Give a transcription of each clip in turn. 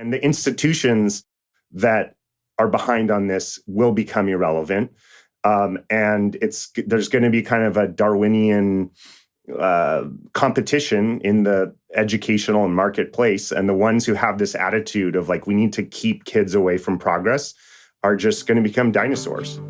And the institutions that are behind on this will become irrelevant. And there's going to be kind of a Darwinian competition in the educational and marketplace. And the ones who have this attitude of like, we need to keep kids away from progress are just going to become dinosaurs.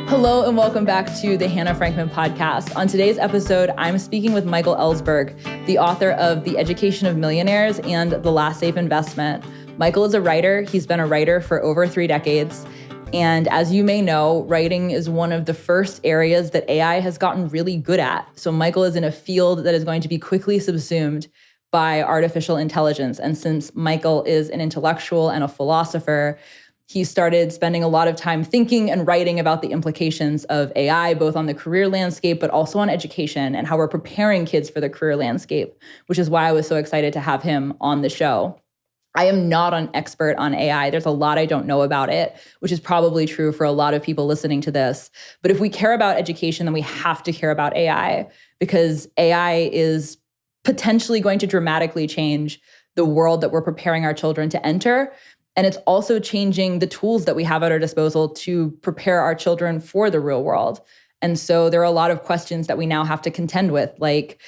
Hello and welcome back to the Hannah Frankman podcast. On today's episode, I'm speaking with Michael Ellsberg, the author of The Education of Millionaires and The Last Safe Investment. Michael is a writer. He's been a writer for over 3 decades. And as you may know, writing is one of the first areas that AI has gotten really good at. So Michael is in a field that is going to be quickly subsumed by artificial intelligence. And since Michael is an intellectual and a philosopher, he started spending a lot of time thinking and writing about the implications of AI, both on the career landscape, but also on education and how we're preparing kids for the career landscape, which is why I was so excited to have him on the show. I am not an expert on AI. There's a lot I don't know about it, which is probably true for a lot of people listening to this. But if we care about education, then we have to care about AI, because AI is potentially going to dramatically change the world that we're preparing our children to enter. And it's also changing the tools that we have at our disposal to prepare our children for the real world. And so there are a lot of questions that we now have to contend with, like,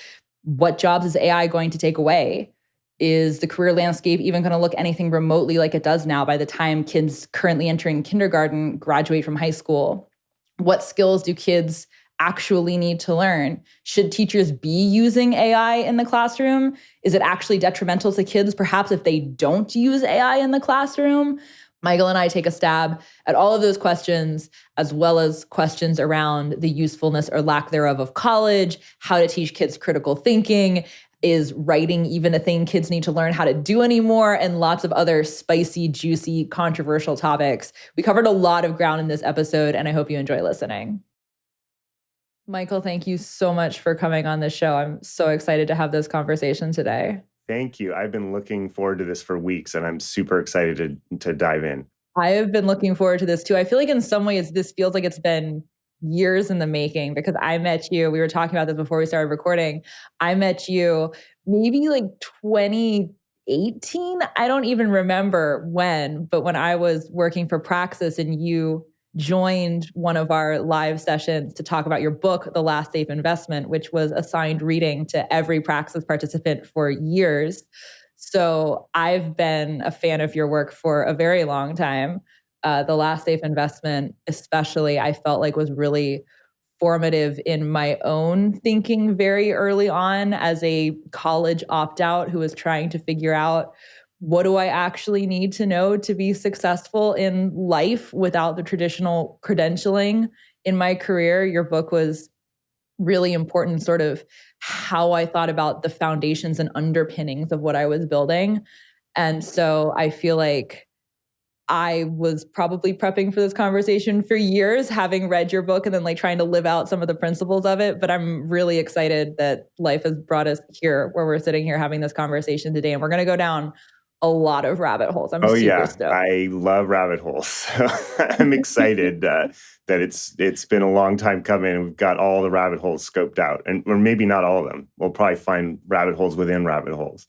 what jobs is AI going to take away? Is the career landscape even going to look anything remotely like it does now by the time kids currently entering kindergarten graduate from high school? What skills do kids actually need to learn? Should teachers be using AI in the classroom? Is it actually detrimental to kids, perhaps, if they don't use AI in the classroom? Michael and I take a stab at all of those questions, as well as questions around the usefulness or lack thereof of college, how to teach kids critical thinking. Is writing even a thing kids need to learn how to do anymore? And lots of other spicy, juicy, controversial topics. We covered a lot of ground in this episode, and I hope you enjoy listening. Michael, thank you so much for coming on the show. I'm so excited to have this conversation today. Thank you. I've been looking forward to this for weeks, and I'm super excited to dive in. I have been looking forward to this too. I feel like in some ways this feels like it's been years in the making, because I met you, we were talking about this before we started recording. I met you maybe like 2018. I don't even remember when, but when I was working for Praxis and you joined one of our live sessions to talk about your book, The Last Safe Investment, which was assigned reading to every Praxis participant for years. So I've been a fan of your work for a very long time. The Last Safe Investment, especially, I felt like was really formative in my own thinking very early on as a college opt-out who was trying to figure out, what do I actually need to know to be successful in life without the traditional credentialing in my career? Your book was really important, sort of how I thought about the foundations and underpinnings of what I was building. And so I feel like I was probably prepping for this conversation for years, having read your book and then like trying to live out some of the principles of it. But I'm really excited that life has brought us here, where we're sitting here having this conversation today. And we're going to go down a lot of rabbit holes. I'm super stoked. I love rabbit holes. I'm excited that it's been a long time coming, and we've got all the rabbit holes scoped out, or maybe not all of them. We'll probably find rabbit holes within rabbit holes.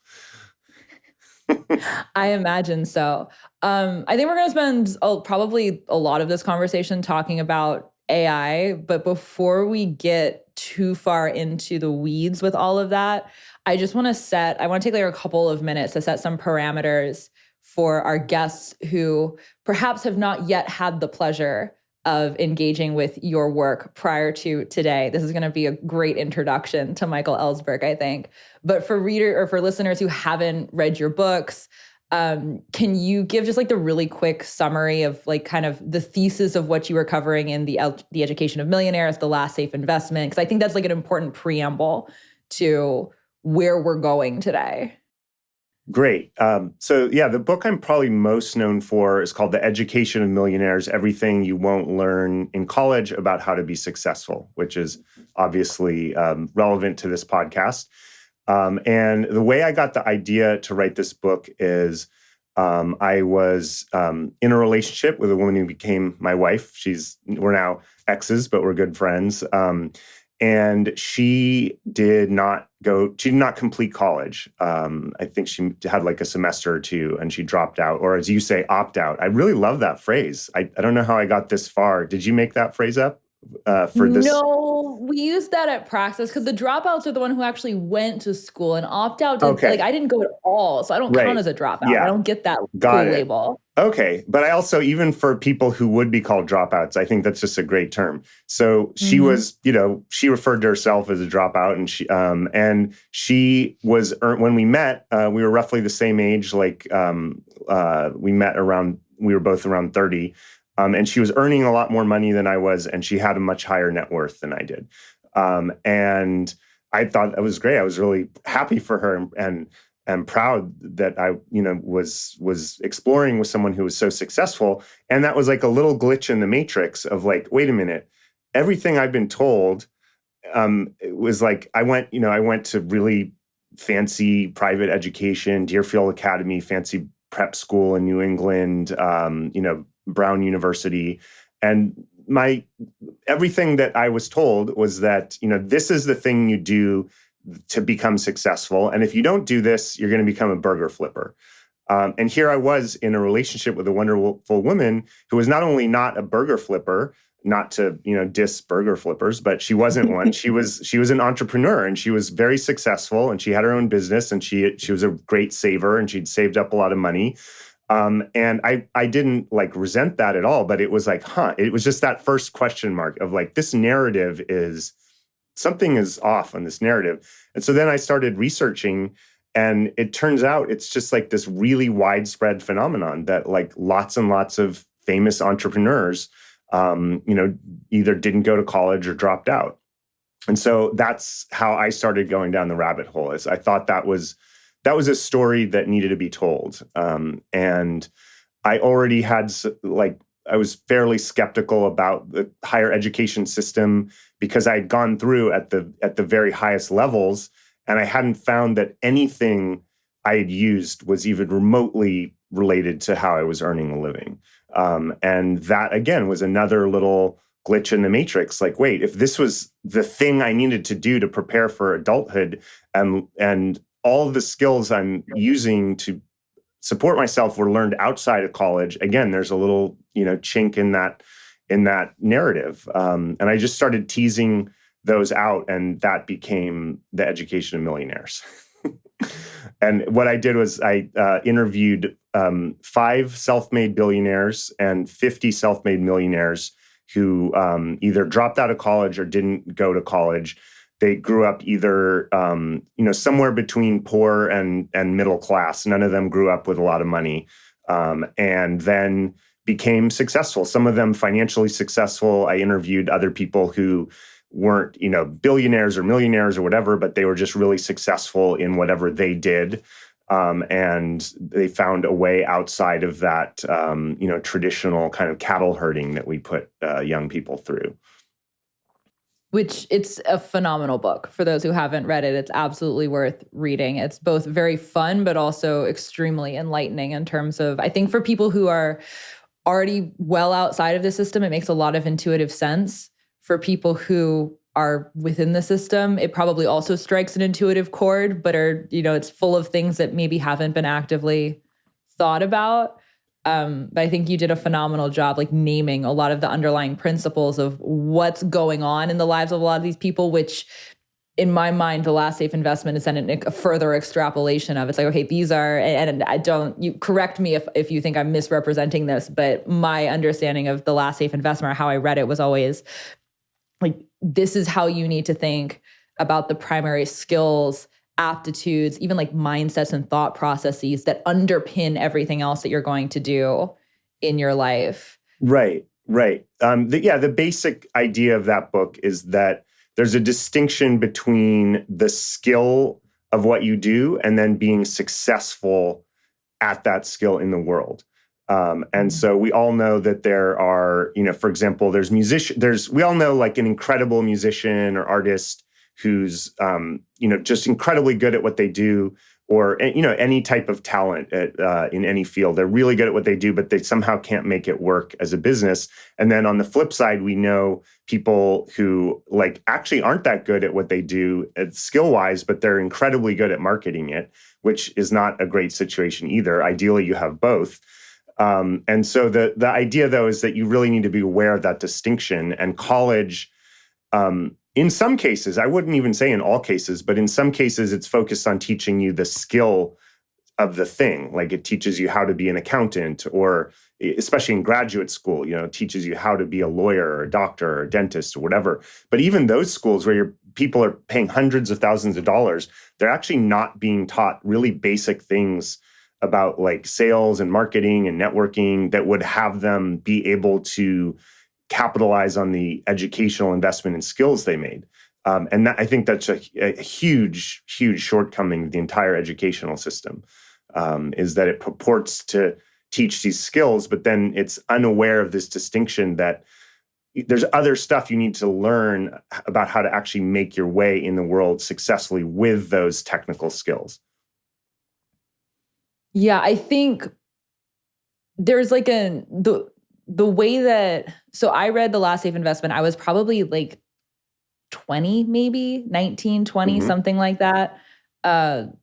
I imagine so. I think we're going to spend probably a lot of this conversation talking about AI, but before we get too far into the weeds with all of that, I want to take like a couple of minutes to set some parameters for our guests who perhaps have not yet had the pleasure of engaging with your work prior to today. This is going to be a great introduction to Michael Ellsberg, I think. But for listeners who haven't read your books, can you give just like the really quick summary of like kind of the thesis of what you were covering in the Education of Millionaires, The Last Safe Investment? Because I think that's like an important preamble to where we're going today. Great. The book I'm probably most known for is called The Education of Millionaires, Everything You Won't Learn in College About How to Be Successful, which is obviously relevant to this podcast. And the way I got the idea to write this book is I was in a relationship with a woman who became my wife. We're now exes, but we're good friends. And she did not complete college. I think she had like a semester or two and she dropped out, or as you say, opt out. I really love that phrase. I don't know how I got this far. Did you make that phrase up for this? No, we use that at Praxis because the dropouts are the one who actually went to school, and opt out did, like, Okay, I didn't go at all, so I don't count right. as a dropout. I Yeah, don't get that got cool it. label. Okay. But I also, even for people who would be called dropouts, I think that's just a great term. So she Mm-hmm. was, she referred to herself as a dropout, and she was, when we met, we were roughly the same age. Like, we were both around 30. And she was earning a lot more money than I was, and she had a much higher net worth than I did. And I thought that was great. I was really happy for her, and proud that I, was exploring with someone who was so successful. And that was like a little glitch in the matrix of like, wait a minute, everything I've been told, it was like, I went to really fancy private education, Deerfield Academy, fancy prep school in New England, Brown University. And everything that I was told was that, this is the thing you do to become successful. And if you don't do this, you're going to become a burger flipper. And here I was in a relationship with a wonderful woman who was not only not a burger flipper, not to, diss burger flippers, but she wasn't one. She was an entrepreneur, and she was very successful, and she had her own business, and she was a great saver, and she'd saved up a lot of money. And I didn't like resent that at all, but it was like, it was just that first question mark of like, this narrative is, something is off on this narrative. And so then I started researching, and it turns out it's just like this really widespread phenomenon that like lots and lots of famous entrepreneurs, either didn't go to college or dropped out. And so that's how I started going down the rabbit hole. Is I thought that was a story that needed to be told. And I already had I was fairly skeptical about the higher education system because I had gone through at the very highest levels, and I hadn't found that anything I had used was even remotely related to how I was earning a living. And that, again, was another little glitch in the matrix. Like, wait, if this was the thing I needed to do to prepare for adulthood, and all of the skills I'm using to support myself were learned outside of college, again, there's a little, chink in that narrative. And I just started teasing those out, and that became The Education of Millionaires. And what I did was I interviewed 5 self-made billionaires and 50 self-made millionaires who either dropped out of college or didn't go to college. They grew up either, somewhere between poor and middle class. None of them grew up with a lot of money, and then became successful. Some of them financially successful. I interviewed other people who weren't, billionaires or millionaires or whatever, but they were just really successful in whatever they did. And they found a way outside of that, traditional kind of cattle herding that we put young people through. Which, it's a phenomenal book. For those who haven't read it, it's absolutely worth reading. It's both very fun, but also extremely enlightening in terms of, I think for people who are already well outside of the system, it makes a lot of intuitive sense. For people who are within the system, it probably also strikes an intuitive chord, but it's full of things that maybe haven't been actively thought about. But I think you did a phenomenal job, like naming a lot of the underlying principles of what's going on in the lives of a lot of these people, which in my mind, The Last Safe Investment is then a further extrapolation of. It's like, okay, these are, and you correct me if you think I'm misrepresenting this, but my understanding of The Last Safe Investment, or how I read it, was always like, this is how you need to think about the primary skills, aptitudes, even like mindsets and thought processes that underpin everything else that you're going to do in your life. Right. The basic idea of that book is that there's a distinction between the skill of what you do and then being successful at that skill in the world. And so we all know that there are, for example, we all know like an incredible musician or artist who's, just incredibly good at what they do, or any type of talent in any field. They're really good at what they do, but they somehow can't make it work as a business. And then on the flip side, we know people who actually aren't that good at what they do skill-wise, but they're incredibly good at marketing it, which is not a great situation either. Ideally, you have both. And so the idea, though, is that you really need to be aware of that distinction. And college, in some cases, I wouldn't even say in all cases, but in some cases, it's focused on teaching you the skill of the thing. Like it teaches you how to be an accountant, or especially in graduate school, it teaches you how to be a lawyer or a doctor or a dentist or whatever. But even those schools where people are paying hundreds of thousands of dollars, they're actually not being taught really basic things about sales and marketing and networking that would have them be able to capitalize on the educational investment and skills they made. And I think that's a huge, huge shortcoming of the entire educational system, is that it purports to teach these skills, but then it's unaware of this distinction that there's other stuff you need to learn about how to actually make your way in the world successfully with those technical skills. Yeah, I think there's the way that, so I read The Last Safe Investment, I was probably 20, maybe 19, 20, something like that.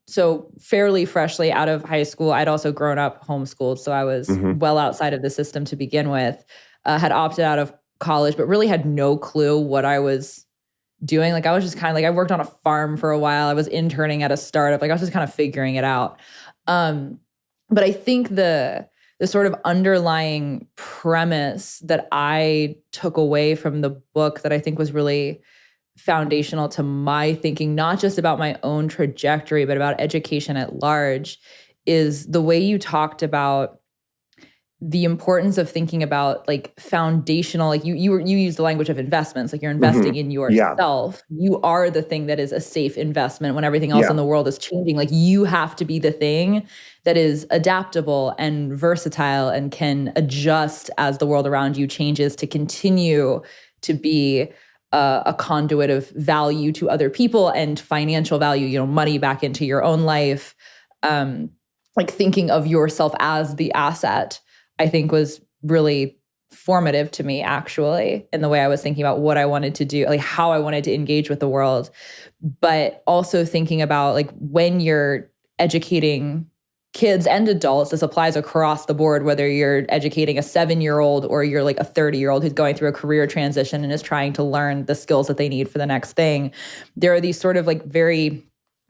So fairly freshly out of high school. I'd also grown up homeschooled, so I was well outside of the system to begin with, had opted out of college, but really had no clue what I was doing. I was just kind of I worked on a farm for a while. I was interning at a startup. I was just kind of figuring it out. But I think the sort of underlying premise that I took away from the book that I think was really foundational to my thinking, not just about my own trajectory, but about education at large, is the way you talked about the importance of thinking about foundational, you use the language of investments, you're investing in yourself. Yeah. You are the thing that is a safe investment when everything else in the world is changing. You have to be the thing that is adaptable and versatile and can adjust as the world around you changes to continue to be a conduit of value to other people and financial value, money back into your own life. Thinking of yourself as the asset, I think was really formative to me, actually, in the way I was thinking about what I wanted to do, how I wanted to engage with the world. But also thinking about when you're educating kids and adults, this applies across the board, whether you're educating a 7-year-old or you're a 30-year-old who's going through a career transition and is trying to learn the skills that they need for the next thing. There are these sort of very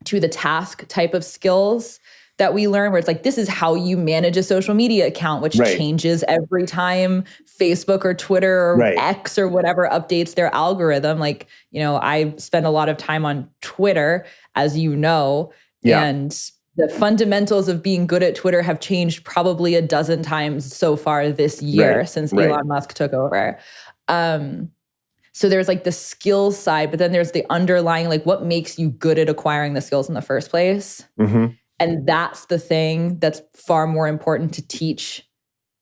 to the task type of skills that we learn, where it's this is how you manage a social media account, which changes every time Facebook or Twitter or X or whatever updates their algorithm. I spend a lot of time on Twitter, as you know, and the fundamentals of being good at Twitter have changed probably a dozen times so far this year since Elon Musk took over. So there's the skills side, but then there's the underlying, what makes you good at acquiring the skills in the first place. And that's the thing that's far more important to teach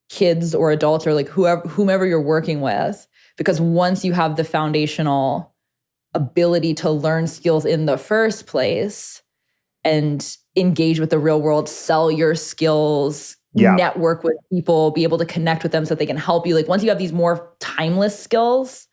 kids or adults or whomever you're working with. Because once you have the foundational ability to learn skills in the first place and engage with the real world, sell your skills, network with people, be able to connect with them so that they can help you. Once you have these more timeless skills,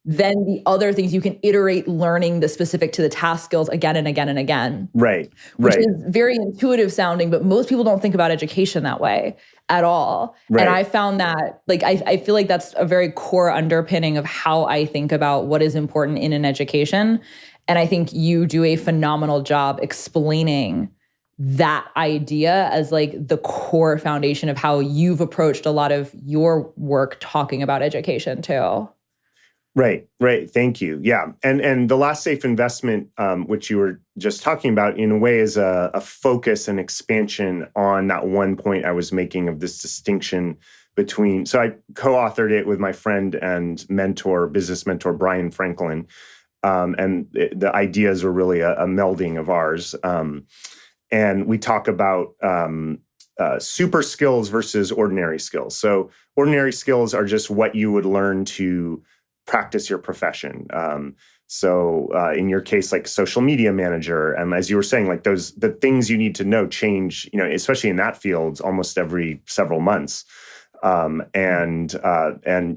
then the other things you can iterate learning the specific to the task skills again and again and again. Which is very intuitive sounding, but most people don't think about education that way at all. And I found that, I feel like that's a very core underpinning of how I think about what is important in an education. And I think you do a phenomenal job explaining that idea as the core foundation of how you've approached a lot of your work talking about education too. Right. Thank you. Yeah. And the Last Safe Investment, which you were just talking about, in a way is a focus and expansion on that one point I was making of this distinction between, so I co-authored it with my friend and mentor, business mentor, Brian Franklin. And the ideas were really a melding of ours. And we talk about super skills versus ordinary skills. So ordinary skills are just what you would learn to practice your profession. So in your case, like social media manager, and as you were saying, like the things you need to know change, especially in that field, almost every several months. And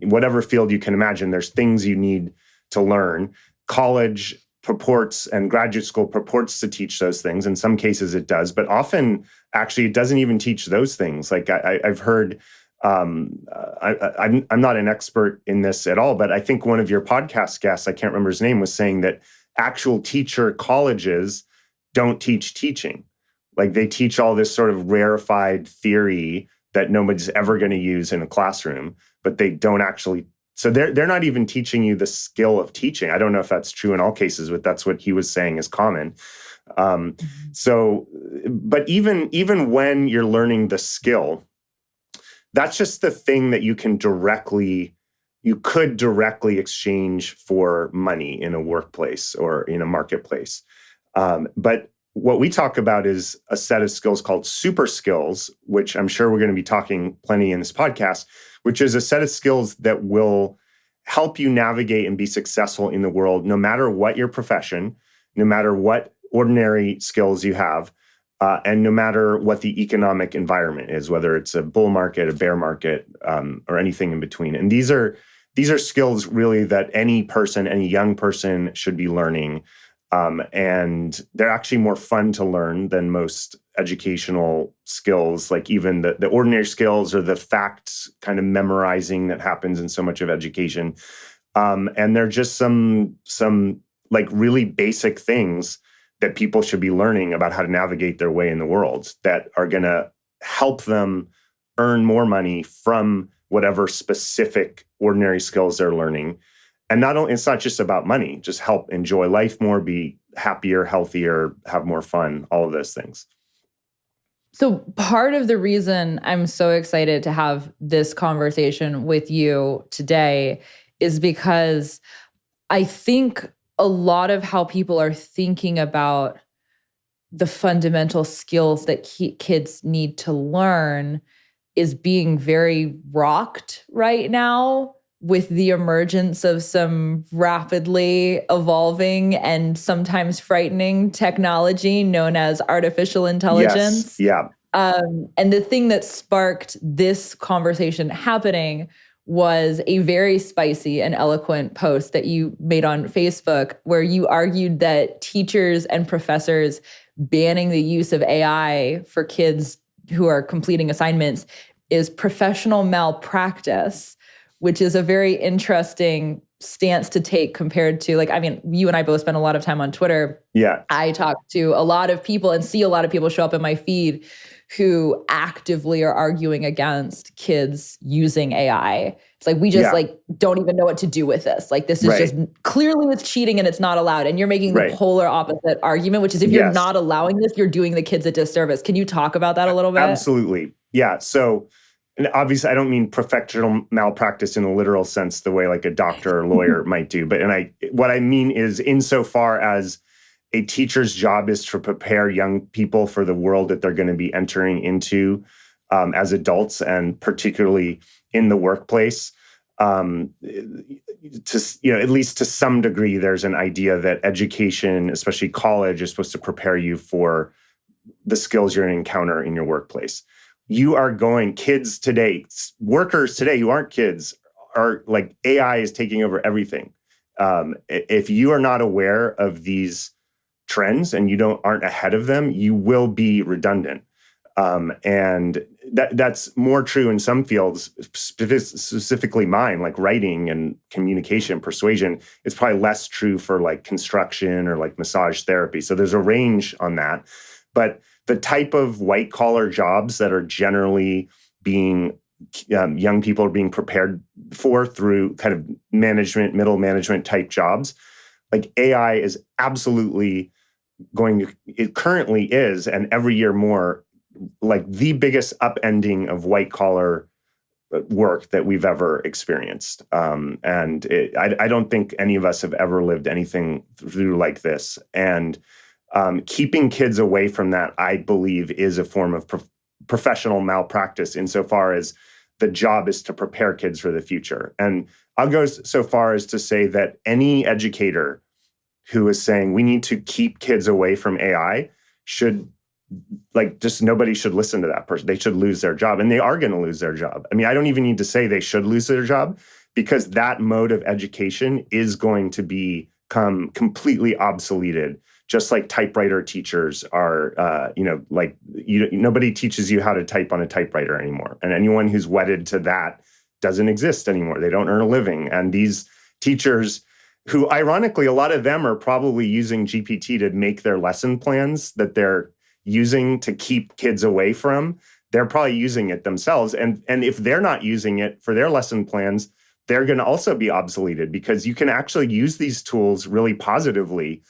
whatever field you can imagine, there's things you need to learn. College purports and graduate school purports to teach those things. In some cases it does, but often actually it doesn't even teach those things. Like I've heard, I'm not an expert in this at all, but I think one of your podcast guests, I can't remember his name, was saying that actual teacher colleges don't teach teaching. Like they teach all this sort of rarefied theory that nobody's ever going to use in a classroom, but they don't actually. So they're not even teaching you the skill of teaching. I don't know if that's true in all cases, but that's what he was saying is common. But even when you're learning the skill, that's just the thing that you could directly exchange for money in a workplace or in a marketplace. But what we talk about is a set of skills called super skills, which I'm sure we're going to be talking plenty in this podcast, which is a set of skills that will help you navigate and be successful in the world, no matter what your profession, no matter what ordinary skills you have, and no matter what the economic environment is, whether it's a bull market, a bear market, or anything in between. And these are skills really that any young person should be learning. And they're actually more fun to learn than most educational skills, like even the ordinary skills or the facts kind of memorizing that happens in so much of education. And they're just some like really basic things that people should be learning about how to navigate their way in the world that are going to help them earn more money from whatever specific ordinary skills they're learning. And it's not just about money, just help enjoy life more, be happier, healthier, have more fun, all of those things. So part of the reason I'm so excited to have this conversation with you today is because I think a lot of how people are thinking about the fundamental skills that kids need to learn is being very rocked right now with the emergence of some rapidly evolving and sometimes frightening technology known as artificial intelligence. Yes. Yeah. And the thing that sparked this conversation happening was a very spicy and eloquent post that you made on Facebook where you argued that teachers and professors banning the use of AI for kids who are completing assignments is professional malpractice, which is a very interesting stance to take compared to, like, I mean, you and I both spend a lot of time on Twitter. Yeah. I talk to a lot of people and see a lot of people show up in my feed who actively are arguing against kids using AI. It's like, we just don't even know what to do with this. Like, this is just clearly it's cheating and it's not allowed. And you're making the polar opposite argument, which is if you're not allowing this, you're doing the kids a disservice. Can you talk about that a little bit? Absolutely. Yeah. So, and obviously I don't mean professional malpractice in a literal sense, the way like a doctor or lawyer might do. But what I mean is insofar as a teacher's job is to prepare young people for the world that they're going to be entering into as adults, and particularly in the workplace. At least to some degree, there's an idea that education, especially college, is supposed to prepare you for the skills you're going to encounter in your workplace. Kids today, workers today who aren't kids, are like, AI is taking over everything. If you are not aware of these trends and you aren't ahead of them, you will be redundant. And that's more true in some fields, specifically mine, like writing and communication, persuasion. It's probably less true for like construction or like massage therapy. So there's a range on that. But the type of white collar jobs that are generally being young people are being prepared for through kind of management, middle management type jobs, like AI is absolutely it currently is, and every year more, like the biggest upending of white collar work that we've ever experienced. I don't think any of us have ever lived anything through like this. And keeping kids away from that, I believe, is a form of professional malpractice insofar as the job is to prepare kids for the future. And I'll go so far as to say that any educator who is saying we need to keep kids away from AI should, like, just nobody should listen to that person. They should lose their job, and they are going to lose their job. I mean, I don't even need to say they should lose their job, because that mode of education is going to become completely obsoleted. Just like typewriter teachers are, nobody teaches you how to type on a typewriter anymore. And anyone who's wedded to that doesn't exist anymore. They don't earn a living. And these teachers, who ironically, a lot of them are probably using GPT to make their lesson plans that they're using to keep kids away from, they're probably using it themselves. And if they're not using it for their lesson plans, they're going to also be obsoleted, because you can actually use these tools really positively.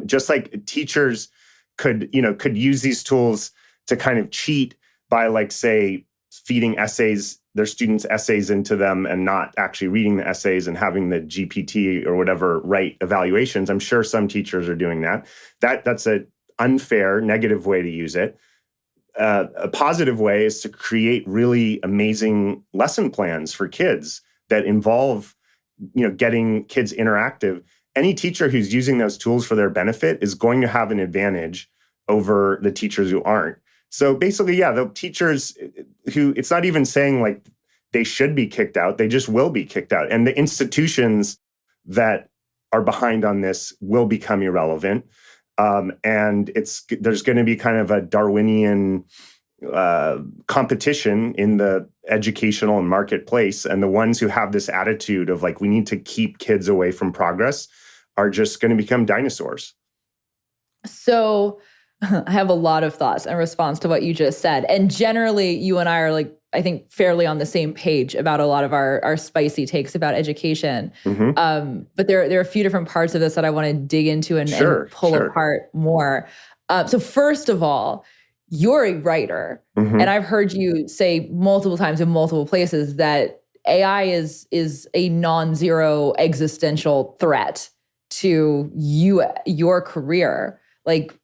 Just like teachers could use these tools to kind of cheat by, like, say, feeding their students' essays into them and not actually reading the essays and having the GPT or whatever write evaluations. I'm sure some teachers are doing that. That's an unfair, negative way to use it. A positive way is to create really amazing lesson plans for kids that involve, getting kids interactive. Any teacher who's using those tools for their benefit is going to have an advantage over the teachers who aren't. So basically, yeah, the teachers who, it's not even saying like they should be kicked out, they just will be kicked out. And the institutions that are behind on this will become irrelevant. And there's going to be kind of a Darwinian competition in the educational and marketplace. And the ones who have this attitude of like, we need to keep kids away from progress are just going to become dinosaurs. So I have a lot of thoughts in response to what you just said. And generally, you and I are, like, I think, fairly on the same page about a lot of our spicy takes about education. Mm-hmm. But there are a few different parts of this that I want to dig into and pull apart more. So first of all, you're a writer. Mm-hmm. And I've heard you say multiple times in multiple places that AI is a non-zero existential threat to your career. Like,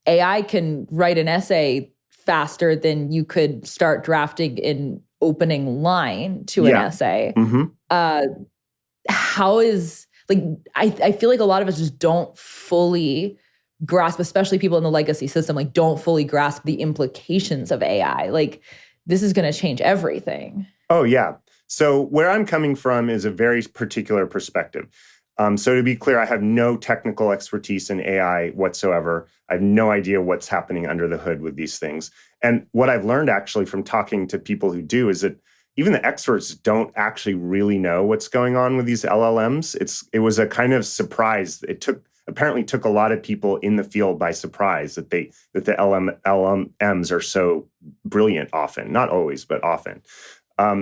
AI can write an essay faster than you could start drafting an opening line to an essay. Mm-hmm. How is, like, I feel like a lot of us just don't fully grasp, especially people in the legacy system, like, don't fully grasp the implications of AI. Like, this is going to change everything. Oh, yeah. So where I'm coming from is a very particular perspective. So to be clear, I have no technical expertise in AI whatsoever. I have no idea what's happening under the hood with these things. And what I've learned actually from talking to people who do is that even the experts don't actually really know what's going on with these LLMs. It was a kind of surprise. It apparently took a lot of people in the field by surprise that the LLMs are so brilliant often, not always, but often.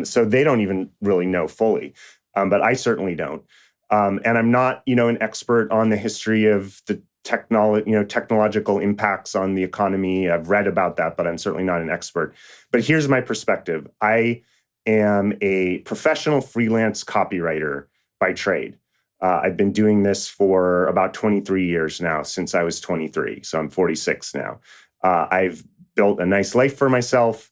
So they don't even really know fully, but I certainly don't. And I'm not, an expert on the history of the technological impacts on the economy. I've read about that, but I'm certainly not an expert. But here's my perspective. I am a professional freelance copywriter by trade. I've been doing this for about 23 years now, since I was 23. So I'm 46 now. I've built a nice life for myself.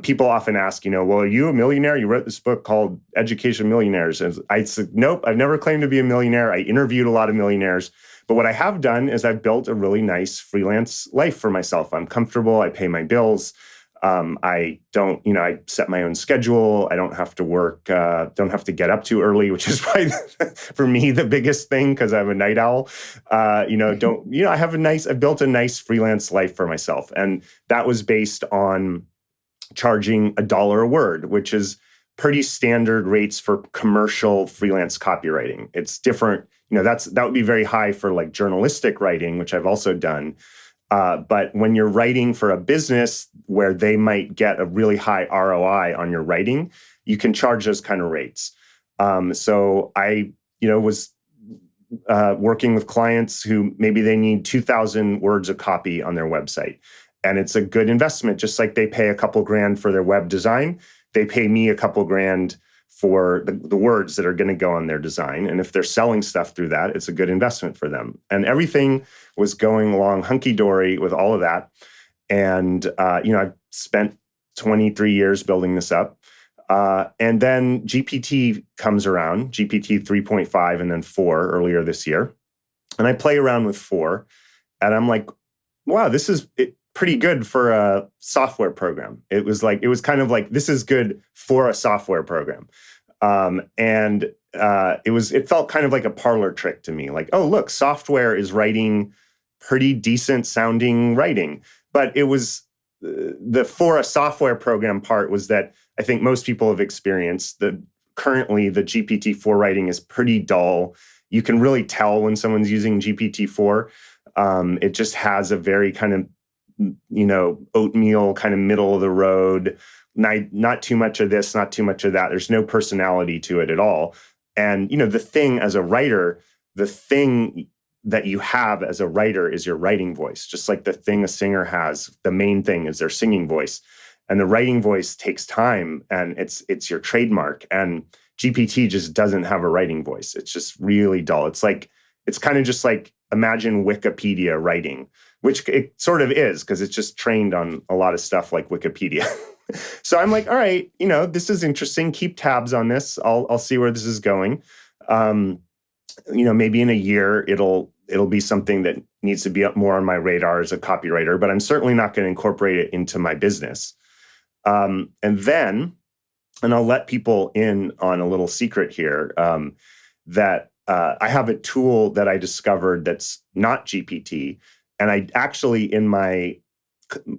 People often ask, well, are you a millionaire? You wrote this book called Education of Millionaires. And I said, nope, I've never claimed to be a millionaire. I interviewed a lot of millionaires. But what I have done is I've built a really nice freelance life for myself. I'm comfortable. I pay my bills. I don't, I set my own schedule. I don't have to work, don't have to get up too early, which is probably for me the biggest thing, because I'm a night owl. I built a nice freelance life for myself. And that was based on charging $1 a word, which is pretty standard rates for commercial freelance copywriting. It's different. That would be very high for like journalistic writing, which I've also done. But when you're writing for a business where they might get a really high ROI on your writing, you can charge those kind of rates. So I, was working with clients who maybe they need 2,000 words of copy on their website. And it's a good investment. Just like they pay a couple grand for their web design, they pay me a couple grand for the words that are going to go on their design. And if they're selling stuff through that, it's a good investment for them. And everything was going along hunky-dory with all of that. And, I've spent 23 years building this up. And then GPT comes around, GPT 3.5 and then 4 earlier this year. And I play around with 4, and I'm like, wow, this is pretty good for a software program. It was kind of like, this is good for a software program. And it felt kind of like a parlor trick to me. Like, oh, look, software is writing pretty decent sounding writing. But it was the for a software program part was that I think most people have experienced currently the GPT-4 writing is pretty dull. You can really tell when someone's using GPT-4. It just has a very kind of, oatmeal kind of middle of the road, not too much of this, not too much of that. There's no personality to it at all. And, the thing as a writer, the thing that you have as a writer is your writing voice, just like the thing a singer has. The main thing is their singing voice. And the writing voice takes time, and it's your trademark. And GPT just doesn't have a writing voice. It's just really dull. It's kind of just like, imagine Wikipedia writing, which it sort of is, because it's just trained on a lot of stuff like Wikipedia. So I'm like, all right, this is interesting. Keep tabs on this. I'll see where this is going. Maybe in a year it'll be something that needs to be up more on my radar as a copywriter, but I'm certainly not going to incorporate it into my business. And I'll let people in on a little secret here, that I have a tool that I discovered that's not GPT. And I actually, in my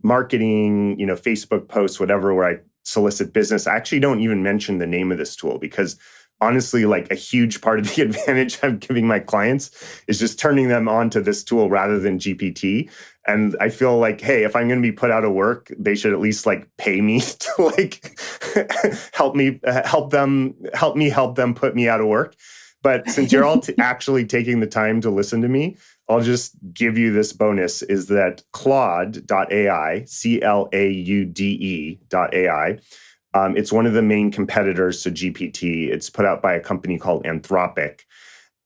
marketing, Facebook posts, whatever, where I solicit business, I actually don't even mention the name of this tool, because honestly, like, a huge part of the advantage I'm giving my clients is just turning them on to this tool rather than GPT. And I feel like, hey, if I'm going to be put out of work, they should at least pay me to help me help them put me out of work. But since you're all actually taking the time to listen to me, I'll just give you this bonus, is that Claude.ai, CLAUDE.ai, it's one of the main competitors to GPT. It's put out by a company called Anthropic.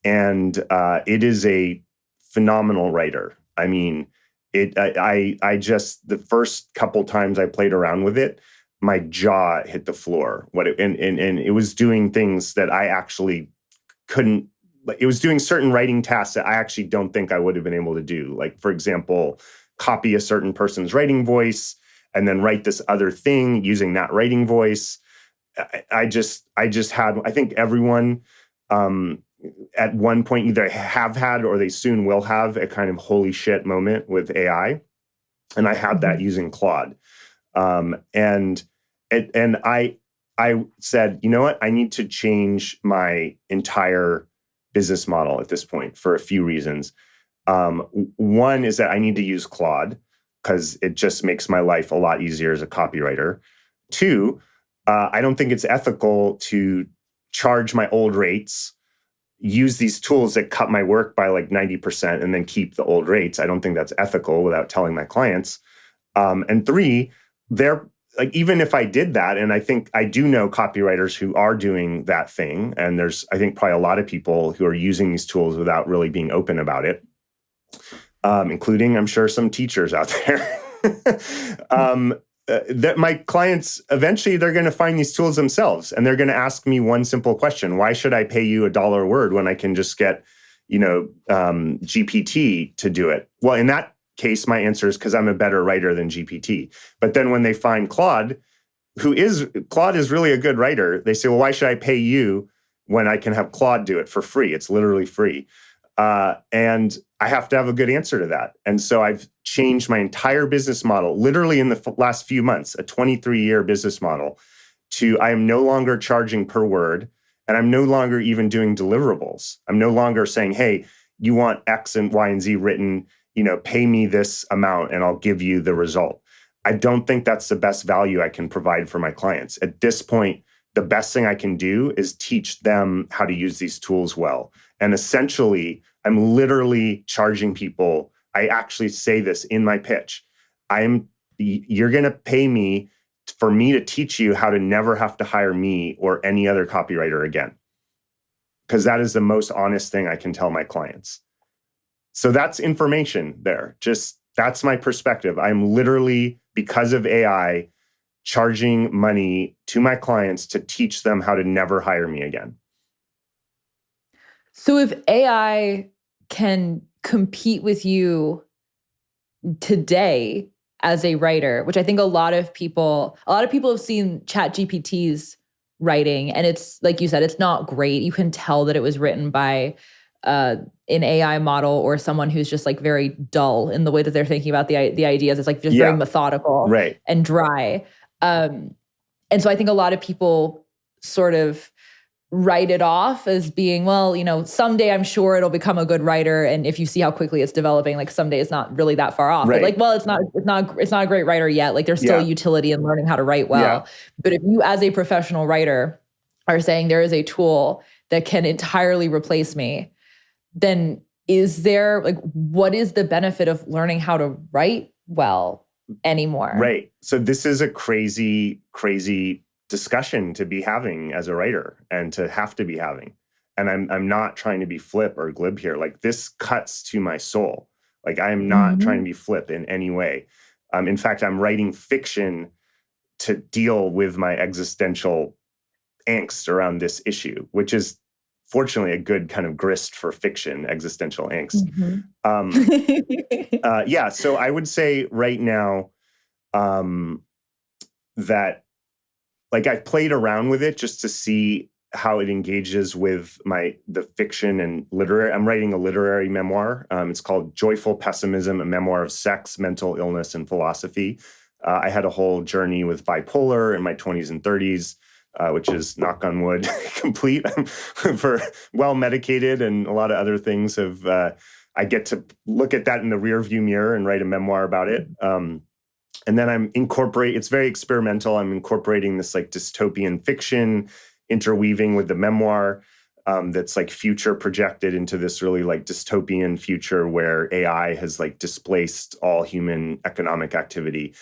And it is a phenomenal writer. I mean, I just, the first couple times I played around with it, my jaw hit the floor. And it was doing things that I actually couldn't. It was doing certain writing tasks that I actually don't think I would have been able to do. Like, for example, copy a certain person's writing voice and then write this other thing using that writing voice. I think everyone at one point either have had or they soon will have a kind of holy shit moment with AI. And I had that using Claude. And I said, you know what? I need to change my entire business model at this point for a few reasons. One is that I need to use Claude because it just makes my life a lot easier as a copywriter. 2, I don't think it's ethical to charge my old rates, use these tools that cut my work by 90%, and then keep the old rates. I don't think that's ethical without telling my clients. And 3, even if I did that, and I think I do know copywriters who are doing that thing, and there's, I think, probably a lot of people who are using these tools without really being open about it, including, I'm sure, some teachers out there. That my clients, eventually, they're going to find these tools themselves, and they're going to ask me one simple question: why should I pay you $1 a word when I can just get, GPT to do it? Well, in that case, my answer is because I'm a better writer than GPT. But then when they find Claude is really a good writer, they say, well, why should I pay you when I can have Claude do it for free? It's literally free. And I have to have a good answer to that. And so I've changed my entire business model, literally in the last few months, a 23-year business model, to I am no longer charging per word, and I'm no longer even doing deliverables. I'm no longer saying, hey, you want X and Y and Z written, pay me this amount and I'll give you the result. I don't think that's the best value I can provide for my clients. At this point, the best thing I can do is teach them how to use these tools well. And essentially, I'm literally charging people. I actually say this in my pitch. You're going to pay me for me to teach you how to never have to hire me or any other copywriter again. Because that is the most honest thing I can tell my clients. So that's information there. Just that's my perspective. I'm literally, because of AI, charging money to my clients to teach them how to never hire me again. So if AI can compete with you today as a writer, which I think a lot of people have seen ChatGPT's writing, and it's like you said, it's not great. You can tell that it was written by an AI model or someone who's just like very dull in the way that they're thinking about the ideas. It's like just very methodical right. and dry. And so I think a lot of people sort of write it off as being, well, someday I'm sure it'll become a good writer. And if you see how quickly it's developing, like someday it's not really that far off. Right. But like, well, it's not a great writer yet. Like there's still utility in learning how to write well. But if you as a professional writer are saying there is a tool that can entirely replace me, then what is the benefit of learning how to write well anymore? Right. So this is a crazy, crazy discussion to be having as a writer and to have to be having. And I'm not trying to be flip or glib here. Like this cuts to my soul. Like I am not trying to be flip in any way. In fact, I'm writing fiction to deal with my existential angst around this issue, which is fortunately a good kind of grist for fiction, existential angst. So I would say right now that like I've played around with it just to see how it engages with the fiction and literary. I'm writing a literary memoir. It's called Joyful Pessimism, a memoir of sex, mental illness, and philosophy. I had a whole journey with bipolar in my 20s and 30s, which is, knock on wood, complete. For well medicated, and a lot of other things have. I get to look at that in the rearview mirror and write a memoir about it. And then it's very experimental. I'm incorporating this like dystopian fiction, interweaving with the memoir that's like future projected into this really like dystopian future where AI has like displaced all human economic activity.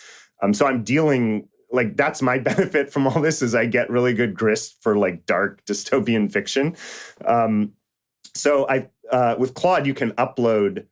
So I'm dealing, like that's my benefit from all this is I get really good grist for like dark dystopian fiction. So with Claude, you can upload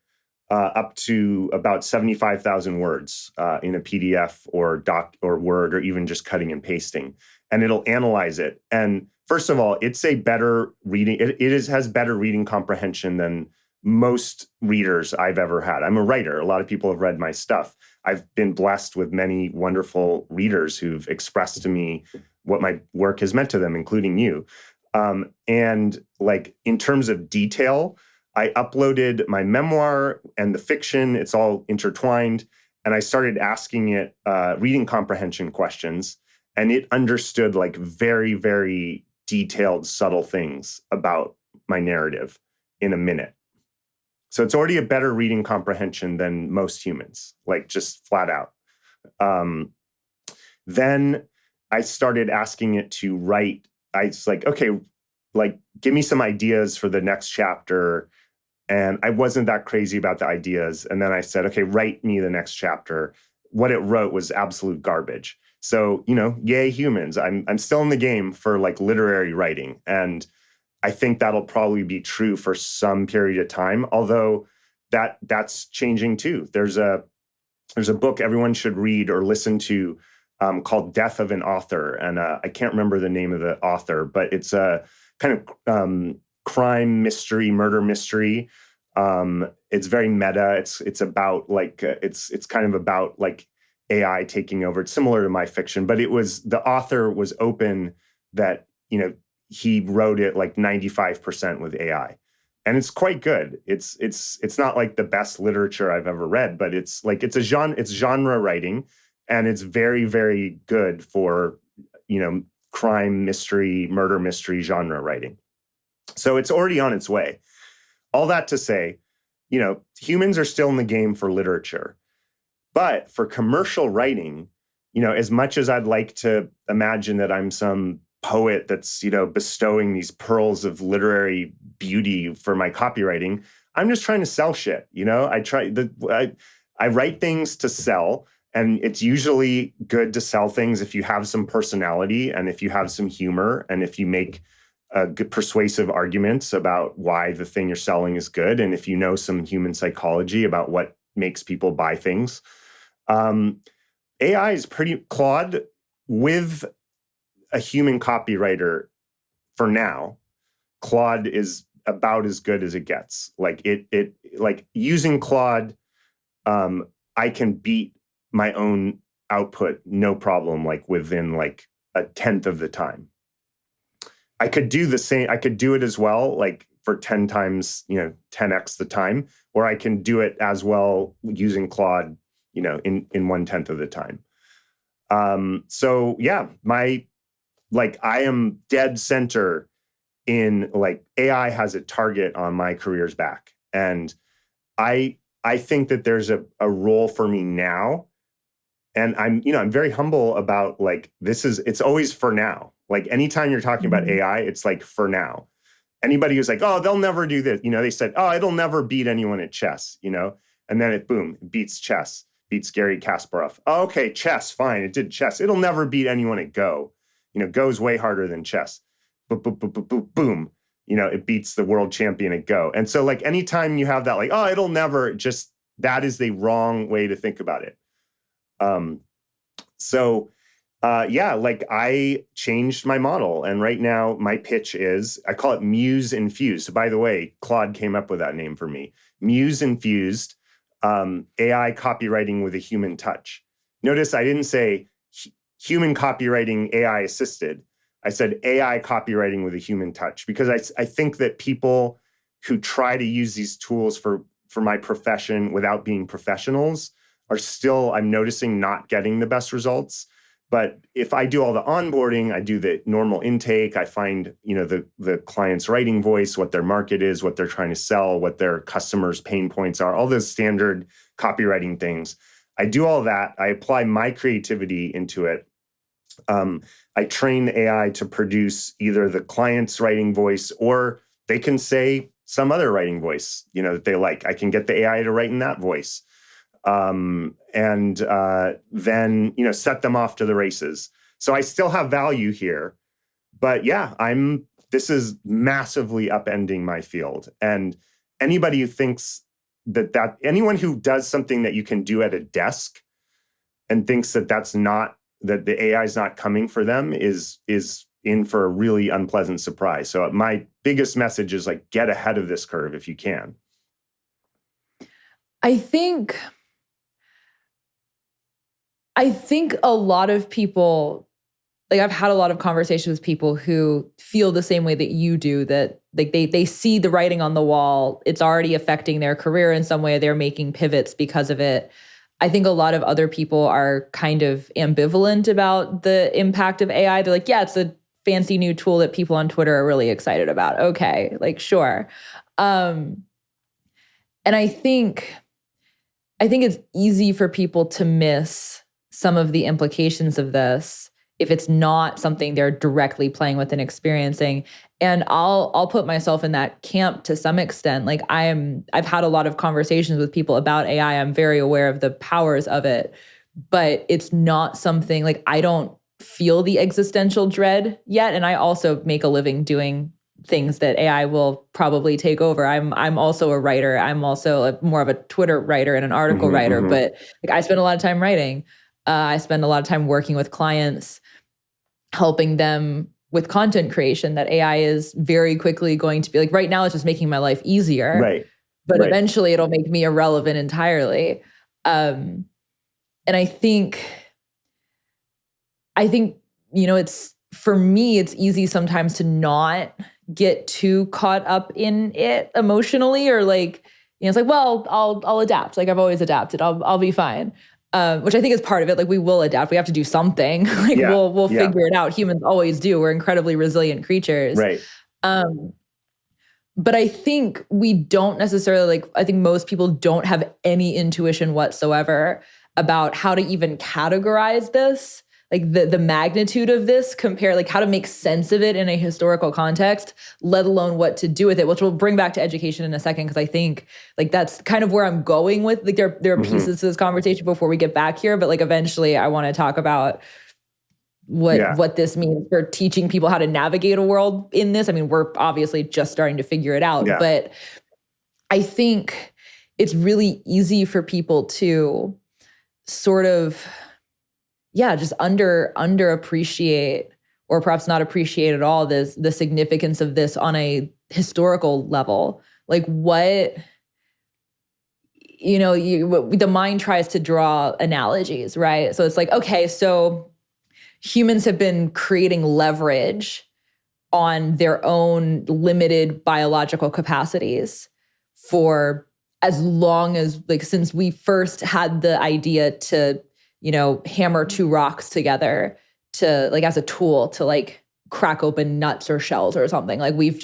up to about 75,000 words in a PDF or doc or Word, or even just cutting and pasting, and it'll analyze it. And first of all, it's a better reading. It has better reading comprehension than most readers I've ever had. I'm a writer. A lot of people have read my stuff. I've been blessed with many wonderful readers who've expressed to me what my work has meant to them, including you. And like in terms of detail, I uploaded my memoir and the fiction. It's all intertwined. And I started asking it reading comprehension questions. And it understood like very, very detailed, subtle things about my narrative in a minute. So it's already a better reading comprehension than most humans, like just flat out. Then I started asking it to write. I was like, okay, like give me some ideas for the next chapter. And I wasn't that crazy about the ideas. And then I said, okay, write me the next chapter. What it wrote was absolute garbage. So, yay humans. I'm still in the game for like literary writing. And I think that'll probably be true for some period of time, although that's changing too. There's a book everyone should read or listen to called Death of an Author. And I can't remember the name of the author, but it's a kind of crime mystery, murder mystery. It's very meta. It's about like it's kind of about like AI taking over. It's similar to my fiction, but the author was open that he wrote it like 95% with AI, and it's quite good. It's not like the best literature I've ever read, but it's genre writing, and it's very, very good for crime mystery, murder mystery genre writing. So it's already on its way. All that to say, humans are still in the game for literature. But for commercial writing, as much as I'd like to imagine that I'm some poet that's, bestowing these pearls of literary beauty for my copywriting, I'm just trying to sell shit. I write things to sell, and it's usually good to sell things if you have some personality and if you have some humor and if you make good persuasive arguments about why the thing you're selling is good, and if you know some human psychology about what makes people buy things. AI is pretty Claude with a human copywriter for now. Claude is about as good as it gets. Like like using Claude, I can beat my own output no problem, like within like a tenth of the time. I could do the same. I could do it as well, like for 10 times, 10x the time, or I can do it as well using Claude, in 1/10 of the time. So yeah, I am dead center in like AI has a target on my career's back. And I think that there's a role for me now. And I'm very humble about like, it's always for now. Like anytime you're talking about AI, it's like for now. Anybody who's like, oh, they'll never do this. They said, oh, it'll never beat anyone at chess, and then it beats chess, beats Garry Kasparov. Oh, okay, chess, fine. It did chess. It'll never beat anyone at Go. Go's way harder than chess. Boom. It beats the world champion at Go. And so like anytime you have that, like, oh, it'll never, just that is the wrong way to think about it. Like I changed my model, and right now my pitch is, I call it Muse Infused. So by the way, Claude came up with that name for me. Muse Infused, AI copywriting with a human touch. Notice I didn't say human copywriting AI assisted. I said AI copywriting with a human touch, because I think that people who try to use these tools for my profession without being professionals are still, I'm noticing, not getting the best results. But if I do all the onboarding, I do the normal intake, I find, the client's writing voice, what their market is, what they're trying to sell, what their customers' pain points are, all those standard copywriting things. I do all that. I apply my creativity into it. I train AI to produce either the client's writing voice, or they can say some other writing voice, that they like. I can get the AI to write in that voice. And then, set them off to the races. So I still have value here, but yeah, this is massively upending my field. And anybody who thinks that anyone who does something that you can do at a desk and thinks that that the AI is not coming for them is in for a really unpleasant surprise. So my biggest message is like, get ahead of this curve if you can. I think a lot of people, like I've had a lot of conversations with people who feel the same way that you do, that like they see the writing on the wall, it's already affecting their career in some way, they're making pivots because of it. I think a lot of other people are kind of ambivalent about the impact of AI. They're like, yeah, it's a fancy new tool that people on Twitter are really excited about. Okay, like sure. And I think it's easy for people to miss some of the implications of this if it's not something they're directly playing with and experiencing. And I'll put myself in that camp to some extent. Like I've had a lot of conversations with people about AI. I'm very aware of the powers of it, but it's not something, like I don't feel the existential dread yet. And I also make a living doing things that AI will probably take over. I'm also a writer. I'm also more of a Twitter writer and an article writer, but like I spend a lot of time writing. I spend a lot of time working with clients, helping them with content creation that AI is very quickly going to be like, right now it's just making my life easier. Right. But eventually it'll make me irrelevant entirely. And I think, it's, for me, it's easy sometimes to not get too caught up in it emotionally, or like, it's like, well, I'll adapt. Like I've always adapted. I'll be fine. Which I think is part of it. Like we will adapt. We have to do something. Like we'll figure it out. Humans always do. We're incredibly resilient creatures. Right. But I think we don't necessarily, I think most people don't have any intuition whatsoever about how to even categorize this, like the magnitude of this, compare, like how to make sense of it in a historical context, let alone what to do with it, which we'll bring back to education in a second, because I think like that's kind of where I'm going with, like there are pieces to this conversation before we get back here, but like eventually I want to talk about what this means for teaching people how to navigate a world in this. I mean, we're obviously just starting to figure it out, but I think it's really easy for people to sort of just underappreciate or perhaps not appreciate at all the significance of this on a historical level. Like what, the mind tries to draw analogies, right? So it's like, okay, so humans have been creating leverage on their own limited biological capacities for as long as, like, since we first had the idea to, hammer two rocks together to, like, as a tool to, like, crack open nuts or shells or something. Like, we've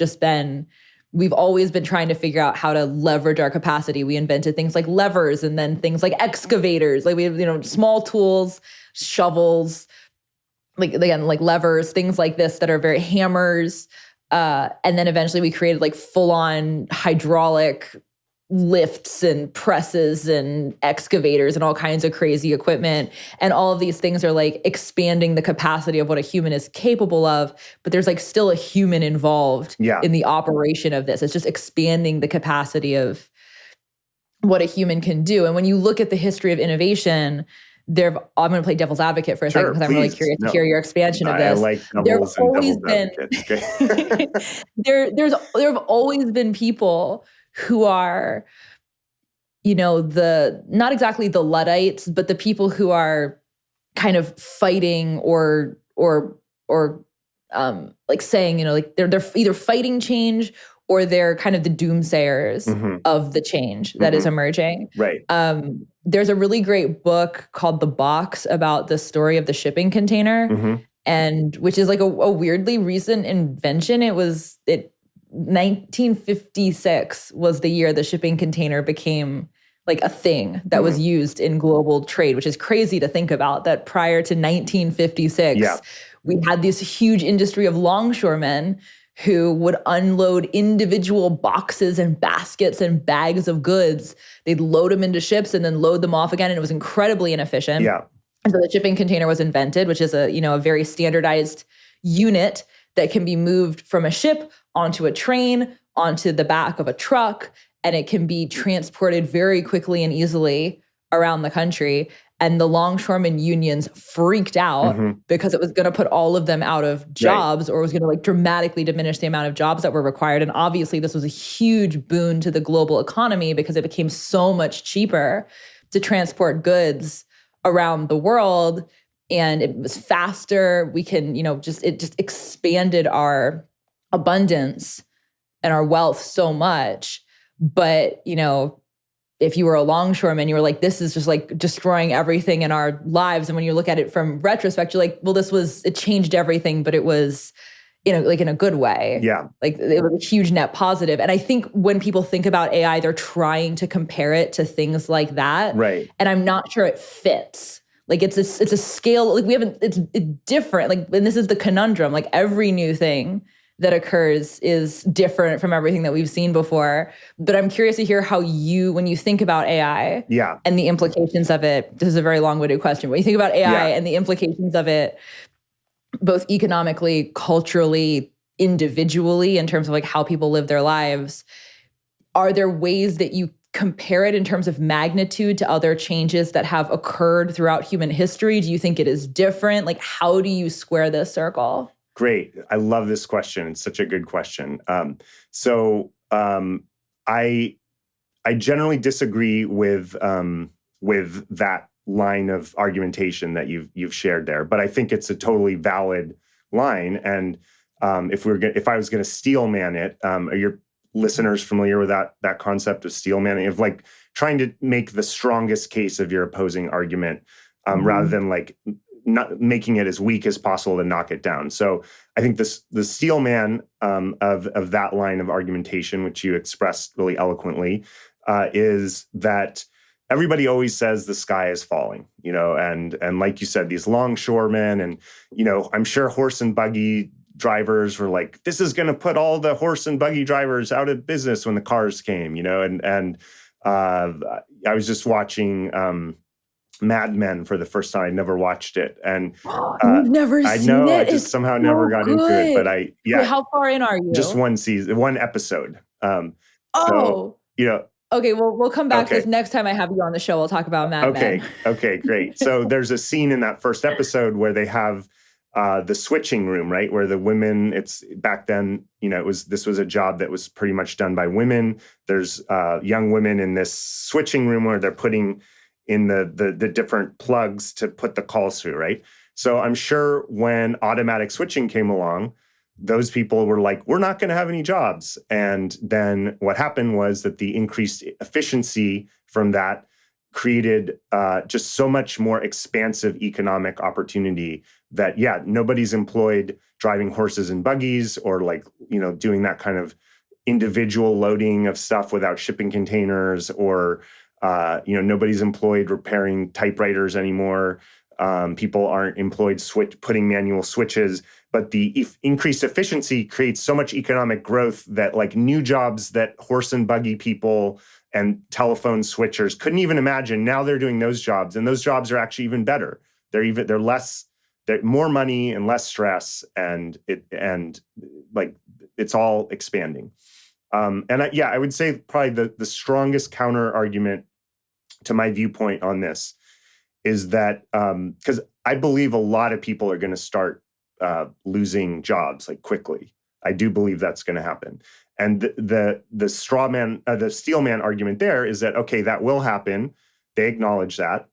always been trying to figure out how to leverage our capacity. We invented things like levers and then things like excavators. Like we have, small tools, shovels, like, again, like levers, things like this that are very hammers. And then eventually we created like full-on hydraulic lifts and presses and excavators and all kinds of crazy equipment. And all of these things are like expanding the capacity of what a human is capable of, but there's like still a human involved in the operation of this. It's just expanding the capacity of what a human can do. And when you look at the history of innovation, I'm going to play devil's advocate for a second because I'm really curious to hear your expansion of this. I like devils and devil's advocates. Okay. there have always been people who are, not exactly the Luddites, but the people who are kind of fighting or like saying, like they're either fighting change or they're kind of the doomsayers of the change that is emerging. Right. There's a really great book called The Box about the story of the shipping container, and which is like a weirdly recent invention. 1956 was the year the shipping container became like a thing that was used in global trade, which is crazy to think about, that prior to 1956, we had this huge industry of longshoremen who would unload individual boxes and baskets and bags of goods. They'd load them into ships and then load them off again. And it was incredibly inefficient. Yeah. And so the shipping container was invented, which is a very standardized unit that can be moved from a ship onto a train, onto the back of a truck, and it can be transported very quickly and easily around the country. And the longshoremen unions freaked out because it was going to put all of them out of jobs, or it was going to like dramatically diminish the amount of jobs that were required. And obviously this was a huge boon to the global economy because it became so much cheaper to transport goods around the world. And it was faster. We can, it just expanded our abundance and our wealth so much. But, if you were a longshoreman, you were like, this is just like destroying everything in our lives. And when you look at it from retrospect, you're like, well, it changed everything, but it was, like in a good way. Yeah. Like it was a huge net positive. And I think when people think about AI, they're trying to compare it to things like that. Right. And I'm not sure it fits. Like it's a scale, like it's different. Like, and this is the conundrum, like every new thing that occurs is different from everything that we've seen before. But I'm curious to hear how when you think about AI and the implications of it, this is a very long-winded question, when you think about AI and the implications of it, both economically, culturally, individually, in terms of like how people live their lives, are there ways that you compare it in terms of magnitude to other changes that have occurred throughout human history? Do you think it is different? Like, how do you square this circle? Great. I love this question. It's such a good question. I generally disagree with that line of argumentation that you've shared there, but I think it's a totally valid line. And if I was going to steelman it, are your listeners familiar with that concept of steelmanning, of like trying to make the strongest case of your opposing argument, rather than like not making it as weak as possible to knock it down? So I think the steelman of that line of argumentation, which you expressed really eloquently, is that everybody always says the sky is falling, and like you said, these longshoremen, and I'm sure horse and buggy drivers were like, this is going to put all the horse and buggy drivers out of business when the cars came, and I was just watching Mad Men for the first time. I never watched it, and you've never seen it? I know I just somehow never got into it. But Wait, how far in are you? Just one season, one episode. Okay, well, we'll come back to this next time I have you on the show. We'll talk about Mad Men. Okay, great. So there's a scene in that first episode where they have the switching room, right? Where the women, it's back then, this was a job that was pretty much done by women. There's young women in this switching room where they're putting in the different plugs to put the calls through, right? So I'm sure when automatic switching came along, those people were like, we're not going to have any jobs. And then what happened was that the increased efficiency from that created just so much more expansive economic opportunity that, nobody's employed driving horses and buggies or doing that kind of individual loading of stuff without shipping containers, or, nobody's employed repairing typewriters anymore. People aren't employed putting manual switches, but the increased efficiency creates so much economic growth that new jobs that horse and buggy people and telephone switchers couldn't even imagine. Now they're doing those jobs, and those jobs are actually even better. They're more money and less stress, and it's all expanding. I would say probably the strongest counter argument to my viewpoint on this is that because I believe a lot of people are going to start losing jobs quickly. I do believe that's going to happen. And the steel man argument there is that, okay, that will happen. They acknowledge that.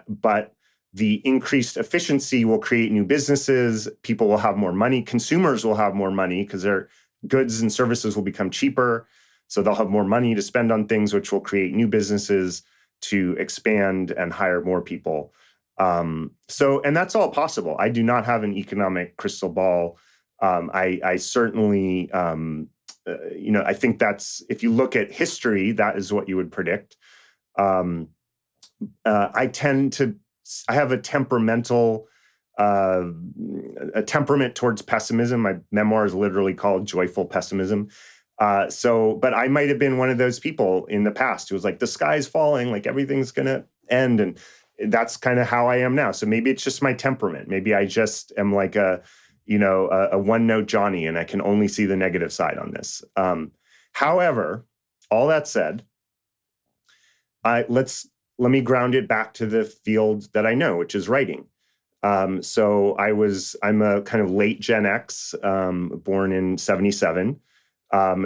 But the increased efficiency will create new businesses. People will have more money. Consumers will have more money because their goods and services will become cheaper. So they'll have more money to spend on things, which will create new businesses to expand and hire more people. And that's all possible. I do not have an economic crystal ball. I certainly, I think if you look at history, that is what you would predict. I have a temperament towards pessimism. My memoir is literally called Joyful Pessimism. But I might have been one of those people in the past who was like, the sky's falling, everything's going to end. And that's kind of how I am now. So maybe it's just my temperament. Maybe I just am a one-note Johnny, and I can only see the negative side on this. However, all that said, let me ground it back to the field that I know, which is writing. So I'm a kind of late Gen X, born in 1977.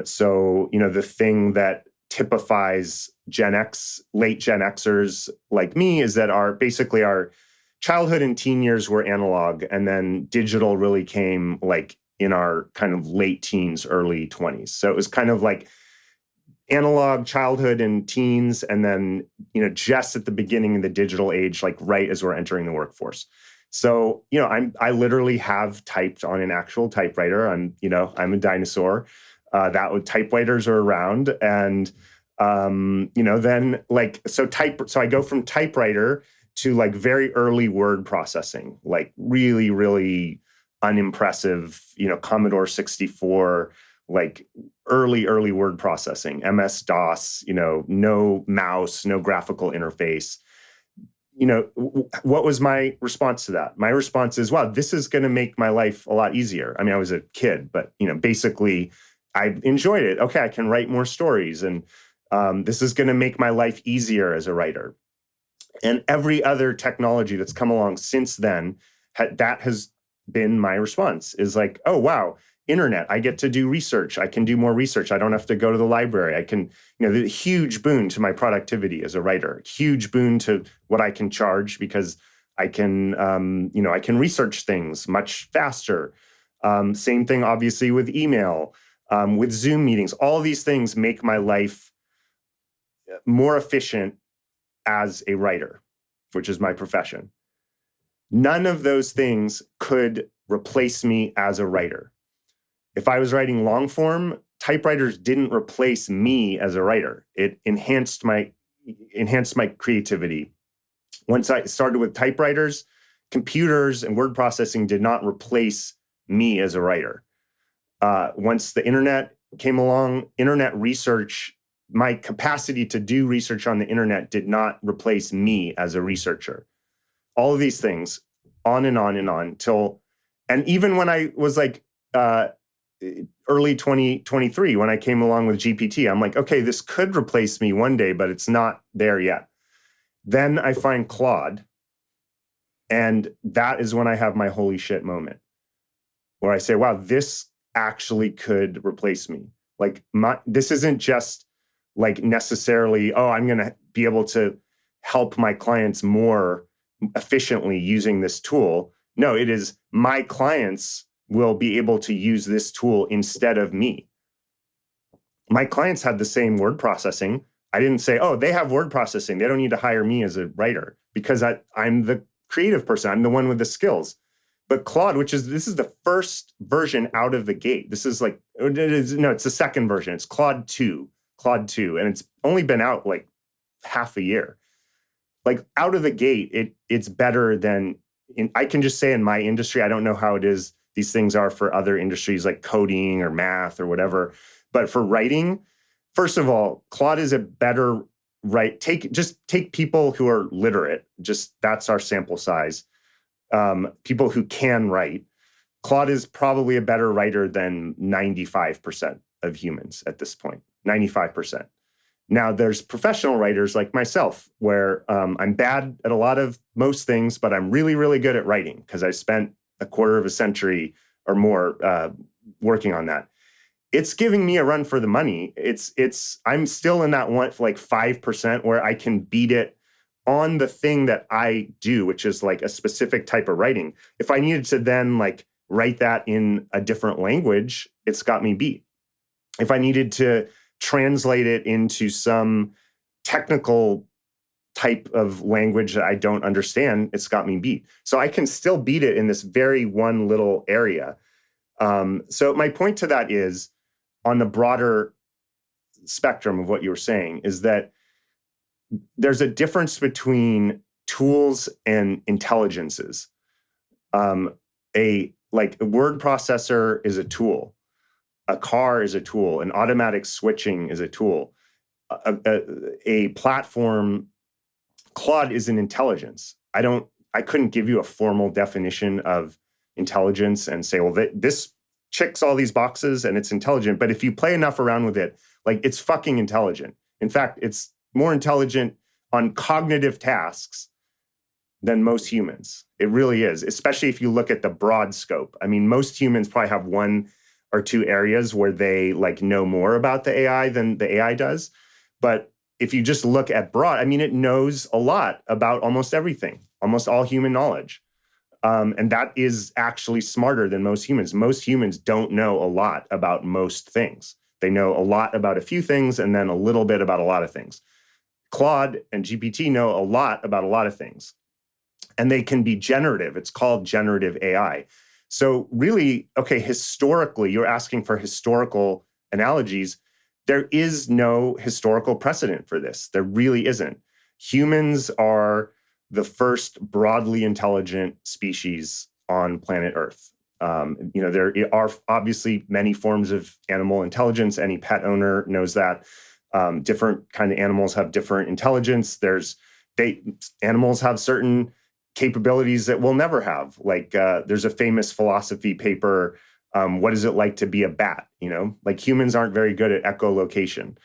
So the thing that typifies late Gen Xers like me is that our childhood and teen years were analog, and then digital really came in our kind of late teens, early 20s. So it was kind of analog childhood and teens, and then just at the beginning of the digital age, right as we're entering the workforce. So I literally have typed on an actual typewriter. I'm a dinosaur. Typewriters are around, and then so I go from typewriter to very early word processing, really, really unimpressive, Commodore 64, early word processing, MS-DOS, no mouse, no graphical interface. What was my response to that? My response is, wow, this is going to make my life a lot easier. I mean, I was a kid, but basically I enjoyed it. Okay, I can write more stories, and this is going to make my life easier as a writer. And every other technology that's come along since then, that has been my response, is oh, wow, internet, I get to do research. I can do more research. I don't have to go to the library. I can, the huge boon to my productivity as a writer, huge boon to what I can charge, because I can, I can research things much faster. Same thing, obviously, with email, with Zoom meetings. All these things make my life more efficient as a writer, which is my profession. None of those things could replace me as a writer. If I was writing long form, typewriters didn't replace me as a writer. It enhanced my creativity. Once I started with typewriters, computers and word processing did not replace me as a writer. Once the internet came along, internet research, my capacity to do research on the internet did not replace me as a researcher. All of these things, on and on and on, and even when I was early 2023, when I came along with GPT, I'm okay, this could replace me one day, but it's not there yet. Then I find Claude, And that is when I have my holy shit moment where I say, wow, this actually could replace me. Like this isn't just like necessarily, oh, I'm going to be able to help my clients more efficiently using this tool. No, it is my clients will be able to use this tool instead of me. My clients had the same word processing. I didn't say, oh, they have word processing. They don't need to hire me as a writer because I'm the creative person. I'm the one with the skills. But Claude, this is the first version out of the gate. This is like, it's the second version. It's Claude 2, and it's only been out like half a year. Like out of the gate, it's better than, I can just say in my industry, I don't know how it is, these things are for other industries like coding or math or whatever. But for writing, first of all, Claude is a better take people who are literate. Just that's our sample size. People who can write. Claude is probably a better writer than 95% of humans at this point. 95%. Now, there's professional writers like myself where I'm bad at most things, but I'm really, really good at writing because I spent a quarter of a century or more working on that. It's giving me a run for the money. I'm still in that one, like 5% where I can beat it on the thing that I do, which is like a specific type of writing. If I needed to then like write that in a different language, it's got me beat. If I needed to translate it into some technical type of language that I don't understand, it's got me beat. So I can still beat it in this very one little area. So my point to that is, on the broader spectrum of what you were saying, is that there's a difference between tools and intelligences. A word processor is a tool. A car is a tool. An automatic switching is a tool. A platform, Claude, is an intelligence. I couldn't give you a formal definition of intelligence and say, well, this checks all these boxes and it's intelligent. But if you play enough around with it, like, it's fucking intelligent. In fact, it's more intelligent on cognitive tasks than most humans. It really is, especially if you look at the broad scope. I mean, most humans probably have one or two areas where they like know more about the AI than the AI does. But if you just look at broad, I mean, it knows a lot about almost everything, almost all human knowledge. And that is actually smarter than most humans. Most humans don't know a lot about most things. They know a lot about a few things and then a little bit about a lot of things. Claude and GPT know a lot about a lot of things. And they can be generative. It's called generative AI. So really, okay, historically, you're asking for historical analogies. There is no historical precedent for this. There really isn't. Humans are the first broadly intelligent species on planet Earth. There are obviously many forms of animal intelligence. Any pet owner knows that. Different kind of animals have different intelligence. Animals have certain capabilities that we'll never have. Like there's a famous philosophy paper. What is it like to be a bat? Like humans aren't very good at echolocation.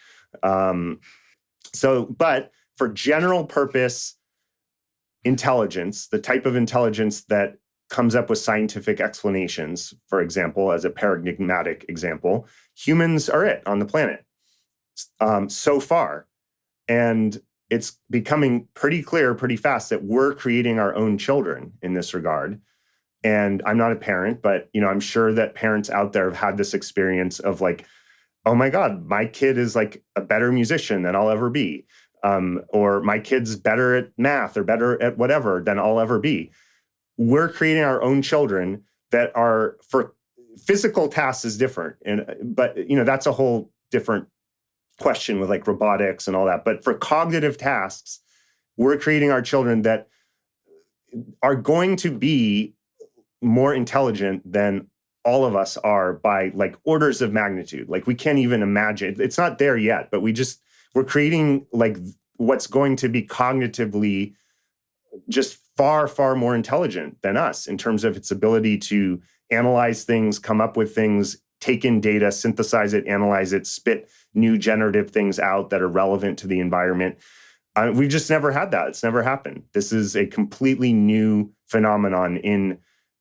But for general purpose intelligence, the type of intelligence that comes up with scientific explanations, for example, as a paradigmatic example, humans are it on the planet so far. And it's becoming pretty clear pretty fast that we're creating our own children in this regard. And I'm not a parent, but I'm sure that parents out there have had this experience of like, oh my God, my kid is like a better musician than I'll ever be. Or my kid's better at math or better at whatever than I'll ever be. We're creating our own children that are, for physical tasks is different. But that's a whole different question with like robotics and all that. But for cognitive tasks, we're creating our children that are going to be more intelligent than all of us are by like orders of magnitude. Like we can't even imagine. It's not there yet, but we're creating like what's going to be cognitively just far, far more intelligent than us in terms of its ability to analyze things, come up with things, take in data, synthesize it, analyze it, spit new generative things out that are relevant to the environment. We've just never had that. It's never happened. This is a completely new phenomenon in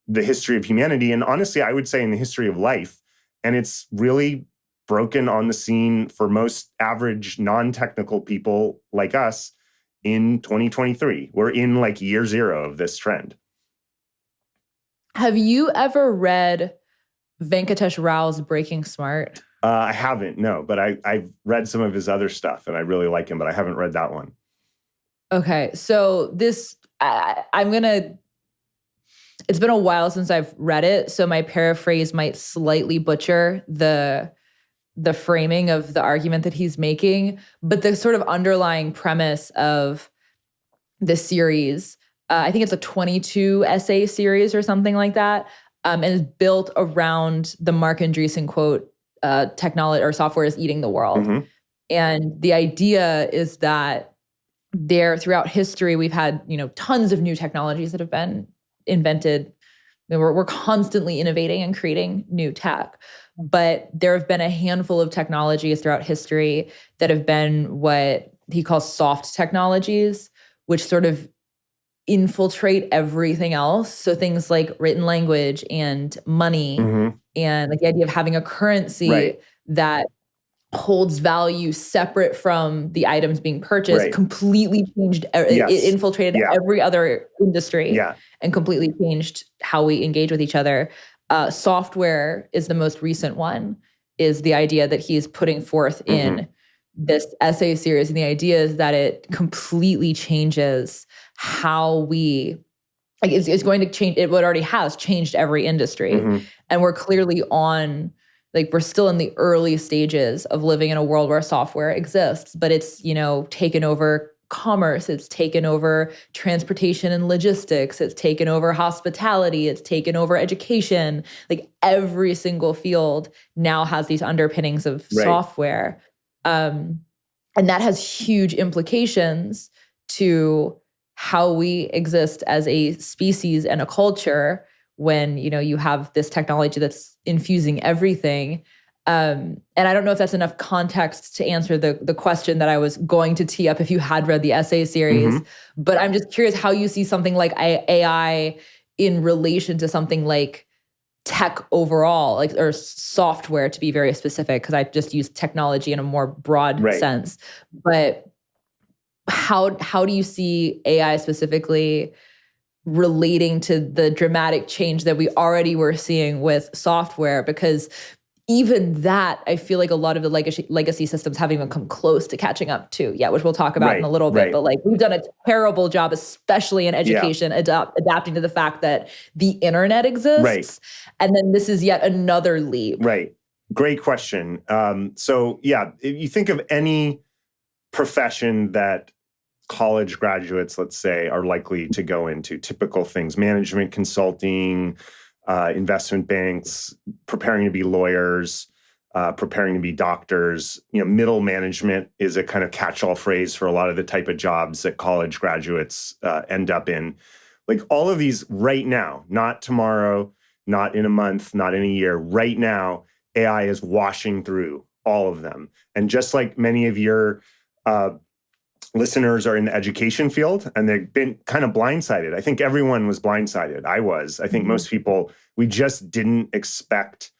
the history of humanity. And honestly, I would say in the history of life. And it's really broken on the scene for most average non-technical people like us in 2023. We're in like year zero of this trend. Have you ever read Venkatesh Rao's Breaking Smart? I haven't, no, but I've read some of his other stuff and I really like him, but I haven't read that one. Okay, so this, it's been a while since I've read it, so my paraphrase might slightly butcher the framing of the argument that he's making, but the sort of underlying premise of the series, I think it's a 22 essay series or something like that, and is built around the Marc Andreessen quote, technology or software is eating the world. Mm-hmm. And the idea is that throughout history, we've had, tons of new technologies that have been invented. We're constantly innovating and creating new tech. But there have been a handful of technologies throughout history that have been what he calls soft technologies, which sort of infiltrate everything else. So things like written language and money, Mm-hmm. and like the idea of having a currency Right. that holds value separate from the items being purchased, Right. completely changed. Yes. It infiltrated Yeah. every other industry Yeah. and completely changed how we engage with each other. Software is the most recent one, is the idea that he's putting forth in this essay series. And the idea is that it completely changes how we, like it's going to change, it already has changed every industry. Mm-hmm. And we're clearly we're still in the early stages of living in a world where software exists, but it's, taken over commerce, it's taken over transportation and logistics, it's taken over hospitality, it's taken over education. Like every single field now has these underpinnings of software. And that has huge implications to how we exist as a species and a culture when, you have this technology that's infusing everything. And I don't know if that's enough context to answer the question that I was going to tee up if you had read the essay series. But I'm just curious how you see something like AI in relation to something like tech overall, or software, to be very specific, because I just use technology in a more broad sense. But how do you see AI specifically relating to the dramatic change that we already were seeing with software? Because even that, I feel like a lot of the legacy systems haven't even come close to catching up to yet, which we'll talk about in a little bit. But we've done a terrible job, especially in education, adapting to the fact that the internet exists. And then this is yet another leap. Right. Great question. So if you think of any profession that college graduates, let's say, are likely to go into, typical things: management consulting, investment banks, preparing to be lawyers, preparing to be doctors. Middle management is a kind of catch-all phrase for a lot of the type of jobs that college graduates end up in. Like all of these right now, not tomorrow, not in a month, not in a year, right now, AI is washing through all of them. And just like many of your listeners are in the education field and they've been kind of blindsided. I think everyone was blindsided. I was. I think most people, we just didn't expect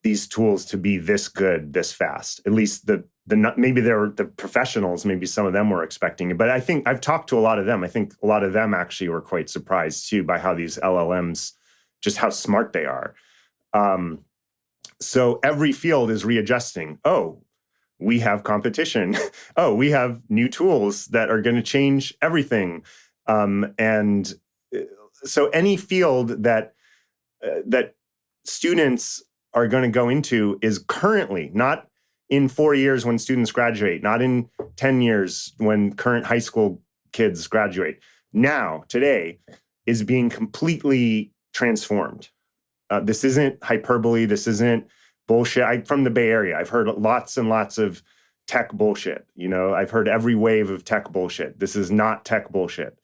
these tools to be this good, this fast. At least maybe they were the professionals, maybe some of them were expecting it. But I think I've talked to a lot of them. I think a lot of them actually were quite surprised too by how these LLMs, just how smart they are. So every field is readjusting. Oh, we have competition. Oh, we have new tools that are going to change everything. And so any field that students are going to go into is currently, not in 4 years when students graduate, not in 10 years when current high school kids graduate. Now, today, is being completely transformed. This isn't hyperbole. This isn't bullshit. I'm from the Bay Area. I've heard lots and lots of tech bullshit. I've heard every wave of tech bullshit. This is not tech bullshit.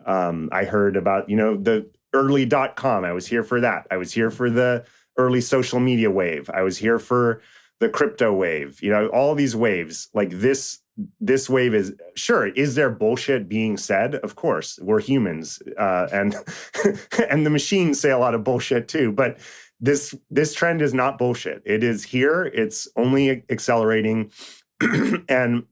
I heard about, the early .com. I was here for that. I was here for the early social media wave. I was here for the crypto wave, all these waves, like this wave is there bullshit being said? Of course, we're humans, and and the machines say a lot of bullshit too. But this trend is not bullshit. It is here. It's only accelerating, and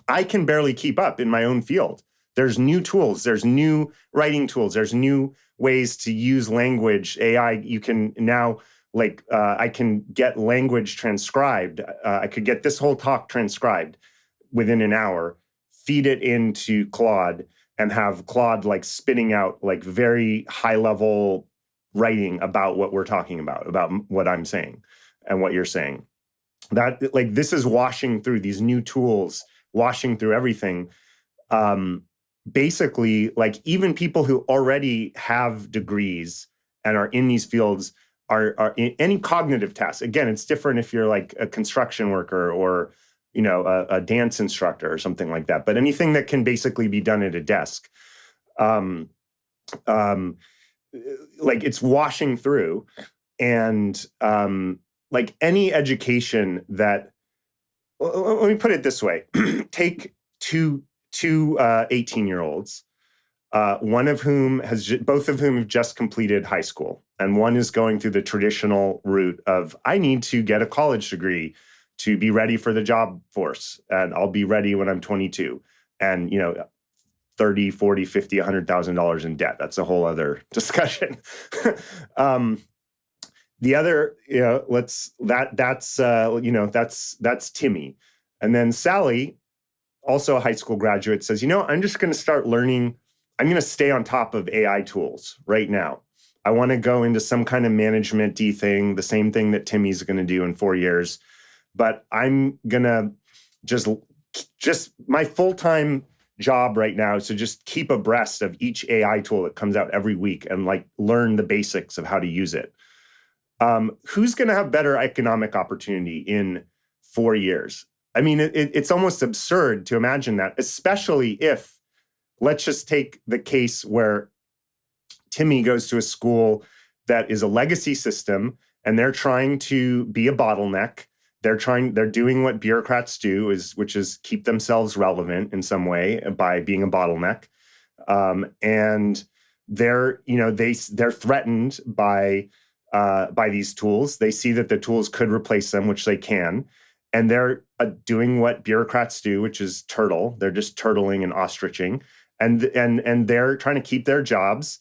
I can barely keep up in my own field. There's new tools. There's new writing tools. There's new ways to use language. AI. You can now. I can get language transcribed. I could get this whole talk transcribed within an hour, feed it into Claude, and have Claude spitting out very high level writing about what we're talking about what I'm saying and what you're saying. That this is washing through these new tools, washing through everything. Basically, even people who already have degrees and are in these fields are in any cognitive task. Again, it's different if you're a construction worker or a dance instructor or something like that. But anything that can basically be done at a desk, it's washing through, and any education that. Let me put it this way: take two 18-year-olds. Both of whom have just completed high school. And one is going through the traditional route of, I need to get a college degree to be ready for the job force. And I'll be ready when I'm 22. And, 30, 40, 50, $100,000 in debt. That's a whole other discussion. The other, that's Timmy. And then Sally, also a high school graduate, says, I'm just going to start learning. I'm going to stay on top of AI tools right now. I want to go into some kind of management-y thing, the same thing that Timmy's going to do in 4 years. But I'm going to just my full-time job right now is to just keep abreast of each AI tool that comes out every week and learn the basics of how to use it. Who's going to have better economic opportunity in 4 years? I mean, it's almost absurd to imagine that, especially if, let's just take the case where Timmy goes to a school that is a legacy system and they're trying to be a bottleneck. They're doing what bureaucrats do, which is keep themselves relevant in some way by being a bottleneck. And they're threatened by these tools. They see that the tools could replace them, which they can. And they're doing what bureaucrats do, which is turtle. They're just turtling and ostriching. And they're trying to keep their jobs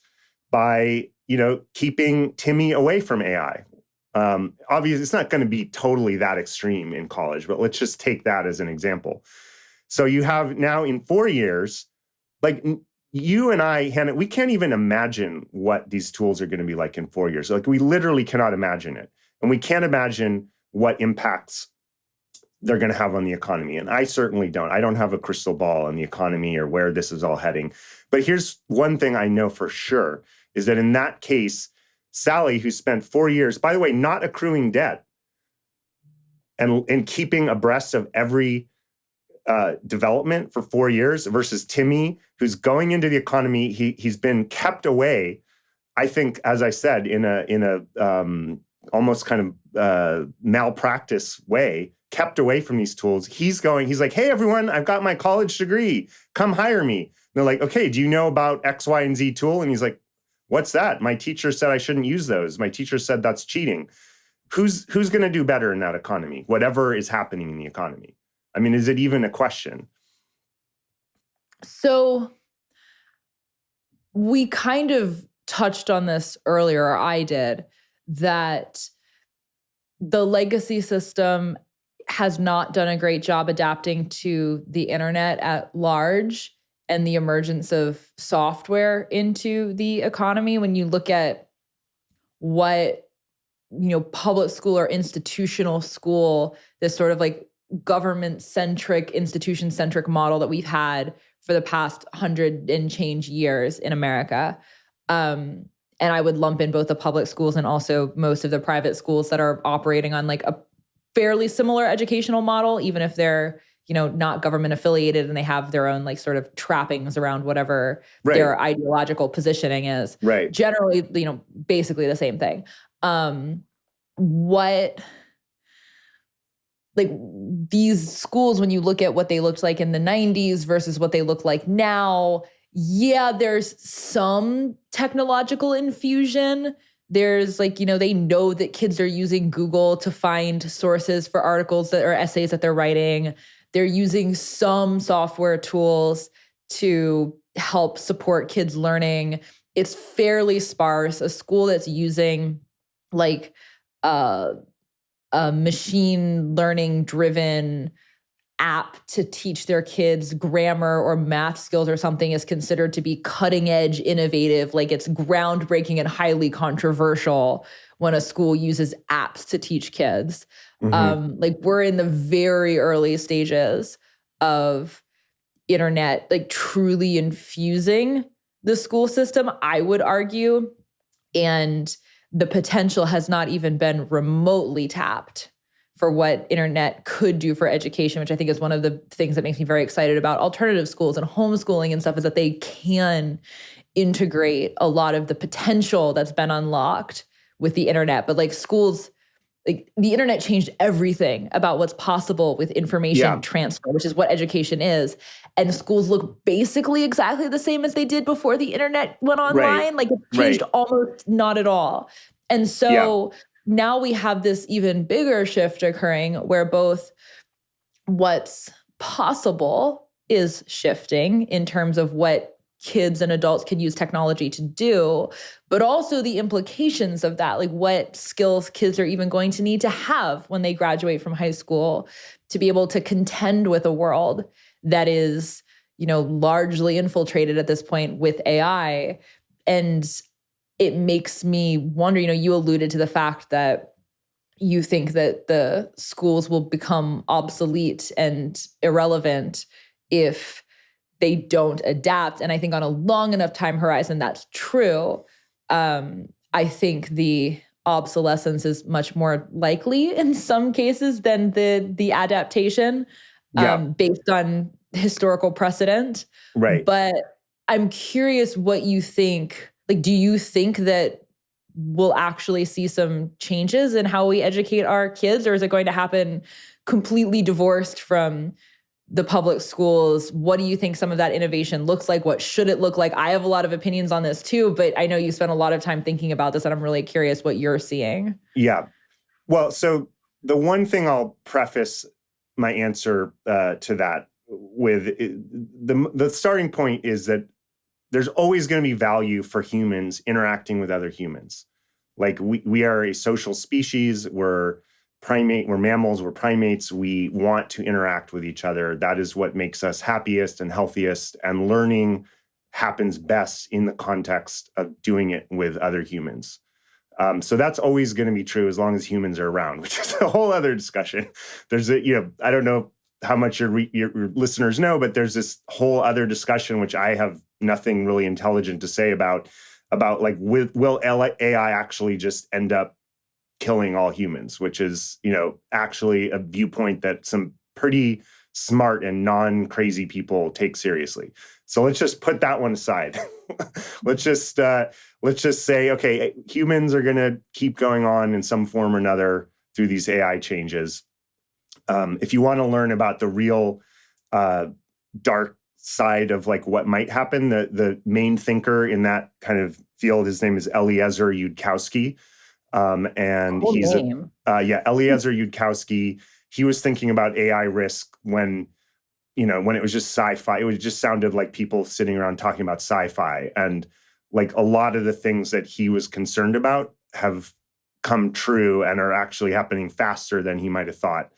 by, keeping Timmy away from AI. Obviously, it's not going to be totally that extreme in college, but let's just take that as an example. So you have now in 4 years, you and I, Hannah, we can't even imagine what these tools are going to be like in 4 years. We literally cannot imagine it. And we can't imagine what impacts they're going to have on the economy. And I certainly don't. I don't have a crystal ball on the economy or where this is all heading. But here's one thing I know for sure, is that in that case, Sally, who spent 4 years, by the way, not accruing debt and keeping abreast of every development for 4 years, versus Timmy, who's going into the economy, he's been kept away, I think, as I said, in a almost kind of malpractice way, kept away from these tools. He's like, hey, everyone, I've got my college degree. Come hire me. And they're like, okay, do you know about X, Y, and Z tool? And he's like, what's that? My teacher said I shouldn't use those. My teacher said that's cheating. Who's going to do better in that economy? Whatever is happening in the economy. I mean, is it even a question? So we kind of touched on this earlier, or I did, that the legacy system has not done a great job adapting to the internet at large and the emergence of software into the economy. When you look at what, public school or institutional school, this sort of government-centric, institution-centric model that we've had for the past 100 and change years in America. And I would lump in both the public schools and also most of the private schools that are operating on a fairly similar educational model, even if they're, not government affiliated and they have their own sort of trappings around whatever their ideological positioning is. Right. Generally, basically the same thing. like these schools, when you look at what they looked like in the 90s versus what they look like now, yeah, there's some technological infusion. There's like, they know that kids are using Google to find sources for articles that or essays that they're writing. They're using some software tools to help support kids' learning. It's fairly sparse. A school that's using like a machine learning driven app to teach their kids grammar or math skills or something is considered to be cutting edge, innovative, like it's groundbreaking and highly controversial when a school uses apps to teach kids. Like we're in the very early stages of internet, like truly infusing the school system, I would argue. And the potential has not even been remotely tapped for what internet could do for education, which I think is one of the things that makes me very excited about alternative schools and homeschooling and stuff, is that they can integrate a lot of the potential that's been unlocked with the internet. But like schools, like the internet changed everything about what's possible with information transfer, which is what education is. And schools look basically exactly the same as they did before the internet went online. Like it's changed almost not at all. And so now we have this even bigger shift occurring where both what's possible is shifting in terms of what kids and adults can use technology to do, but also the implications of that, like what skills kids are even going to need to have when they graduate from high school to be able to contend with a world that is, largely infiltrated at this point with AI. And it makes me wonder, you alluded to the fact that you think that the schools will become obsolete and irrelevant if they don't adapt. And I think on a long enough time horizon, that's true. I think the obsolescence is much more likely in some cases than the adaptation based on historical precedent. Right. But I'm curious what you think. Like, do you think that we'll actually see some changes in how we educate our kids, or is it going to happen completely divorced from the public schools? What do you think some of that innovation looks like? What should it look like? I have a lot of opinions on this too, but I know you spent a lot of time thinking about this, and I'm really curious what you're seeing. Yeah. Well, so the one thing I'll preface my answer to that with, the starting point is that there's always going to be value for humans interacting with other humans. Like we are a social species. We're mammals, we're primates. We want to interact with each other. That is what makes us happiest and healthiest. And learning happens best in the context of doing it with other humans. So that's always going to be true as long as humans are around, which is a whole other discussion. There's I don't know how much your listeners know, but there's this whole other discussion, which I have nothing really intelligent to say about like, will AI actually just end up killing all humans, which is, actually a viewpoint that some pretty smart and non-crazy people take seriously. So let's just put that one aside. let's just say, okay, humans are going to keep going on in some form or another through these AI changes. If you want to learn about the real dark side of like what might happen, the main thinker in that kind of field, his name is Eliezer Yudkowsky. And Cool he's name. Eliezer Yudkowsky. He was thinking about AI risk when it was just sci-fi. It just sounded like people sitting around talking about sci-fi. And like a lot of the things that he was concerned about have come true and are actually happening faster than he might have thought.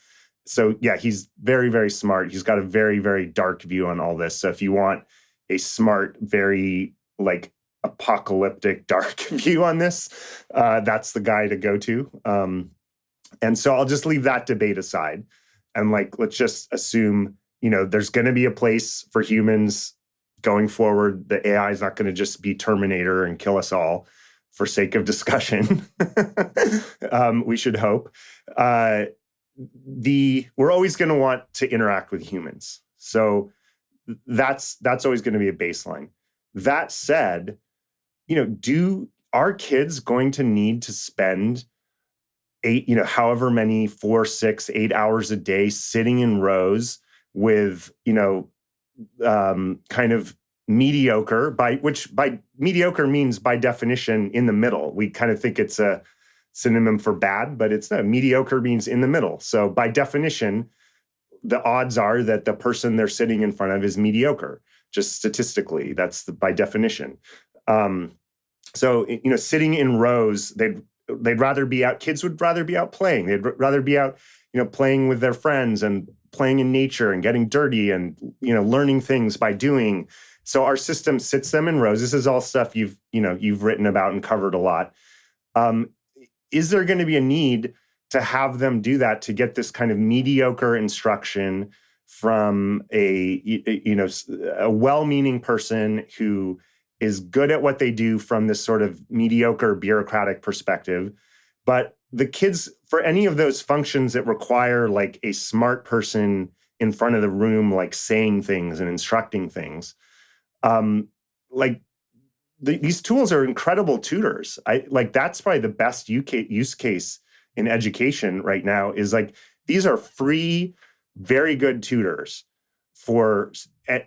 So yeah, he's very, very smart. He's got a very, very dark view on all this. So if you want a smart, very like apocalyptic dark view on this, that's the guy to go to. And so I'll just leave that debate aside. And like, let's just assume, there's going to be a place for humans going forward. The AI is not going to just be Terminator and kill us all for sake of discussion. We should hope. We're always going to want to interact with humans. So that's always going to be a baseline. That said, are kids going to need to spend eight, however many, 4, 6, 8 hours a day, sitting in rows with, kind of mediocre, by mediocre means by definition in the middle. We kind of think it's a synonym for bad, but it's not. Mediocre means in the middle. So by definition, the odds are that the person they're sitting in front of is mediocre. Just statistically, that's by definition. So sitting in rows, they'd rather be out. Kids would rather be out playing. They'd rather be out, playing with their friends and playing in nature and getting dirty and learning things by doing. So our system sits them in rows. This is all stuff you've written about and covered a lot. Is there going to be a need to have them do that to get this kind of mediocre instruction from a well-meaning person who is good at what they do from this sort of mediocre bureaucratic perspective? But the kids, for any of those functions that require like a smart person in front of the room, like saying things and instructing things, these tools are incredible tutors. That's probably the best use case in education right now, is like, these are free, very good tutors for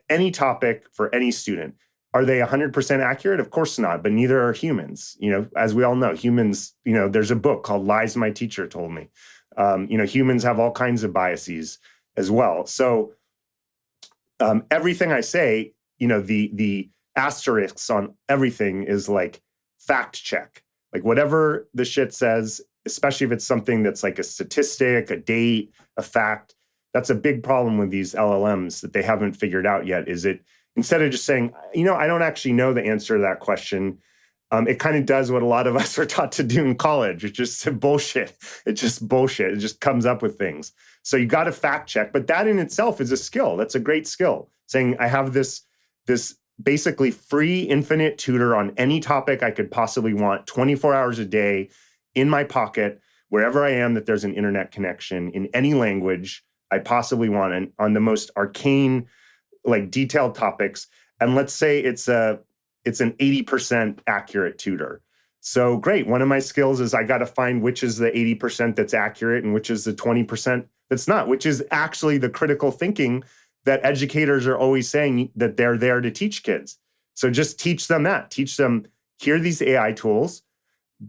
any topic for any student. Are they 100% accurate? Of course not, but neither are humans. As we all know, humans, there's a book called Lies My Teacher Told Me. Humans have all kinds of biases as well. So everything I say, the asterisks on everything is like fact check. Like whatever the shit says, especially if it's something that's like a statistic, a date, a fact, that's a big problem with these LLMs that they haven't figured out yet. Is it, instead of just saying, I don't actually know the answer to that question, it kind of does what a lot of us are taught to do in college. It's just bullshit. It's just bullshit. It just comes up with things. So you got to fact check, but that in itself is a skill. That's a great skill. Saying I have this basically free infinite tutor on any topic I could possibly want, 24 hours a day in my pocket, wherever I am, that there's an internet connection in any language I possibly want, and on the most arcane, like detailed topics. And let's say it's an 80% accurate tutor. So great. One of my skills is I got to find which is the 80% that's accurate and which is the 20% that's not, which is actually the critical thinking that educators are always saying that they're there to teach kids. So just teach them that. Teach them, here are these AI tools.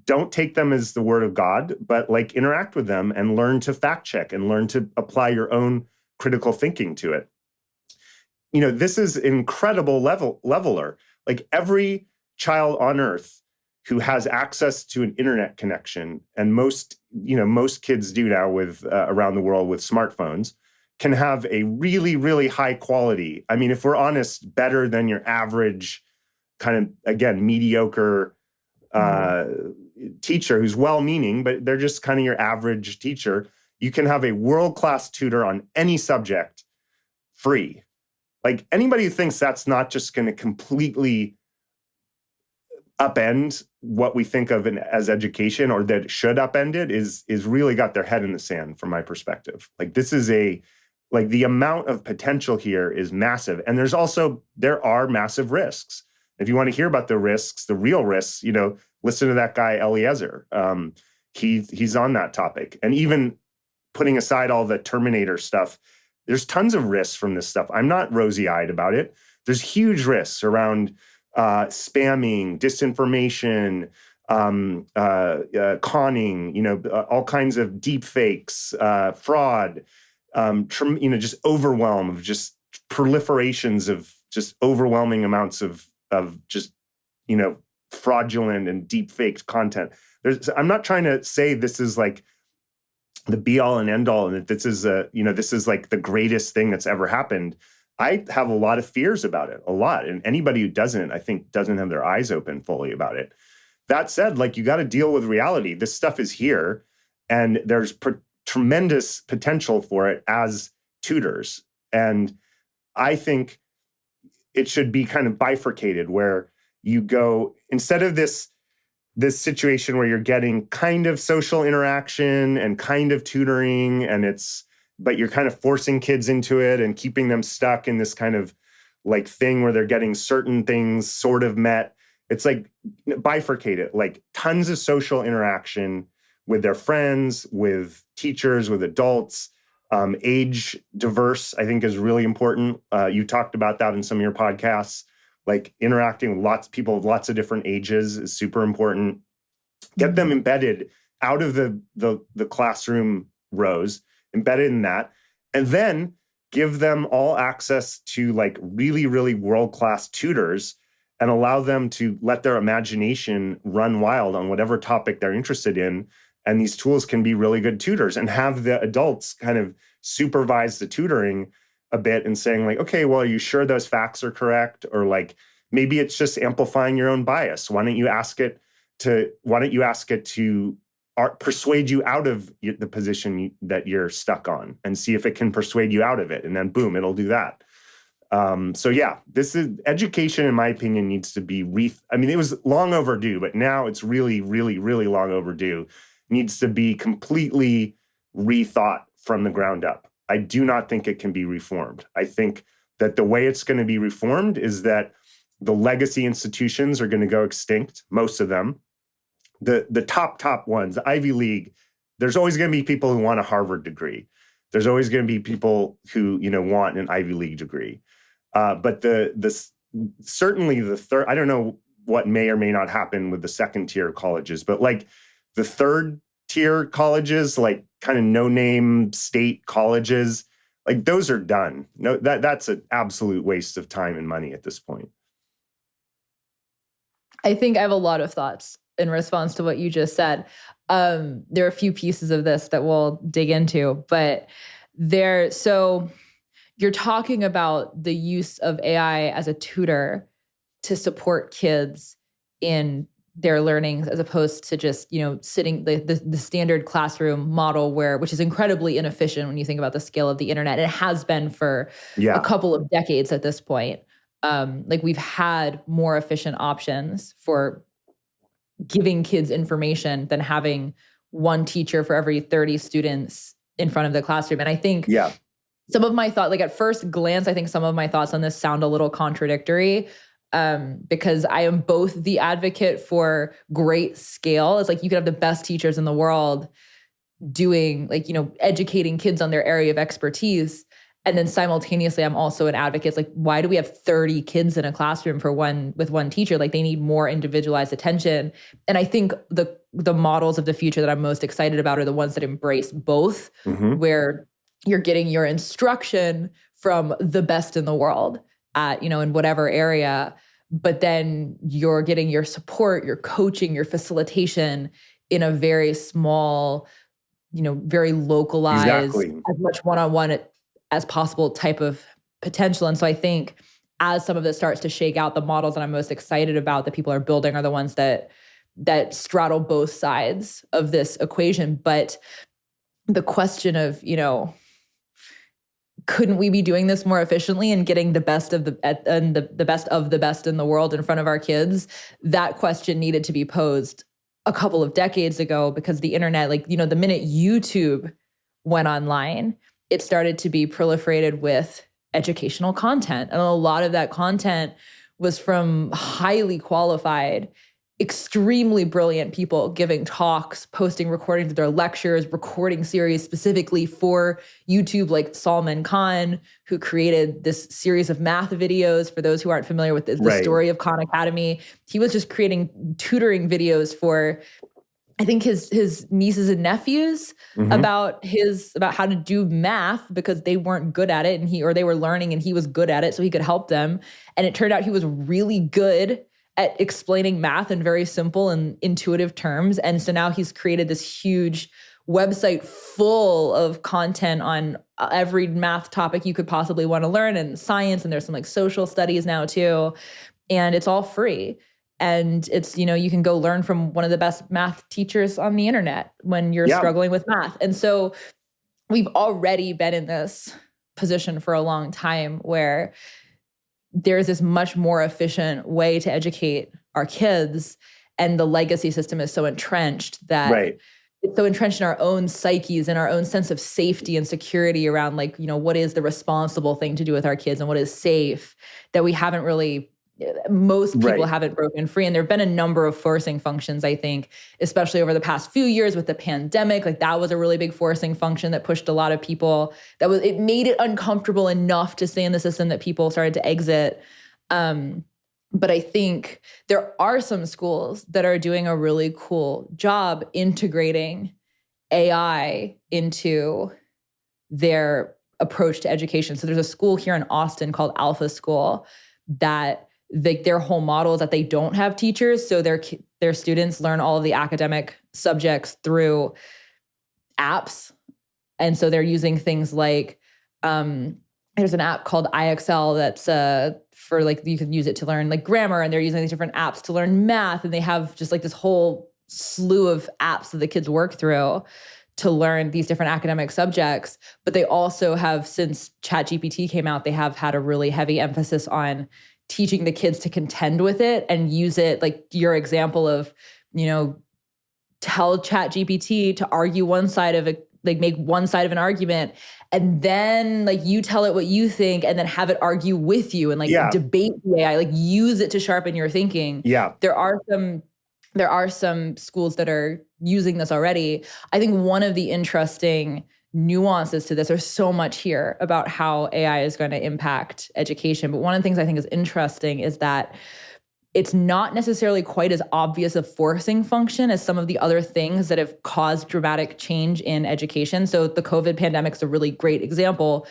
Don't take them as the word of God, but like interact with them and learn to fact check and learn to apply your own critical thinking to it. This is an incredible leveler. Like every child on earth who has access to an internet connection, and most kids do now with around the world with smartphones, can have a really, really high quality. I mean, if we're honest, better than your average kind of, again, mediocre teacher who's well-meaning, but they're just kind of your average teacher. You can have a world-class tutor on any subject free. Like anybody who thinks that's not just going to completely upend what we think of as education, or that it should upend it, is really got their head in the sand from my perspective. Like this is the amount of potential here is massive. And there are massive risks. If you want to hear about the risks, the real risks, listen to that guy, Eliezer. He's on that topic. And even putting aside all the Terminator stuff, there's tons of risks from this stuff. I'm not rosy-eyed about it. There's huge risks around spamming, disinformation, conning, all kinds of deep fakes, fraud, just overwhelm of just proliferations of just overwhelming amounts of just, fraudulent and deep faked content. I'm not trying to say this is like the be all and end all, and that this is like the greatest thing that's ever happened. I have a lot of fears about it, a lot. And anybody who doesn't, I think, doesn't have their eyes open fully about it. That said, like, you got to deal with reality. This stuff is here, and there's tremendous potential for it as tutors. And I think it should be kind of bifurcated, where you go, instead of this situation where you're getting kind of social interaction and kind of tutoring, but you're kind of forcing kids into it and keeping them stuck in this kind of like thing where they're getting certain things sort of met. It's like bifurcate it, like tons of social interaction with their friends, with teachers, with adults. Age diverse, I think, is really important. You talked about that in some of your podcasts. Like interacting with lots of people with lots of different ages is super important. Get them embedded out of the classroom rows, embedded in that, and then give them all access to like really, really world-class tutors and allow them to let their imagination run wild on whatever topic they're interested in. And these tools can be really good tutors, and have the adults kind of supervise the tutoring a bit and saying like, okay, well, are you sure those facts are correct? Or like, maybe it's just amplifying your own bias. Why don't you ask it to persuade you out of the position that you're stuck on, and see if it can persuade you out of it. And then boom, it'll do that. So yeah, this is education, in my opinion, needs to be it was long overdue, but now it's really, really, really long overdue. It needs to be completely rethought from the ground up. I do not think it can be reformed. I think that the way it's going to be reformed is that the legacy institutions are going to go extinct, most of them. The top ones, the Ivy League, there's always going to be people who want a Harvard degree. There's always going to be people who, want an Ivy League degree. But certainly the third, I don't know what may or may not happen with the second tier colleges, but like the third tier colleges, like kind of no-name state colleges, like those are done. No, that's an absolute waste of time and money at this point. I think I have a lot of thoughts in response to what you just said. There are a few pieces of this that we'll dig into, but so you're talking about the use of AI as a tutor to support kids in their learnings, as opposed to just, sitting the standard classroom model which is incredibly inefficient when you think about the scale of the internet. It has been for a couple of decades at this point. Like we've had more efficient options for giving kids information than having one teacher for every 30 students in front of the classroom. And I think some of my thoughts, like at first glance, I think some of my thoughts on this sound a little contradictory, because I am both the advocate for great scale. It's like you could have the best teachers in the world doing educating kids on their area of expertise. And then simultaneously, I'm also an advocate. It's like, why do we have 30 kids in a classroom with one teacher? Like they need more individualized attention. And I think the models of the future that I'm most excited about are the ones that embrace both, where you're getting your instruction from the best in the world at, in whatever area, but then you're getting your support, your coaching, your facilitation in a very small, very localized, as much one-on-one as possible type of potential. And so I think as some of this starts to shake out, the models that I'm most excited about that people are building are the ones that straddle both sides of this equation. But the question of, couldn't we be doing this more efficiently and getting the best of the best of the best in the world in front of our kids? That question needed to be posed a couple of decades ago, because the internet, the minute YouTube went online, it started to be proliferated with educational content. And a lot of that content was from highly qualified, extremely brilliant people giving talks, posting recordings of their lectures, recording series specifically for YouTube, like Salman Khan, who created this series of math videos. For those who aren't familiar with the story of Khan Academy, he was just creating tutoring videos for, I think, his nieces and nephews about how to do math, because they weren't good at it, and they were learning and he was good at it, so he could help them. And it turned out he was really good at explaining math in very simple and intuitive terms. And so now he's created this huge website full of content on every math topic you could possibly want to learn, and science, and there's some social studies now too. And it's all free. And it's, you can go learn from one of the best math teachers on the internet when you're struggling with math. And so we've already been in this position for a long time where there's this much more efficient way to educate our kids. And the legacy system is so entrenched that it's so entrenched in our own psyches and our own sense of safety and security around what is the responsible thing to do with our kids and what is safe, that we haven't really most people Right. haven't broken free. And there have been a number of forcing functions, I think, especially over the past few years with the pandemic. Like that was a really big forcing function that pushed a lot of people. It made it uncomfortable enough to stay in the system that people started to exit. But I think there are some schools that are doing a really cool job integrating AI into their approach to education. So there's a school here in Austin called Alpha School that their whole model is that they don't have teachers. So their students learn all of the academic subjects through apps. And so they're using things like, there's an app called IXL that's for like, you can use it to learn like grammar, and they're using these different apps to learn math. And they have just like this whole slew of apps that the kids work through to learn these different academic subjects. But they also have, since ChatGPT came out, they have had a really heavy emphasis on teaching the kids to contend with it and use it, like your example of, tell ChatGPT to argue one side of it, like make one side of an argument, and then like you tell it what you think and then have it argue with you and like debate the AI, like use it to sharpen your thinking. Yeah. There are some schools that are using this already. I think one of the interesting nuances to this, there's so much here about how AI is going to impact education. But one of the things I think is interesting is that it's not necessarily quite as obvious a forcing function as some of the other things that have caused dramatic change in education. So the COVID pandemic is a really great example.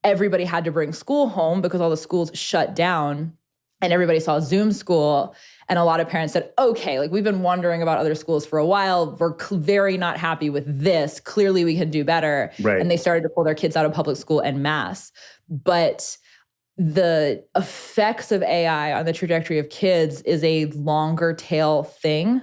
Everybody had to bring school home because all the schools shut down, and everybody saw Zoom school. And a lot of parents said, okay, like we've been wondering about other schools for a while. We're very not happy with this. Clearly we can do better. Right. And they started to pull their kids out of public school en masse. But the effects of AI on the trajectory of kids is a longer tail thing.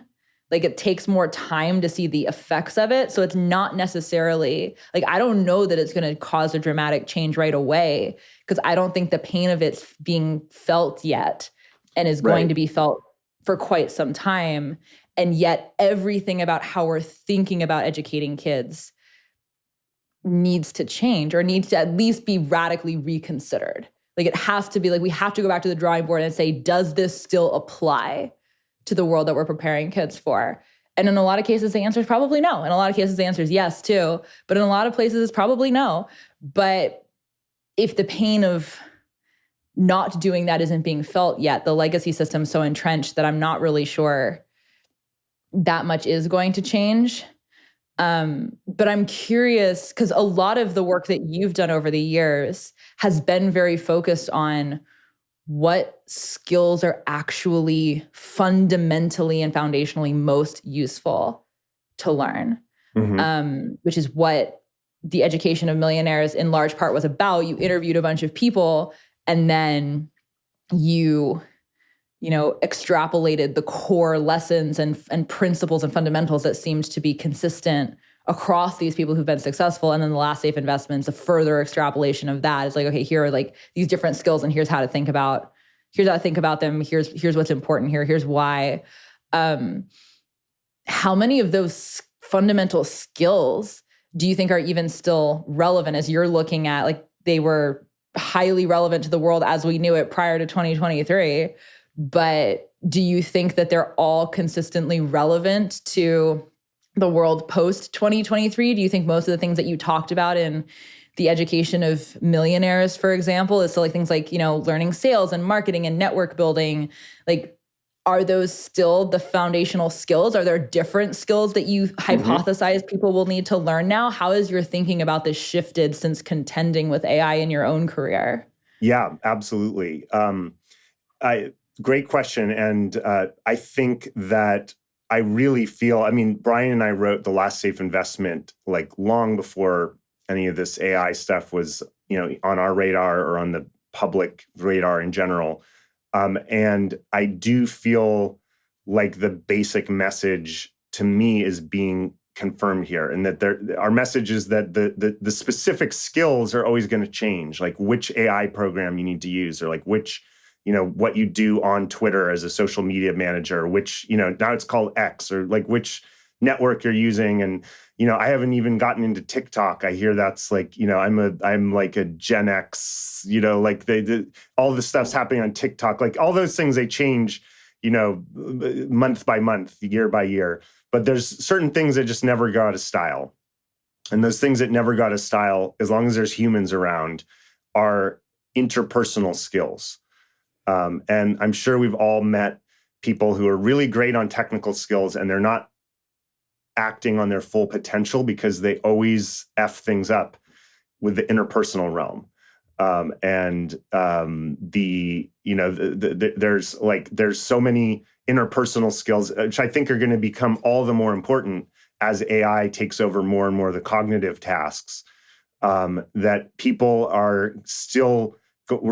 Like it takes more time to see the effects of it. So it's not necessarily, like I don't know that it's going to cause a dramatic change right away, because I don't think the pain of it's being felt yet and is going to be felt for quite some time. And yet everything about how we're thinking about educating kids needs to change, or needs to at least be radically reconsidered. Like it has to be like, we have to go back to the drawing board and say, does this still apply to the world that we're preparing kids for? And in a lot of cases, the answer is probably no. In a lot of cases, the answer is yes too. But in a lot of places, it's probably no. But if the pain of not doing that isn't being felt yet, the legacy system's so entrenched that I'm not really sure that much is going to change. But I'm curious, because a lot of the work that you've done over the years has been very focused on what skills are actually fundamentally and foundationally most useful to learn, which is what the education of millionaires in large part was about. You interviewed a bunch of people, and then you extrapolated the core lessons and principles and fundamentals that seemed to be consistent across these people who've been successful. And then the last safe investments, a further extrapolation of that is like, okay, here are like these different skills, and here's how to think about them. Here's what's important here. Here's why. How many of those fundamental skills do you think are even still relevant as you're looking at, like they were highly relevant to the world as we knew it prior to 2023, but do you think that they're all consistently relevant to the world post 2023? Do you think most of the things that you talked about in the education of millionaires, for example, is still like things like, learning sales and marketing and network building? Like, are those still the foundational skills? Are there different skills that you hypothesize people will need to learn now? How has your thinking about this shifted since contending with AI in your own career? Yeah, absolutely. Great question. And I think that I really feel, Brian and I wrote The Last Safe Investment like long before any of this AI stuff was, on our radar or on the public radar in general. And I do feel like the basic message to me is being confirmed here, and that our message is that the specific skills are always going to change, like which AI program you need to use, or like which, what you do on Twitter as a social media manager, which, now it's called X, or like which network you're using. And, I haven't even gotten into TikTok. I hear that's like, I'm like a Gen X, like all the stuff's happening on TikTok, like all those things, they change, month by month, year by year. But there's certain things that just never go out of style. And those things that never got a style, as long as there's humans around, are interpersonal skills. And I'm sure we've all met people who are really great on technical skills, and they're not acting on their full potential because they always F things up with the interpersonal realm. There's so many interpersonal skills, which I think are going to become all the more important as AI takes over more and more of the cognitive tasks, that people we're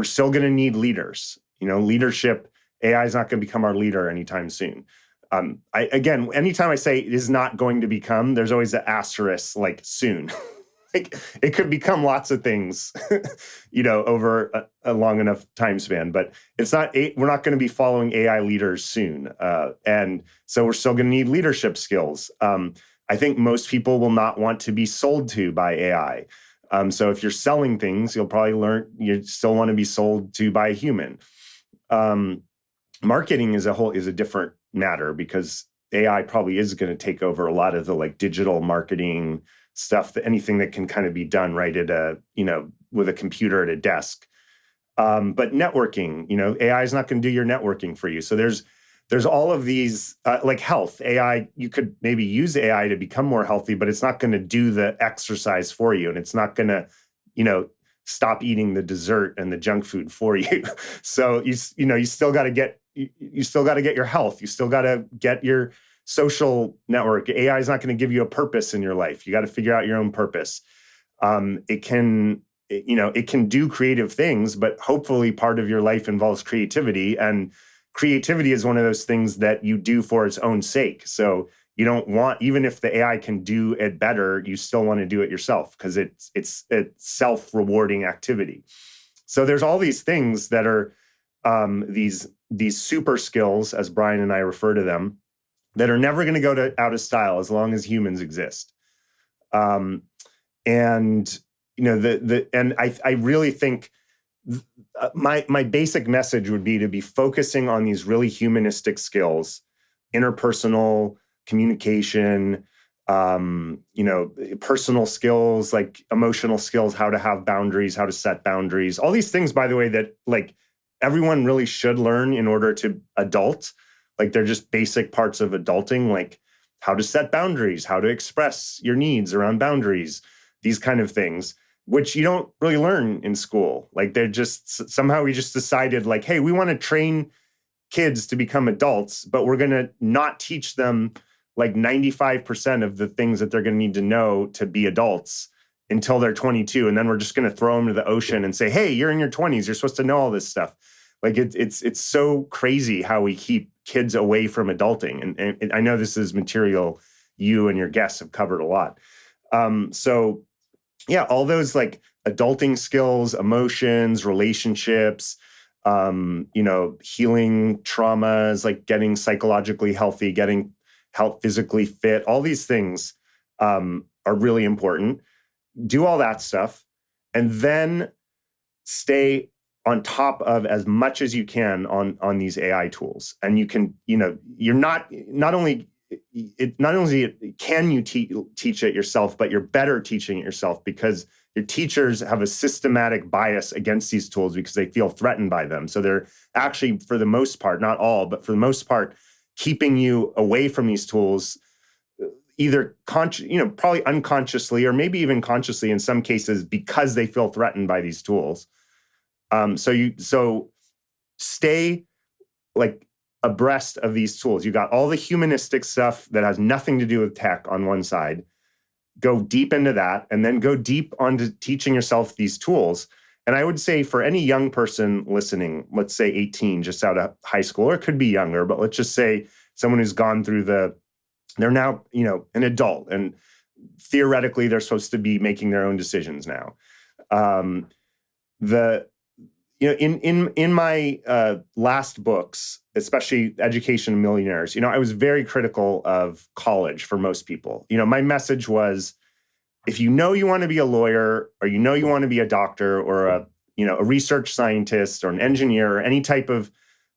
still going to need leaders. Leadership, AI is not going to become our leader anytime soon. Anytime I say it is not going to become, there's always an asterisk, like soon. Like it could become lots of things, over a long enough time span, but we're not going to be following AI leaders soon. And so we're still going to need leadership skills. I think most people will not want to be sold to by AI. So if you're selling things, you'll probably learn you still want to be sold to by a human. Marketing is a different matter, because AI probably is going to take over a lot of the like digital marketing stuff, anything that can kind of be done right at with a computer at a desk. But networking, AI is not going to do your networking for you. So there's all of these, like health, AI, you could maybe use AI to become more healthy, but it's not going to do the exercise for you. And it's not going to, stop eating the dessert and the junk food for you. So you still got to get your health. You still got to get your social network. AI is not going to give you a purpose in your life. You got to figure out your own purpose. It can do creative things, but hopefully part of your life involves creativity. And creativity is one of those things that you do for its own sake. So you don't want, even if the AI can do it better, you still want to do it yourself, because it's a self-rewarding activity. So there's all these things that are these super skills, as Brian and I refer to them, that are never going to go out of style as long as humans exist. And I really think my basic message would be to be focusing on these really humanistic skills, interpersonal communication, personal skills, like emotional skills, how to have boundaries, how to set boundaries, all these things, by the way, that like everyone really should learn in order to adult. Like they're just basic parts of adulting, like how to set boundaries, how to express your needs around boundaries, these kind of things, which you don't really learn in school. Like they're just, somehow we just decided like, hey, we want to train kids to become adults, but we're going to not teach them like 95% of the things that they're going to need to know to be adults until they're 22. And then we're just going to throw them to the ocean and say, hey, you're in your 20s. You're supposed to know all this stuff. Like it's so crazy how we keep kids away from adulting. And I know this is material you and your guests have covered a lot. So yeah, all those like adulting skills, emotions, relationships, healing traumas, like getting psychologically healthy, getting physically fit, all these things are really important. Do all that stuff, and then stay on top of as much as you can on these AI tools. And you can, you're not only can you teach it yourself, but you're better teaching it yourself, because your teachers have a systematic bias against these tools because they feel threatened by them. So they're actually, for the most part, not all, but for the most part, keeping you away from these tools, either probably unconsciously or maybe even consciously in some cases, because they feel threatened by these tools. So stay like abreast of these tools. You got all the humanistic stuff that has nothing to do with tech on one side. Go deep into that, and then go deep onto teaching yourself these tools. And I would say for any young person listening, let's say 18, just out of high school, or it could be younger, but let's just say someone who's gone through they're now, an adult, and theoretically they're supposed to be making their own decisions now. in my last books, especially Education of Millionaires, I was very critical of college for most people. My message was, if you want to be a lawyer, or you want to be a doctor, or a research scientist, or an engineer, or any type of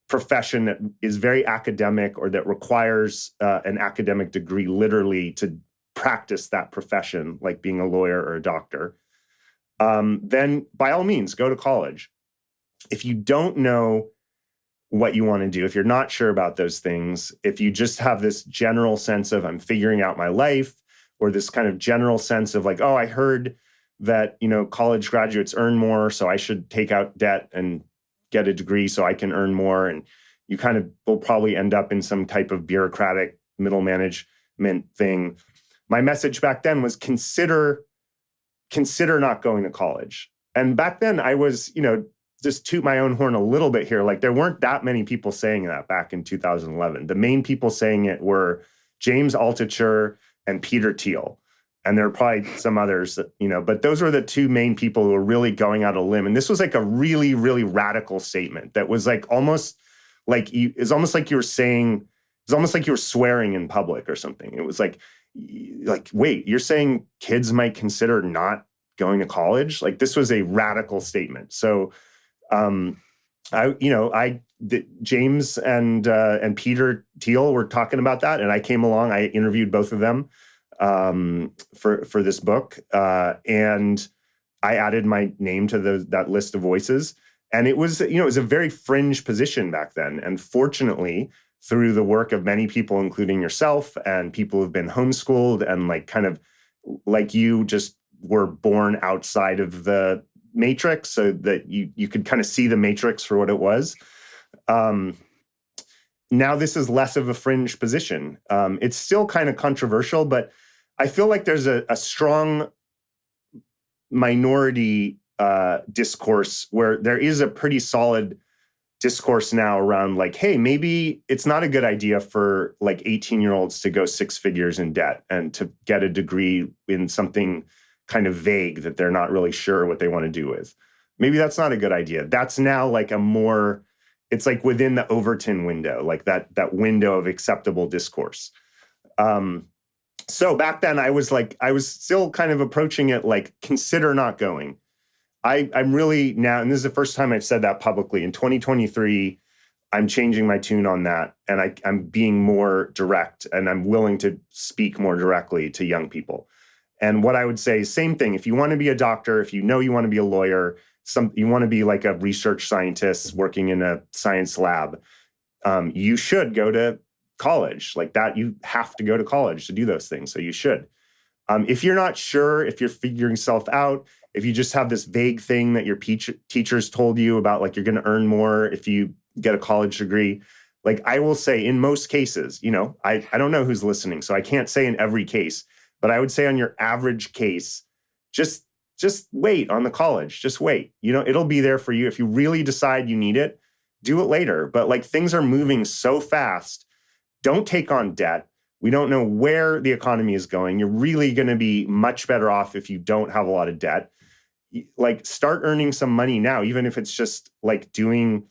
profession that is very academic, or that requires an academic degree literally to practice that profession, like being a lawyer or a doctor, then by all means, go to college. If you don't know what you want to do, if you're not sure about those things, if you just have this general sense of I'm figuring out my life, or this kind of general sense of like, oh, I heard that, college graduates earn more, so I should take out debt and get a degree so I can earn more. And you kind of will probably end up in some type of bureaucratic middle management thing. My message back then was consider not going to college. And back then I was, just toot my own horn a little bit here. Like, there weren't that many people saying that back in 2011. The main people saying it were James Altucher and Peter Thiel. And there are probably some others that, but those were the two main people who were really going out on a limb. And this was like a really, really radical statement that was like almost like it's almost like you were saying, it's almost like you were swearing in public or something. It was like, wait, you're saying kids might consider not going to college? Like, this was a radical statement. So, James and Peter Thiel were talking about that, and I came along. I interviewed both of them for this book, and I added my name to that list of voices. And it was, it was a very fringe position back then. And fortunately, through the work of many people, including yourself and people who've been homeschooled and like kind of like you just were born outside of the matrix, so that you could kind of see the matrix for what it was. Now this is less of a fringe position. It's still kind of controversial, but I feel like there's a strong minority discourse where there is a pretty solid discourse now around like, hey, maybe it's not a good idea for like 18-year-olds to go 6 figures in debt and to get a degree in something kind of vague that they're not really sure what they want to do with. Maybe that's not a good idea. That's now like it's like within the Overton window, like that window of acceptable discourse. So back then I was still kind of approaching it like, consider not going. I'm really now, and this is the first time I've said that publicly, in 2023, I'm changing my tune on that. And I'm being more direct, and I'm willing to speak more directly to young people. And what I would say is same thing. If you want to be a doctor, if you want to be a lawyer, you want to be like a research scientist working in a science lab, you should go to college. Like that, you have to go to college to do those things. So you should. If you're not sure, if you're figuring yourself out, if you just have this vague thing that your teachers told you about, like you're going to earn more if you get a college degree, like I will say in most cases, I don't know who's listening, so I can't say in every case, but I would say on your average case, just wait on the college. Just wait. It'll be there for you. If you really decide you need it, do it later. But like things are moving so fast, don't take on debt. We don't know where the economy is going. You're really going to be much better off if you don't have a lot of debt. Like start earning some money now, even if it's just like doing,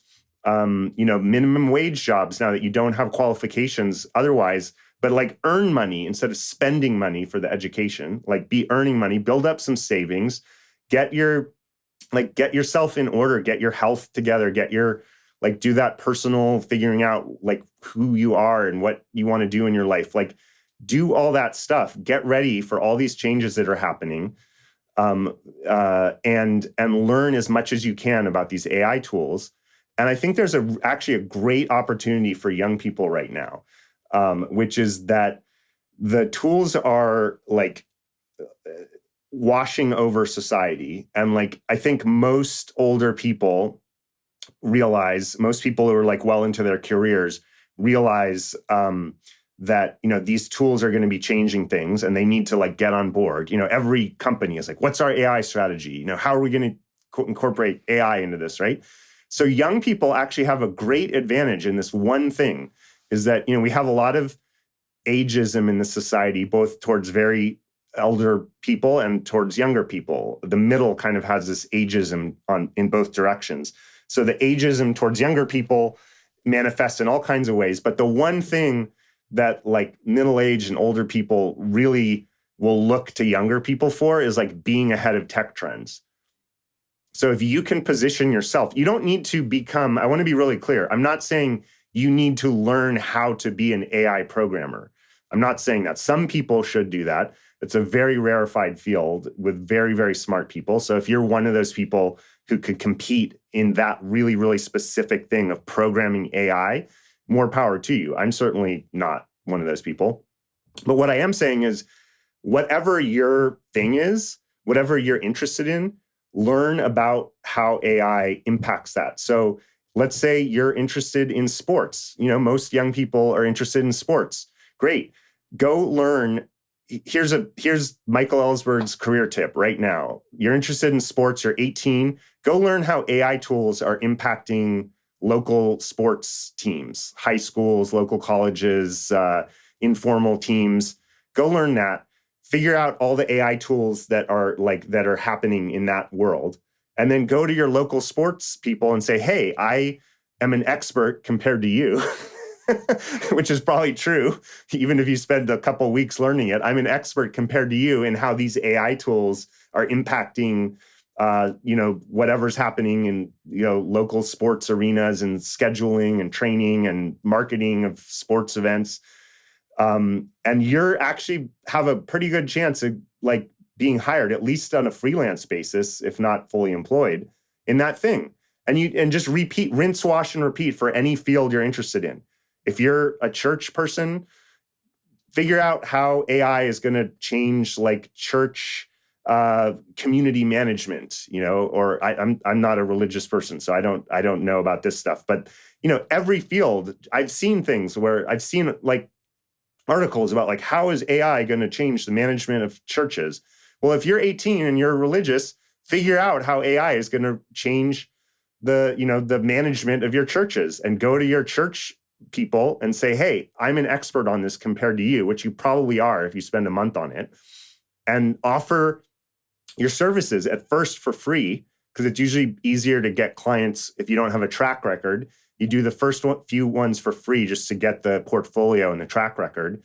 minimum wage jobs now that you don't have qualifications otherwise. But like earn money instead of spending money for the education, like be earning money, build up some savings, get yourself in order, get your health together, do that personal figuring out like who you are and what you want to do in your life. Like do all that stuff, get ready for all these changes that are happening, and learn as much as you can about these AI tools. And I think there's actually a great opportunity for young people right now. Which is that the tools are like washing over society. And like, I think most older people most people who are like well into their careers realize that, these tools are going to be changing things and they need to like get on board. Every company is like, what's our AI strategy? How are we going to incorporate AI into this, right? So young people actually have a great advantage in this one thing, is that, we have a lot of ageism in the society, both towards very elder people and towards younger people. The middle kind of has this ageism in both directions. So the ageism towards younger people manifests in all kinds of ways. But the one thing that like middle-aged and older people really will look to younger people for is like being ahead of tech trends. So if you can position yourself, you don't need to become, I want to be really clear. I'm not saying you need to learn how to be an AI programmer. I'm not saying that. Some people should do that. It's a very rarefied field with very, very smart people. So if you're one of those people who could compete in that really, really specific thing of programming AI, more power to you. I'm certainly not one of those people. But what I am saying is, whatever your thing is, whatever you're interested in, learn about how AI impacts that. So let's say you're interested in sports. You know, most young people are interested in sports. Great. Go learn. Here's Michael Ellsberg's career tip right now. You're interested in sports, you're 18, go learn how AI tools are impacting local sports teams, high schools, local colleges, informal teams. Go learn that. Figure out all the AI tools that are happening in that world. And then go to your local sports people and say, hey, I am an expert compared to you. Which is probably true, even if you spend a couple weeks learning it. I'm an expert compared to you in how these AI tools are impacting, whatever's happening in, local sports arenas and scheduling and training and marketing of sports events. And you're actually have a pretty good chance of like being hired, at least on a freelance basis, if not fully employed in that thing. And just repeat, rinse, wash, and repeat for any field you're interested in. If you're a church person, figure out how AI is going to change like church community management, or I'm not a religious person, so I don't know about this stuff. But every field, I've seen things where I've seen like articles about like how is AI going to change the management of churches? Well, if you're 18 and you're religious, figure out how AI is going to change the management of your churches, and go to your church people and say, hey, I'm an expert on this compared to you, which you probably are if you spend a month on it, and offer your services at first for free, because it's usually easier to get clients if you don't have a track record. You do the first few ones for free just to get the portfolio and the track record,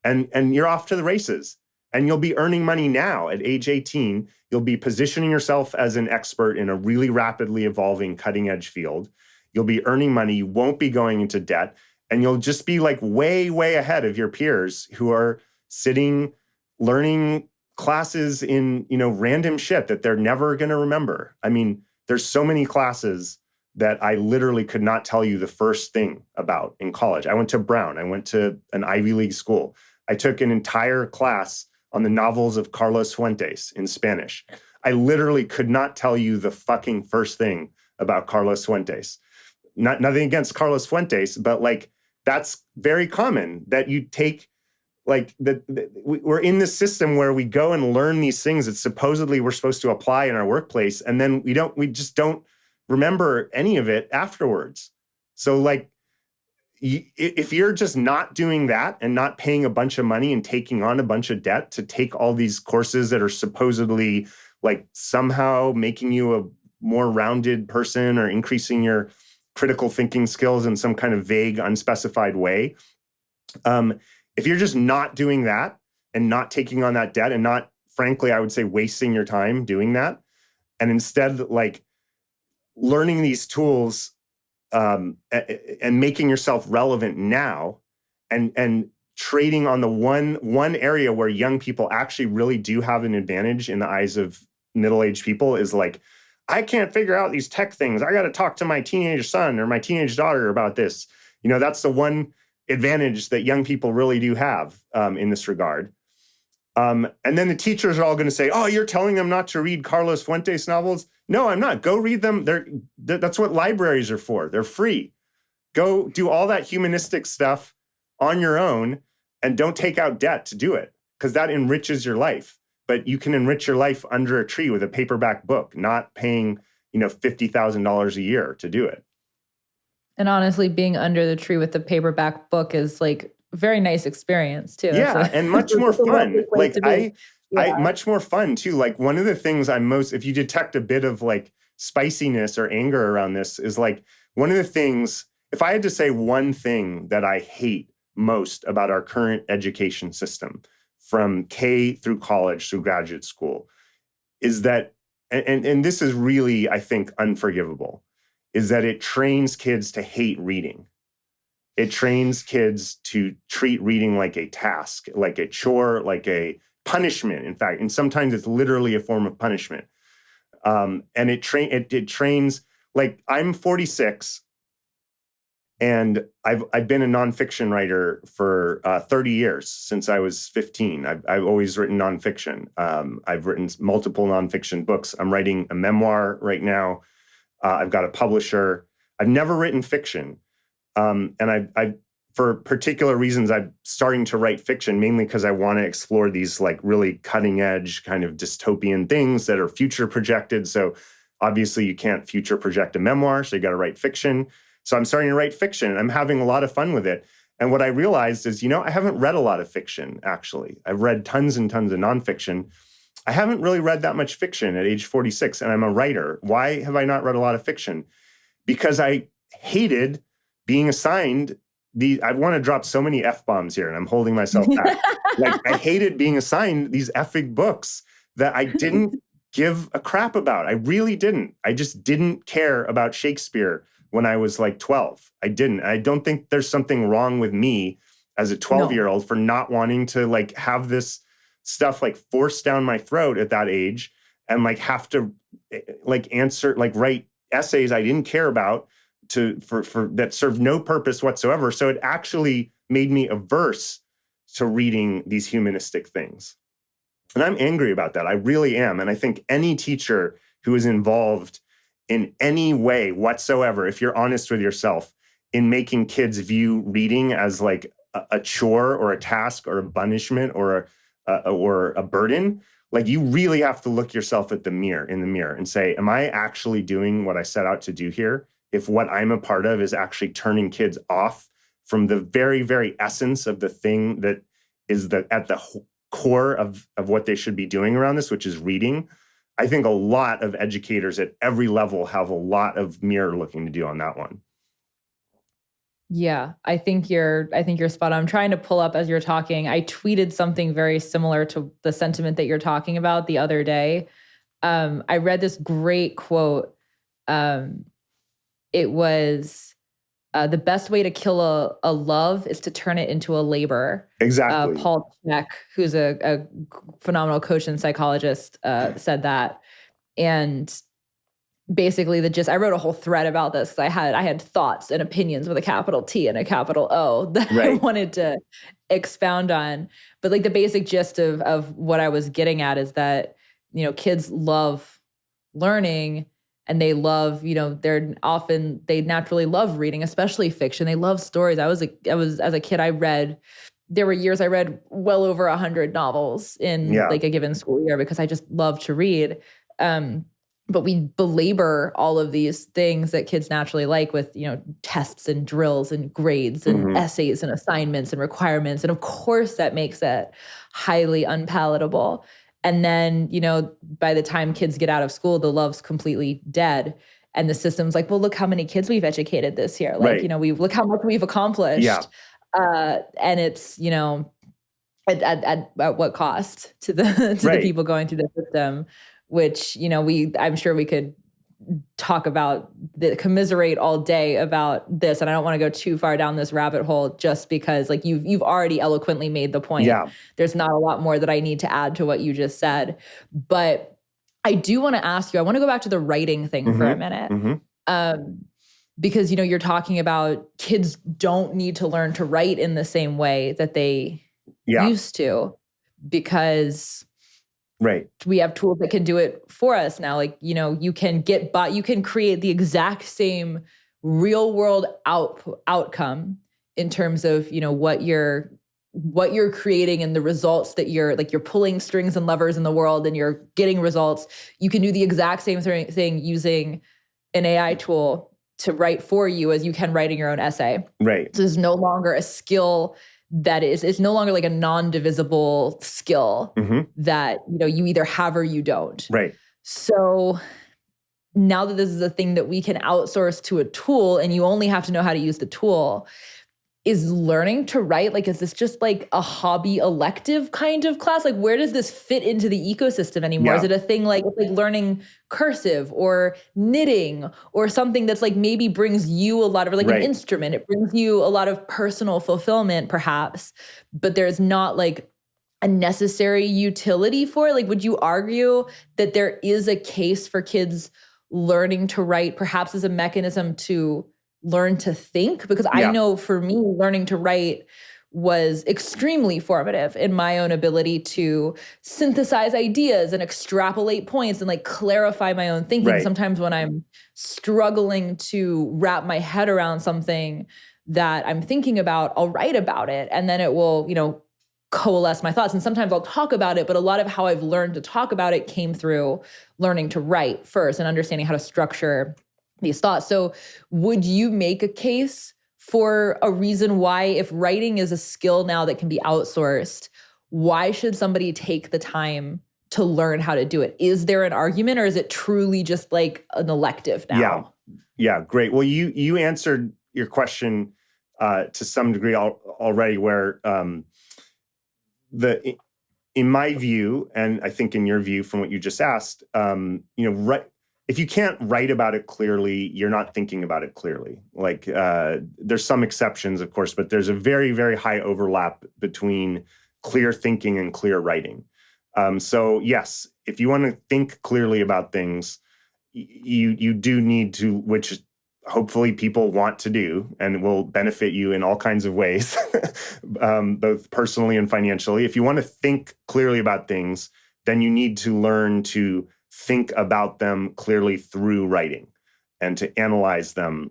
and you're off to the races. And you'll be earning money now at age 18. You'll be positioning yourself as an expert in a really rapidly evolving cutting edge field. You'll be earning money. You won't be going into debt. And you'll just be like way, way ahead of your peers who are sitting, learning classes in, random shit that they're never going to remember. I mean, there's so many classes that I literally could not tell you the first thing about in college. I went to Brown. I went to an Ivy League school. I took an entire class on the novels of Carlos Fuentes in Spanish. I literally could not tell you the fucking first thing about Carlos Fuentes. Nothing against Carlos Fuentes, but like that's very common that you take like we're in this system where we go and learn these things that supposedly we're supposed to apply in our workplace, and then we just don't remember any of it afterwards. So like if you're just not doing that and not paying a bunch of money and taking on a bunch of debt to take all these courses that are supposedly like somehow making you a more rounded person or increasing your critical thinking skills in some kind of vague, unspecified way. If you're just not doing that and not taking on that debt and not, frankly, I would say wasting your time doing that, and instead like learning these tools and making yourself relevant now, and trading on the one area where young people actually really do have an advantage in the eyes of middle-aged people is like, I can't figure out these tech things. I got to talk to my teenage son or my teenage daughter about this. That's the one advantage that young people really do have in this regard. And then the teachers are all going to say, oh, you're telling them not to read Carlos Fuentes novels? No, I'm not. Go read them. That's what libraries are for. They're free. Go do all that humanistic stuff on your own and don't take out debt to do it, because that enriches your life. But you can enrich your life under a tree with a paperback book, not paying, $50,000 a year to do it. And honestly, being under the tree with the paperback book is like a very nice experience too. Yeah, and much more fun. Like I much more fun too. Like one of the things if you detect a bit of like spiciness or anger around this is like one of the things, if I had to say one thing that I hate most about our current education system from K through college through graduate school is that, and this is really, I think, unforgivable, is that it trains kids to hate reading. It trains kids to treat reading like a task, like a chore, like a punishment, in fact. And sometimes it's literally a form of punishment. And it trains, like I'm 46 and I've been a nonfiction writer for 30 years, since I was 15. I've always written nonfiction. I've written multiple nonfiction books. I'm writing a memoir right now. I've got a publisher. I've never written fiction. And I, for particular reasons, I'm starting to write fiction, mainly because I want to explore these like really cutting edge kind of dystopian things that are future projected. So obviously you can't future project a memoir, so you got to write fiction. So I'm starting to write fiction and I'm having a lot of fun with it. And what I realized is, I haven't read a lot of fiction, actually. I've read tons and tons of nonfiction. I haven't really read that much fiction at age 46, and I'm a writer. Why have I not read a lot of fiction? Because I hated being assigned I want to drop so many F-bombs here, and I'm holding myself back. Like, I hated being assigned these effing books that I didn't give a crap about. I really didn't. I just didn't care about Shakespeare when I was like 12. I didn't. I don't think there's something wrong with me as a 12-year-old for not wanting to like have this stuff like forced down my throat at that age and like have to like answer, like write essays I didn't care about for that served no purpose whatsoever. So it actually made me averse to reading these humanistic things. And I'm angry about that. I really am. And I think any teacher who is involved in any way whatsoever, if you're honest with yourself, in making kids view reading as like a chore or a task or a punishment or a burden, like you really have to look yourself in the mirror and say, am I actually doing what I set out to do here? If what I'm a part of is actually turning kids off from the very, very essence of the thing that is at the core of what they should be doing around this, which is reading. I think a lot of educators at every level have a lot of mirror looking to do on that one. Yeah, I think you're spot on. I'm trying to pull up as you're talking. I tweeted something very similar to the sentiment that you're talking about the other day. I read this great quote. It was, the best way to kill a love is to turn it into a labor. Exactly. Paul Chek, who's a phenomenal coach and psychologist, said that. And basically I wrote a whole thread about this because I had thoughts and opinions with a capital T and a capital O that I wanted to expound on. But like the basic gist of what I was getting at is that, kids love learning. And they love, they naturally love reading, especially fiction. They love stories. As a kid, there were years I read well over 100 novels in like a given school year because I just love to read. But we belabor all of these things that kids naturally like with, tests and drills and grades and essays and assignments and requirements. And of course that makes it highly unpalatable. And then, by the time kids get out of school, the love's completely dead. And the system's like, well, look how many kids we've educated this year. Like, look how much we've accomplished. Yeah. And it's, at what cost to the people going through the system, which, I'm sure we could talk about, commiserate all day about this. And I don't want to go too far down this rabbit hole just because like you've already eloquently made the point. Yeah. There's not a lot more that I need to add to what you just said. But I do want to ask you, I want to go back to the writing thing for a minute. Because, you're talking about kids don't need to learn to write in the same way that they used to because we have tools that can do it for us now. Like, you can you can create the exact same real world outcome in terms of, what you're creating and the results that you're pulling strings and levers in the world and you're getting results. You can do the exact same thing using an AI tool to write for you as you can writing your own essay. Right. So there's no longer a skill it's no longer like a non-divisible skill that, you either have or you don't. Right. So now that this is a thing that we can outsource to a tool and you only have to know how to use the tool, is learning to write, like, is this just like a hobby elective kind of class? Like, where does this fit into the ecosystem anymore? Yeah. Is it a thing like learning cursive or knitting or something that's like maybe brings you a lot of like an instrument? It brings you a lot of personal fulfillment perhaps, but there's not like a necessary utility for it. Like, would you argue that there is a case for kids learning to write perhaps as a mechanism to learn to think? Because I know for me, learning to write was extremely formative in my own ability to synthesize ideas and extrapolate points and like clarify my own thinking. Sometimes when I'm struggling to wrap my head around something that I'm thinking about, I'll write about it and then it will, coalesce my thoughts. And sometimes I'll talk about it, but a lot of how I've learned to talk about it came through learning to write first and understanding how to structure these thoughts. So would you make a case for a reason why, if writing is a skill now that can be outsourced, why should somebody take the time to learn how to do it? Is there an argument, or is it truly just like an elective now? Yeah, great. Well, you answered your question to some degree already, where in my view, and I think in your view from what you just asked, if you can't write about it clearly, you're not thinking about it clearly. Like, there's some exceptions, of course, but there's a very, very high overlap between clear thinking and clear writing. So yes, if you want to think clearly about things, you do need to, which hopefully people want to do and will benefit you in all kinds of ways, both personally and financially. If you want to think clearly about things, then you need to learn to think about them clearly through writing and to analyze them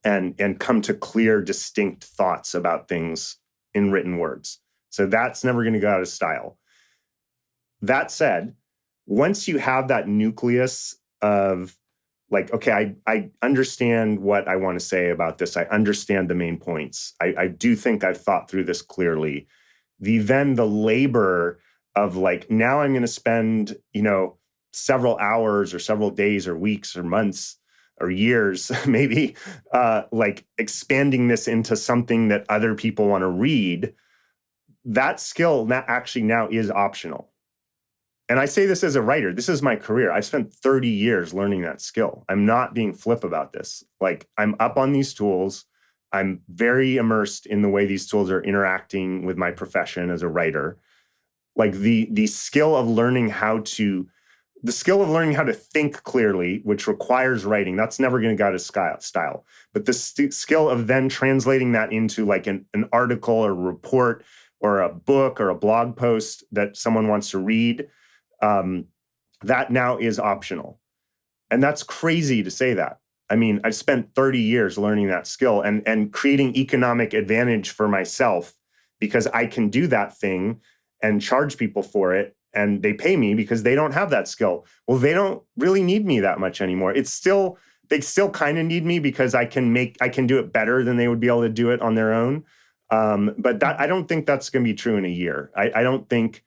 and come to clear, distinct thoughts about things in written words. So that's never going to go out of style. That said, once you have that nucleus of like, okay, I understand what I want to say about this. I understand the main points. I do think I've thought through this clearly. Then the labor of like, now I'm going to spend, several hours or several days or weeks or months or years, maybe, like expanding this into something that other people want to read. That skill now is optional. And I say this as a writer. This is my career. I've spent 30 years learning that skill. I'm not being flip about this. Like, I'm up on these tools. I'm very immersed in the way these tools are interacting with my profession as a writer. Like the skill of learning how to think clearly, which requires writing, that's never going to go out of style. But the skill of then translating that into like an article or report or a book or a blog post that someone wants to read, that now is optional. And that's crazy to say that. I mean, I've spent 30 years learning that skill and creating economic advantage for myself because I can do that thing and charge people for it. And they pay me because they don't have that skill. Well, they don't really need me that much anymore. They still kind of need me because I can do it better than they would be able to do it on their own. But I don't think that's going to be true in a year. I think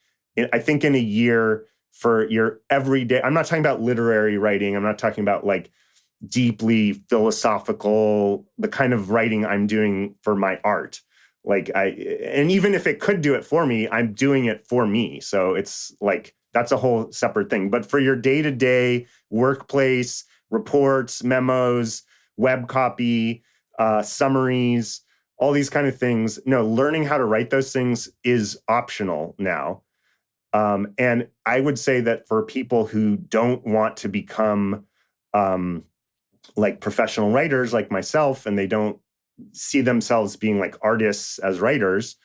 in a year for your everyday, I'm not talking about literary writing. I'm not talking about like deeply philosophical, the kind of writing I'm doing for my art. And even if it could do it for me, I'm doing it for me. So it's like, that's a whole separate thing. But for your day-to-day workplace, reports, memos, web copy, summaries, all these kind of things, no, learning how to write those things is optional now. And I would say that for people who don't want to become like professional writers like myself, and they don't see themselves being like artists as writers,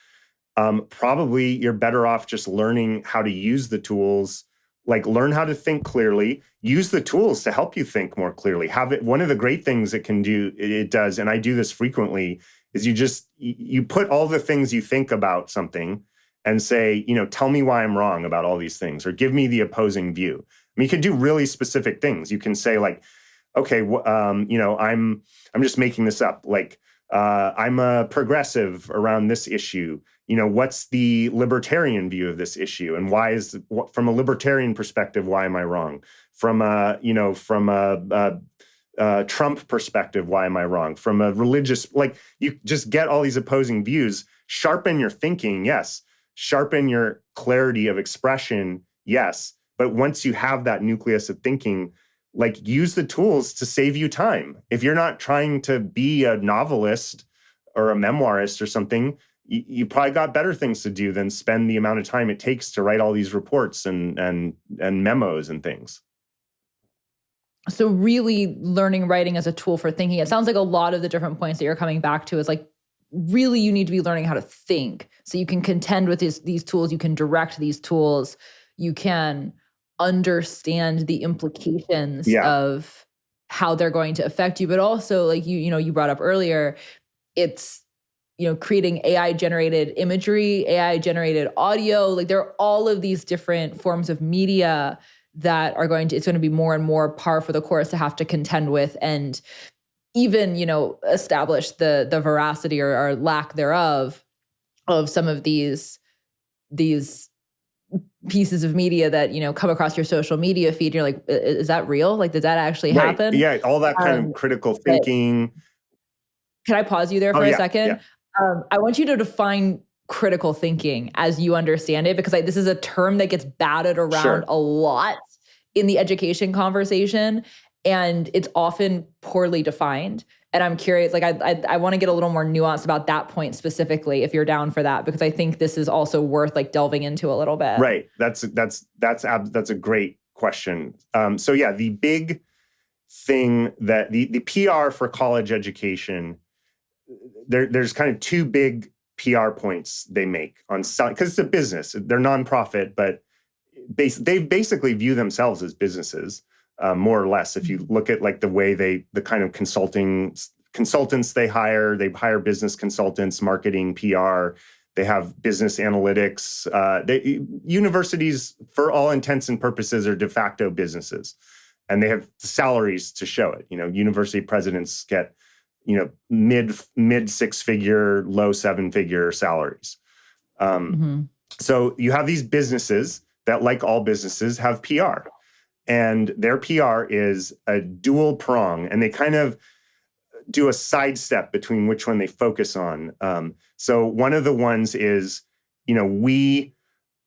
probably you're better off just learning how to use the tools, like learn how to think clearly, use the tools to help you think more clearly. One of the great things it does, and I do this frequently, is you put all the things you think about something and say, tell me why I'm wrong about all these things, or give me the opposing view. I mean, you can do really specific things. You can say like, okay, I'm just making this up. Like, I'm a progressive around this issue. What's the libertarian view of this issue, and from a libertarian perspective, why am I wrong? From a Trump perspective, why am I wrong? From a religious, you just get all these opposing views. Sharpen your thinking, yes. Sharpen your clarity of expression, yes. But once you have that nucleus of thinking, use the tools to save you time. If you're not trying to be a novelist or a memoirist or something, you probably got better things to do than spend the amount of time it takes to write all these reports and memos and things. So really learning writing as a tool for thinking. It sounds like a lot of the different points that you're coming back to is really you need to be learning how to think so you can contend with these tools, you can direct these tools, you can understand the implications of how they're going to affect you. But also, you brought up earlier, it's creating AI generated imagery, AI generated audio. There are all of these different forms of media that it's going to be more and more par for the course to have to contend with, and even establish the veracity or lack thereof of some of these pieces of media that come across your social media feed. You're like, is that real? Did that actually happen? Yeah, all that kind of critical thinking. Can I pause you there for a second? Yeah. I want you to define critical thinking as you understand it, because this is a term that gets batted around a lot in the education conversation, and it's often poorly defined. And I'm curious, I want to get a little more nuanced about that point specifically, if you're down for that, because I think this is also worth delving into a little bit. Right. That's a great question. So yeah, the big thing that the PR for college education, there's kind of two big PR points they make on selling, because it's a business. They're nonprofit, but they basically view themselves as businesses, more or less. If you look at the way the kind of consultants they hire business consultants, marketing, PR. They have business analytics. Universities, for all intents and purposes, are de facto businesses, and they have salaries to show it. University presidents get mid six figure, low seven figure salaries. So you have these businesses that, like all businesses, have PR, and their PR is a dual prong, and they kind of do a sidestep between which one they focus on. So one of the ones is, we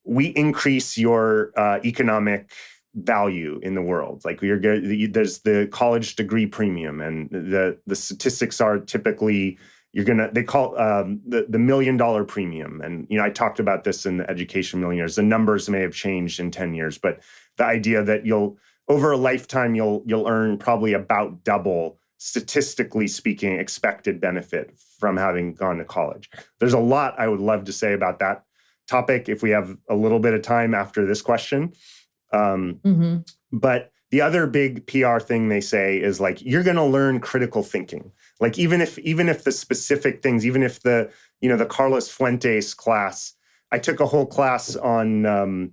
increase your economic value in the world. There's the college degree premium, and the statistics are typically they call the $1 million premium. And I talked about this in the Education Millionaires. The numbers may have changed in 10 years, but the idea that over a lifetime you'll earn probably about double, statistically speaking, expected benefit from having gone to college. There's a lot I would love to say about that topic if we have a little bit of time after this question. But the other big PR thing they say is you're going to learn critical thinking. Even if the specific things, even if the Carlos Fuentes class, I took a whole class on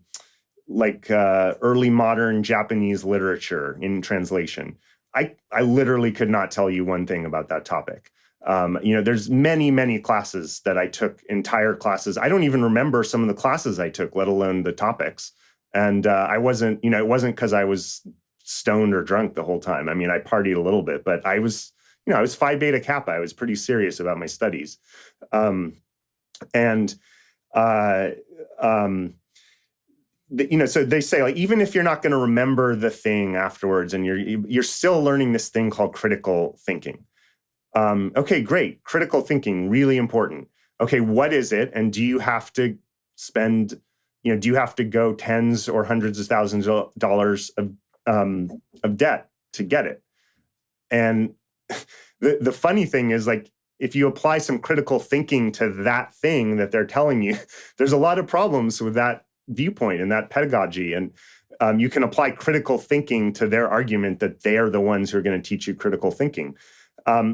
early modern Japanese literature in translation. I literally could not tell you one thing about that topic. There's many classes that I took, entire classes. I don't even remember some of the classes I took, let alone the topics. And I wasn't, it wasn't because I was stoned or drunk the whole time. I mean, I partied a little bit, but I was Phi Beta Kappa. I was pretty serious about my studies. So they say even if you're not going to remember the thing afterwards, and you're still learning this thing called critical thinking. Okay, great. Critical thinking, really important. Okay, what is it? And do you have to spend, do you have to go tens or hundreds of thousands of dollars of debt to get it? And the funny thing is, if you apply some critical thinking to that thing that they're telling you, there's a lot of problems with that viewpoint and that pedagogy. And you can apply critical thinking to their argument that they are the ones who are going to teach you critical thinking.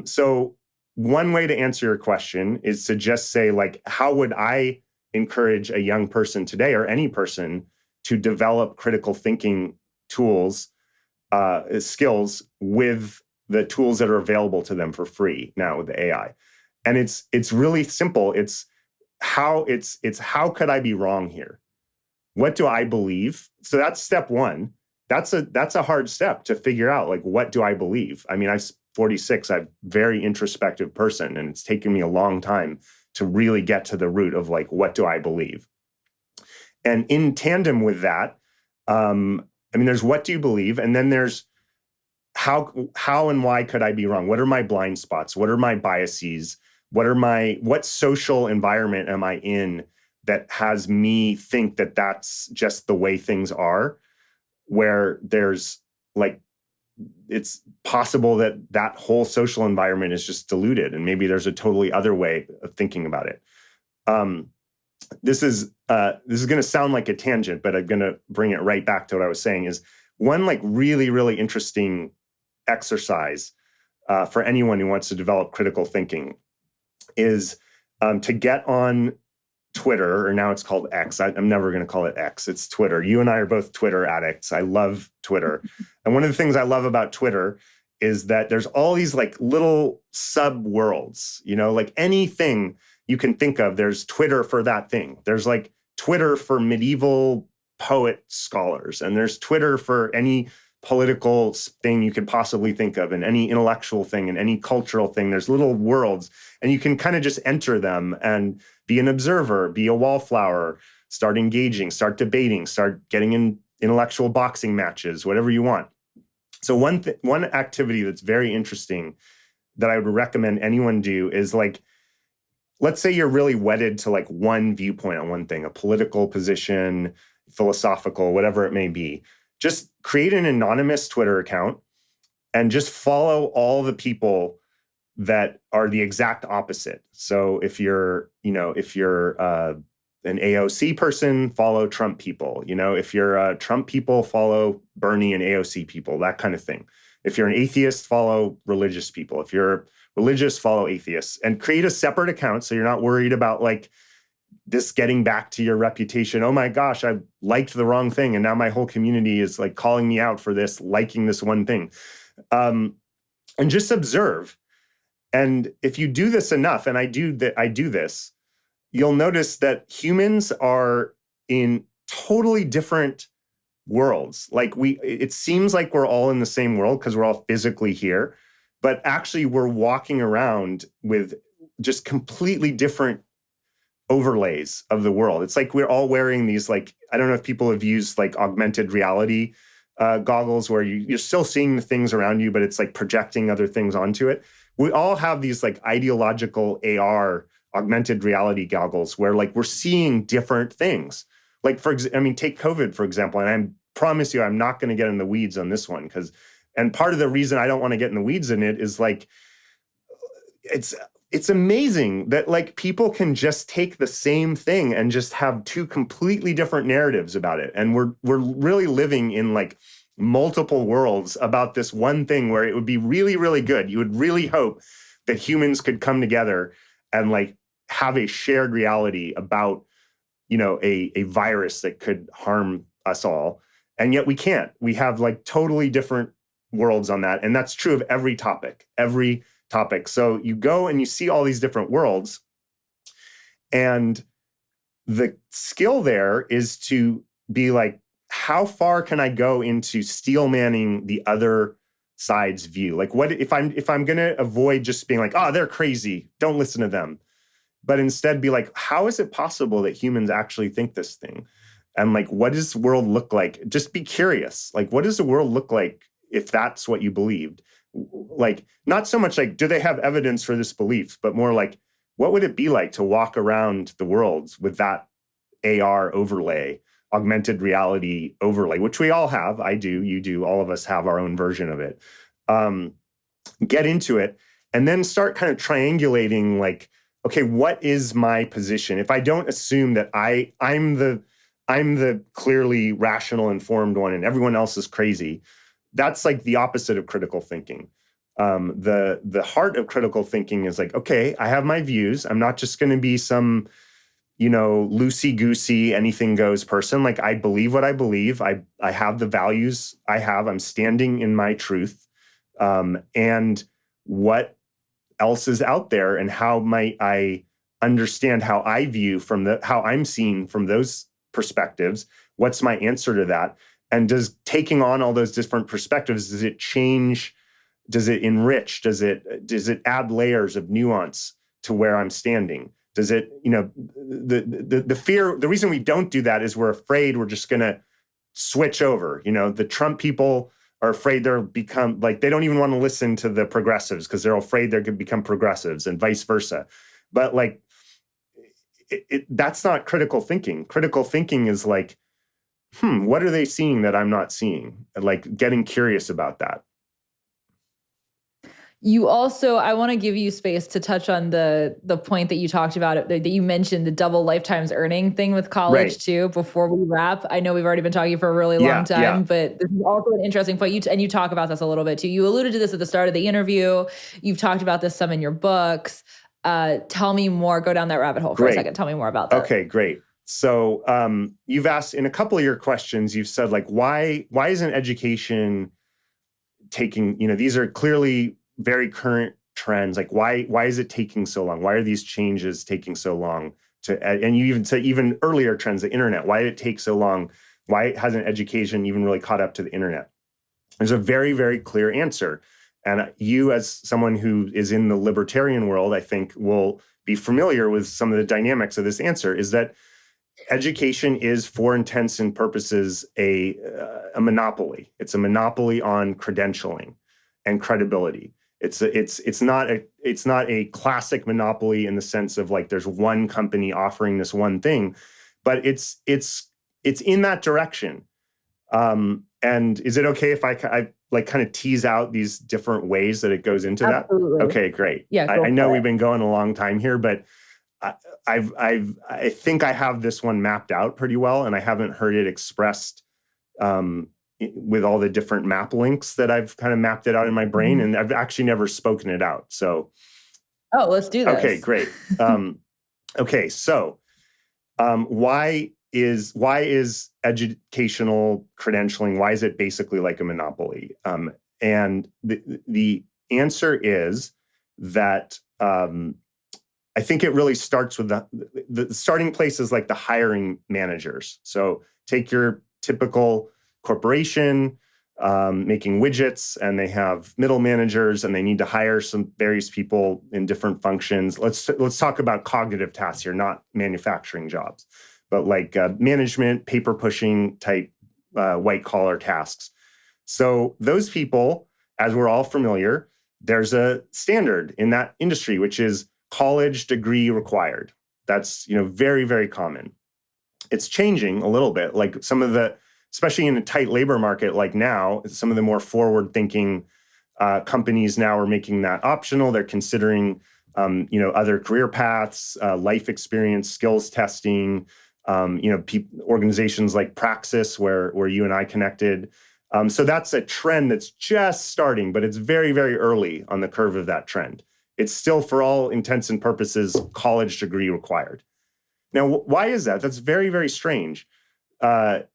So one way to answer your question is to just say, how would I encourage a young person today, or any person, to develop critical thinking tools, skills with the tools that are available to them for free now with the AI? And it's really simple. It's how could I be wrong here? What do I believe? So that's step one. That's a hard step to figure out, like, what do I believe? I mean, I'm 46, I'm a very introspective person, and it's taken me a long time to really get to the root of, like, what do I believe? And in tandem with that, I mean, there's what do you believe? And then there's how and why could I be wrong? What are my blind spots? What are my biases? What social environment am I in that has me think that that's just the way things are, where there's, like, it's possible that that whole social environment is just diluted, and maybe there's a totally other way of thinking about it. This is going to sound like a tangent, but I'm going to bring it right back to what I was saying. Is one, like, really, really interesting exercise for anyone who wants to develop critical thinking is to get on Twitter, or now it's called X. I'm never going to call it X. It's Twitter. You and I are both Twitter addicts. I love Twitter. And one of the things I love about Twitter is that there's all these, like, little sub worlds, like anything you can think of, there's Twitter for that thing. There's, like, Twitter for medieval poet scholars, and there's Twitter for any political thing you could possibly think of, and any intellectual thing, and any cultural thing. There's little worlds, and you can kind of just enter them and be an observer, be a wallflower, start engaging, start debating, start getting in intellectual boxing matches, whatever you want. So one activity that's very interesting that I would recommend anyone do is, like, let's say you're really wedded to, like, one viewpoint on one thing, a political position, philosophical, whatever it may be. Just create an anonymous Twitter account and just follow all the people that are the exact opposite. So if you're an AOC person, follow Trump people. If you're Trump people, follow Bernie and AOC people, that kind of thing. If you're an atheist, follow religious people. If you're religious, follow atheists, and create a separate account so you're not worried about, like, this getting back to your reputation. Oh my gosh, I liked the wrong thing, and now my whole community is, like, calling me out for this, liking this one thing. And just observe. And if you do this enough, and I do this, you'll notice that humans are in totally different worlds. Like, it seems like we're all in the same world because we're all physically here, but actually we're walking around with just completely different overlays of the world. It's like we're all wearing these, like, I don't know if people have used, like, augmented reality goggles, where you're still seeing the things around you, but it's like projecting other things onto it. We all have these, like, ideological AR, augmented reality goggles, where, like, we're seeing different things. Like, take COVID, for example, and I promise you I'm not going to get in the weeds on this one, and part of the reason I don't want to get in the weeds in it is, like, it's amazing that, like, people can just take the same thing and just have two completely different narratives about it. And we're really living in, like, multiple worlds about this one thing, where it would be really, really good. You would really hope that humans could come together and, like, have a shared reality about, a virus that could harm us all. And yet we can't. We have, like, totally different worlds on that. And that's true of every topic. So you go and you see all these different worlds, and the skill there is to be like, how far can I go into steel manning the other side's view? Like, what if I'm going to avoid just being like, oh, they're crazy, don't listen to them, but instead be like, how is it possible that humans actually think this thing? And, like, what does the world look like? Just be curious. Like, what does the world look like if that's what you believed? Like, not so much like, do they have evidence for this belief, but more like, what would it be like to walk around the world with that AR overlay, augmented reality overlay, which we all have. I do, you do, all of us have our own version of it. Get into it, and then start kind of triangulating, like, okay, what is my position? If I don't assume that I'm the clearly rational, informed one, and everyone else is crazy, that's, like, the opposite of critical thinking. The heart of critical thinking is like, okay, I have my views. I'm not just going to be some, loosey-goosey, anything goes person. Like, I believe what I believe. I have the values I have. I'm standing in my truth. And what else is out there, and how might I understand how I view how I'm seen from those perspectives? What's my answer to that? And does taking on all those different perspectives, does it change? Does it enrich? Does it add layers of nuance to where I'm standing? Does it, the fear, the reason we don't do that is we're afraid we're just going to switch over. The Trump people are afraid they'll become, like, they don't even want to listen to the progressives because they're afraid they're going to become progressives, and vice versa. But like, that's not critical thinking. Critical thinking is like, what are they seeing that I'm not seeing? Like, getting curious about that. You also, I want to give you space to touch on the point that you talked about, that you mentioned, the double lifetimes earning thing with college too, before we wrap. I know we've already been talking for a really long time, but this is also an interesting point. And you talk about this a little bit too. You alluded to this at the start of the interview. You've talked about this some in your books. Tell me more, go down that rabbit hole for a second. Tell me more about that. Okay, great. So you've asked in a couple of your questions, you've said, like, why isn't education taking, these are clearly very current trends. Like, why is it taking so long? Why are these changes taking so long and you even said even earlier trends, the internet, why did it take so long? Why hasn't education even really caught up to the internet? There's a very, very clear answer. And you, as someone who is in the libertarian world, I think will be familiar with some of the dynamics of this answer, is that education is, for intents and purposes, a monopoly. It's a monopoly on credentialing and credibility. It's not a classic monopoly in the sense of, like, there's one company offering this one thing, but it's in that direction. And is it okay if I like kind of tease out these different ways that it goes into Absolutely. that? Okay, great. Yeah, I know we've been going a long time here, but I think I have this one mapped out pretty well, and I haven't heard it expressed with all the different map links that I've kind of mapped it out in my brain, and I've actually never spoken it out. So, let's do this. Okay, great. Okay, so why is educational credentialing, why is it basically like a monopoly? And the answer is that I think it really starts with the starting place is like the hiring managers. So take your typical corporation making widgets, and they have middle managers, and they need to hire some various people in different functions. Let's talk about cognitive tasks here, not manufacturing jobs, but like management, paper pushing type white collar tasks. So those people, as we're all familiar, there's a standard in that industry, which is college degree required. That's, very, very common. It's changing a little bit. Like some of the, especially in a tight labor market like now, some of the more forward-thinking companies now are making that optional. They're considering, other career paths, life experience, skills testing. Organizations like Praxis, where you and I connected. So that's a trend that's just starting, but it's very, very early on the curve of that trend. It's still, for all intents and purposes, college degree required. Now, why is that? That's very, very strange. The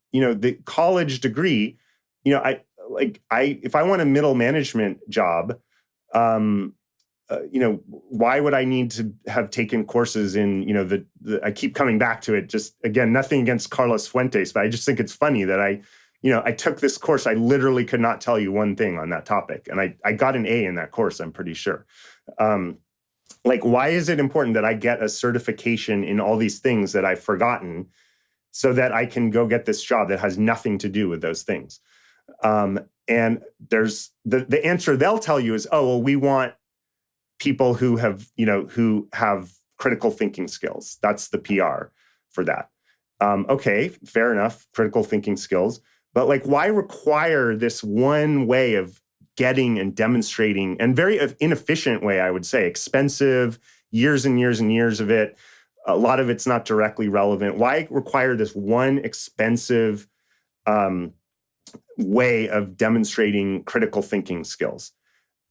college degree, if I want a middle management job, why would I need to have taken courses in, I keep coming back to it, just again, nothing against Carlos Fuentes, but I just think it's funny that I took this course. I literally could not tell you one thing on that topic. And I got an A in that course, I'm pretty sure. Why is it important that I get a certification in all these things that I've forgotten so that I can go get this job that has nothing to do with those things? And there's the answer they'll tell you is, oh, well, we want people who have critical thinking skills. That's the PR for that. Okay, fair enough, critical thinking skills. But why require this one way of getting and demonstrating, and very inefficient way, I would say, expensive, years and years and years of it. A lot of it's not directly relevant. Why require this one expensive way of demonstrating critical thinking skills?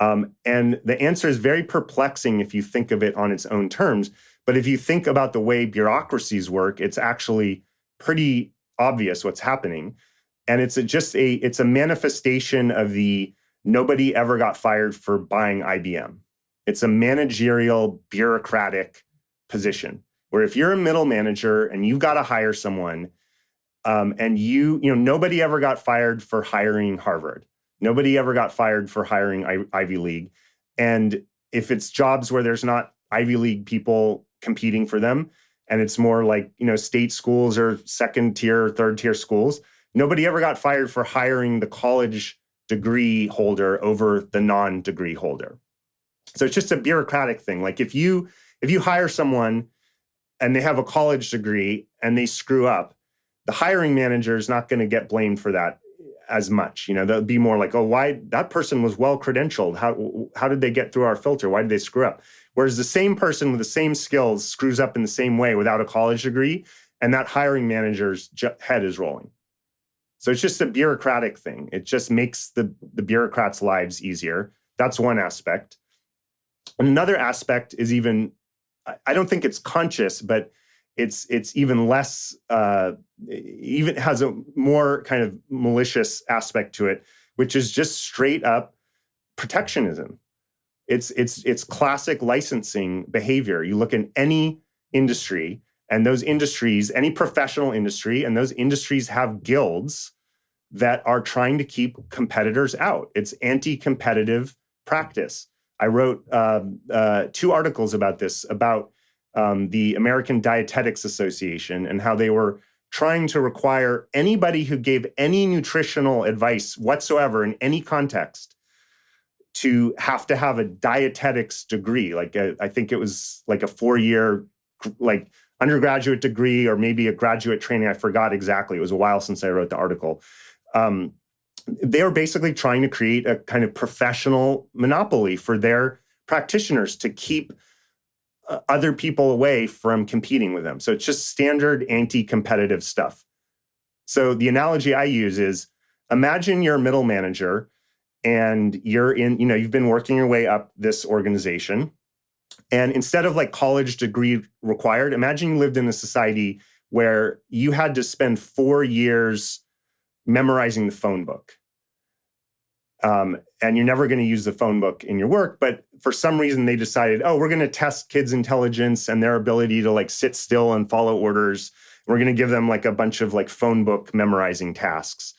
And the answer is very perplexing if you think of it on its own terms. But if you think about the way bureaucracies work, it's actually pretty obvious what's happening. And it's a manifestation of the nobody ever got fired for buying IBM. It's a managerial, bureaucratic position where if you're a middle manager and you've got to hire someone, and nobody ever got fired for hiring Harvard. Nobody ever got fired for hiring Ivy League. And if it's jobs where there's not Ivy League people competing for them, and it's more like, state schools or second tier, third tier schools, nobody ever got fired for hiring the college degree holder over the non-degree holder. So it's just a bureaucratic thing. Like if you hire someone and they have a college degree and they screw up, the hiring manager is not going to get blamed for that as much. They'll be more like, oh, why that person was well credentialed. How did they get through our filter? Why did they screw up? Whereas the same person with the same skills screws up in the same way without a college degree, and that hiring manager's head is rolling. So it's just a bureaucratic thing. It just makes the bureaucrats' lives easier. That's one aspect. And another aspect is I don't think it's conscious, but it's even less, even has a more kind of malicious aspect to it, which is just straight up protectionism. It's classic licensing behavior. You look in any industry, and those industries, any professional industry, and those industries have guilds that are trying to keep competitors out. It's anti-competitive practice. I wrote 2 articles about this, about the American Dietetics Association and how they were trying to require anybody who gave any nutritional advice whatsoever in any context to have a dietetics degree. I think it was like a 4-year undergraduate degree or maybe a graduate training. I forgot exactly. It was a while since I wrote the article. They were basically trying to create a kind of professional monopoly for their practitioners to keep other people away from competing with them. So it's just standard anti-competitive stuff. So the analogy I use is, imagine you're a middle manager and you've been working your way up this organization. And instead of college degree required, imagine you lived in a society where you had to spend 4 years memorizing the phone book. And you're never going to use the phone book in your work, but for some reason they decided, oh, we're going to test kids' intelligence and their ability to sit still and follow orders. We're going to give them a bunch of phone book memorizing tasks.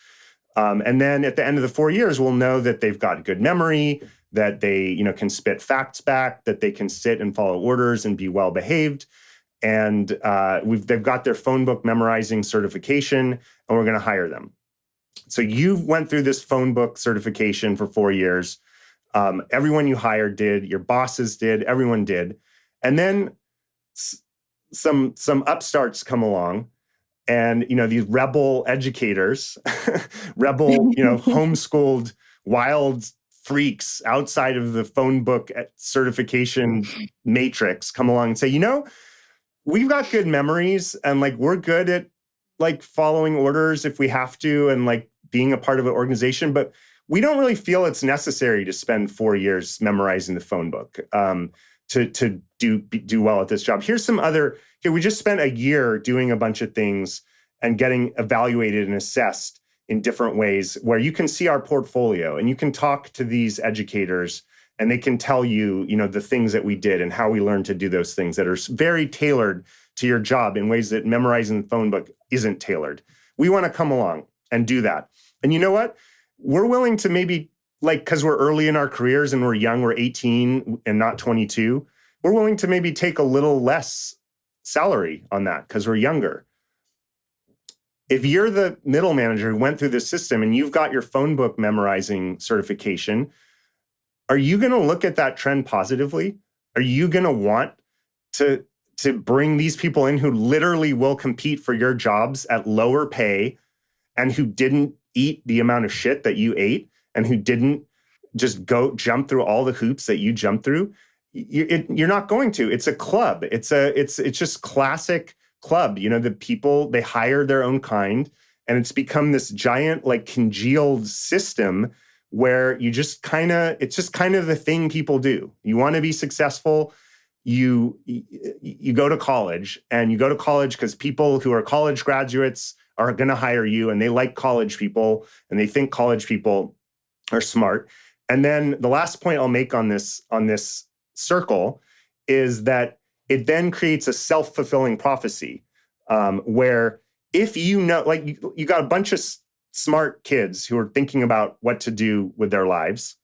And then at the end of the 4 years, we'll know that they've got good memory, that they can spit facts back, that they can sit and follow orders and be well behaved. And they've got their phone book memorizing certification, and we're going to hire them. So you went through this phone book certification for 4 years. Everyone you hired did, your bosses did, everyone did. And then some upstarts come along, and these rebel educators, homeschooled wild freaks outside of the phone book certification matrix come along and say, we've got good memories, and we're good at following orders if we have to, and being a part of an organization, but we don't really feel it's necessary to spend 4 years memorizing the phone book to do well at this job. Here, we just spent a year doing a bunch of things and getting evaluated and assessed in different ways, where you can see our portfolio and you can talk to these educators and they can tell you, the things that we did and how we learned to do those things that are very tailored to your job in ways that memorizing the phone book isn't tailored. We want to come along and do that. And you know what? We're willing to maybe, because we're early in our careers and we're young, we're 18 and not 22, we're willing to maybe take a little less salary on that because we're younger. If you're the middle manager who went through this system and you've got your phone book memorizing certification, are you going to look at that trend positively? Are you going to want to bring these people in who literally will compete for your jobs at lower pay and who didn't eat the amount of shit that you ate and who didn't just go jump through all the hoops that you jumped through? You're not going to. It's a club. It's just classic club. The people, they hire their own kind, and it's become this giant congealed system where it's just kind of the thing people do. You want to be successful, you go to college, and you go to college because people who are college graduates are going to hire you, and they like college people, and they think college people are smart. And then the last point I'll make on this circle is that it then creates a self-fulfilling prophecy, where if you know, like you got a bunch of smart kids who are thinking about what to do with their lives,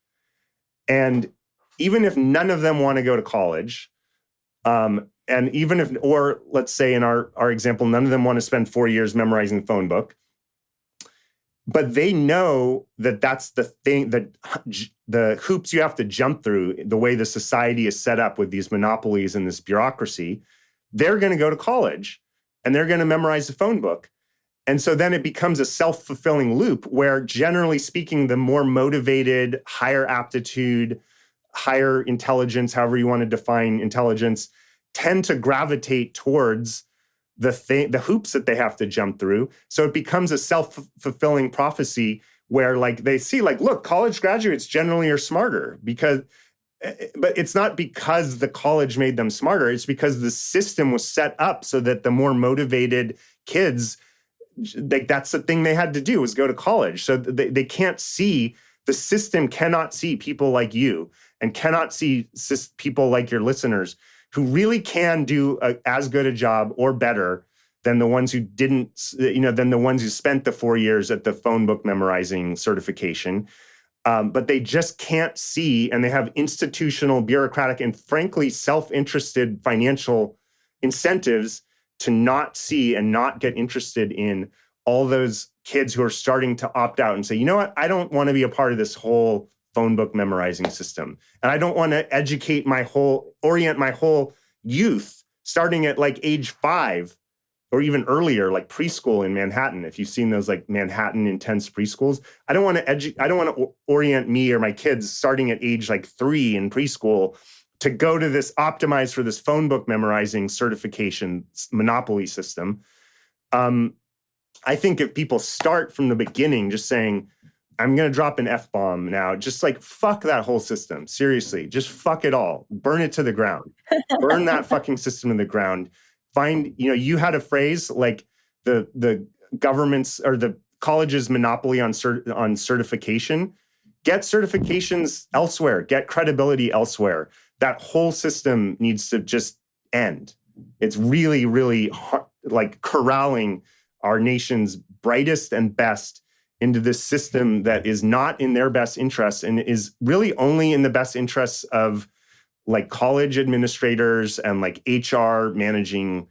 and even if none of them want to go to college, and even if, or let's say in our example, none of them want to spend 4 years memorizing the phone book, but they know that that's the thing, that the hoops you have to jump through, the way the society is set up with these monopolies and this bureaucracy, they're going to go to college and they're going to memorize the phone book. And so then it becomes a self-fulfilling loop where, generally speaking, the more motivated, higher aptitude, higher intelligence, however you want to define intelligence, tend to gravitate towards the hoops that they have to jump through. So it becomes a self-fulfilling prophecy where, like, they see, like, look, college graduates generally are smarter but it's not because the college made them smarter. It's because the system was set up so that the more motivated kids, like, that's the thing they had to do, was go to college. So they can't see, the system cannot see people like you, and cannot see people like your listeners who really can do as good a job or better than the ones who didn't, than the ones who spent the 4 years at the phone book memorizing certification. But they just can't see, and they have institutional, bureaucratic, and frankly, self-interested financial incentives to not see and not get interested in all those kids who are starting to opt out and say, you know what, I don't want to be a part of this whole phone book memorizing system. And I don't want to orient my whole youth, starting at like age 5 or even earlier, like preschool in Manhattan. If you've seen those like Manhattan intense preschools, I don't want to orient me or my kids starting at age like 3 in preschool to go to this optimized for this phone book memorizing certification monopoly system. I think if people start from the beginning just saying, I'm going to drop an F-bomb now, just like, fuck that whole system. Seriously, just fuck it all. Burn it to the ground. Burn that fucking system to the ground. You had a phrase like the government's or the college's monopoly on certification. Get certifications elsewhere. Get credibility elsewhere. That whole system needs to just end. It's really, really hard, like corralling our nation's brightest and best into this system that is not in their best interests and is really only in the best interests of like college administrators and like HR managing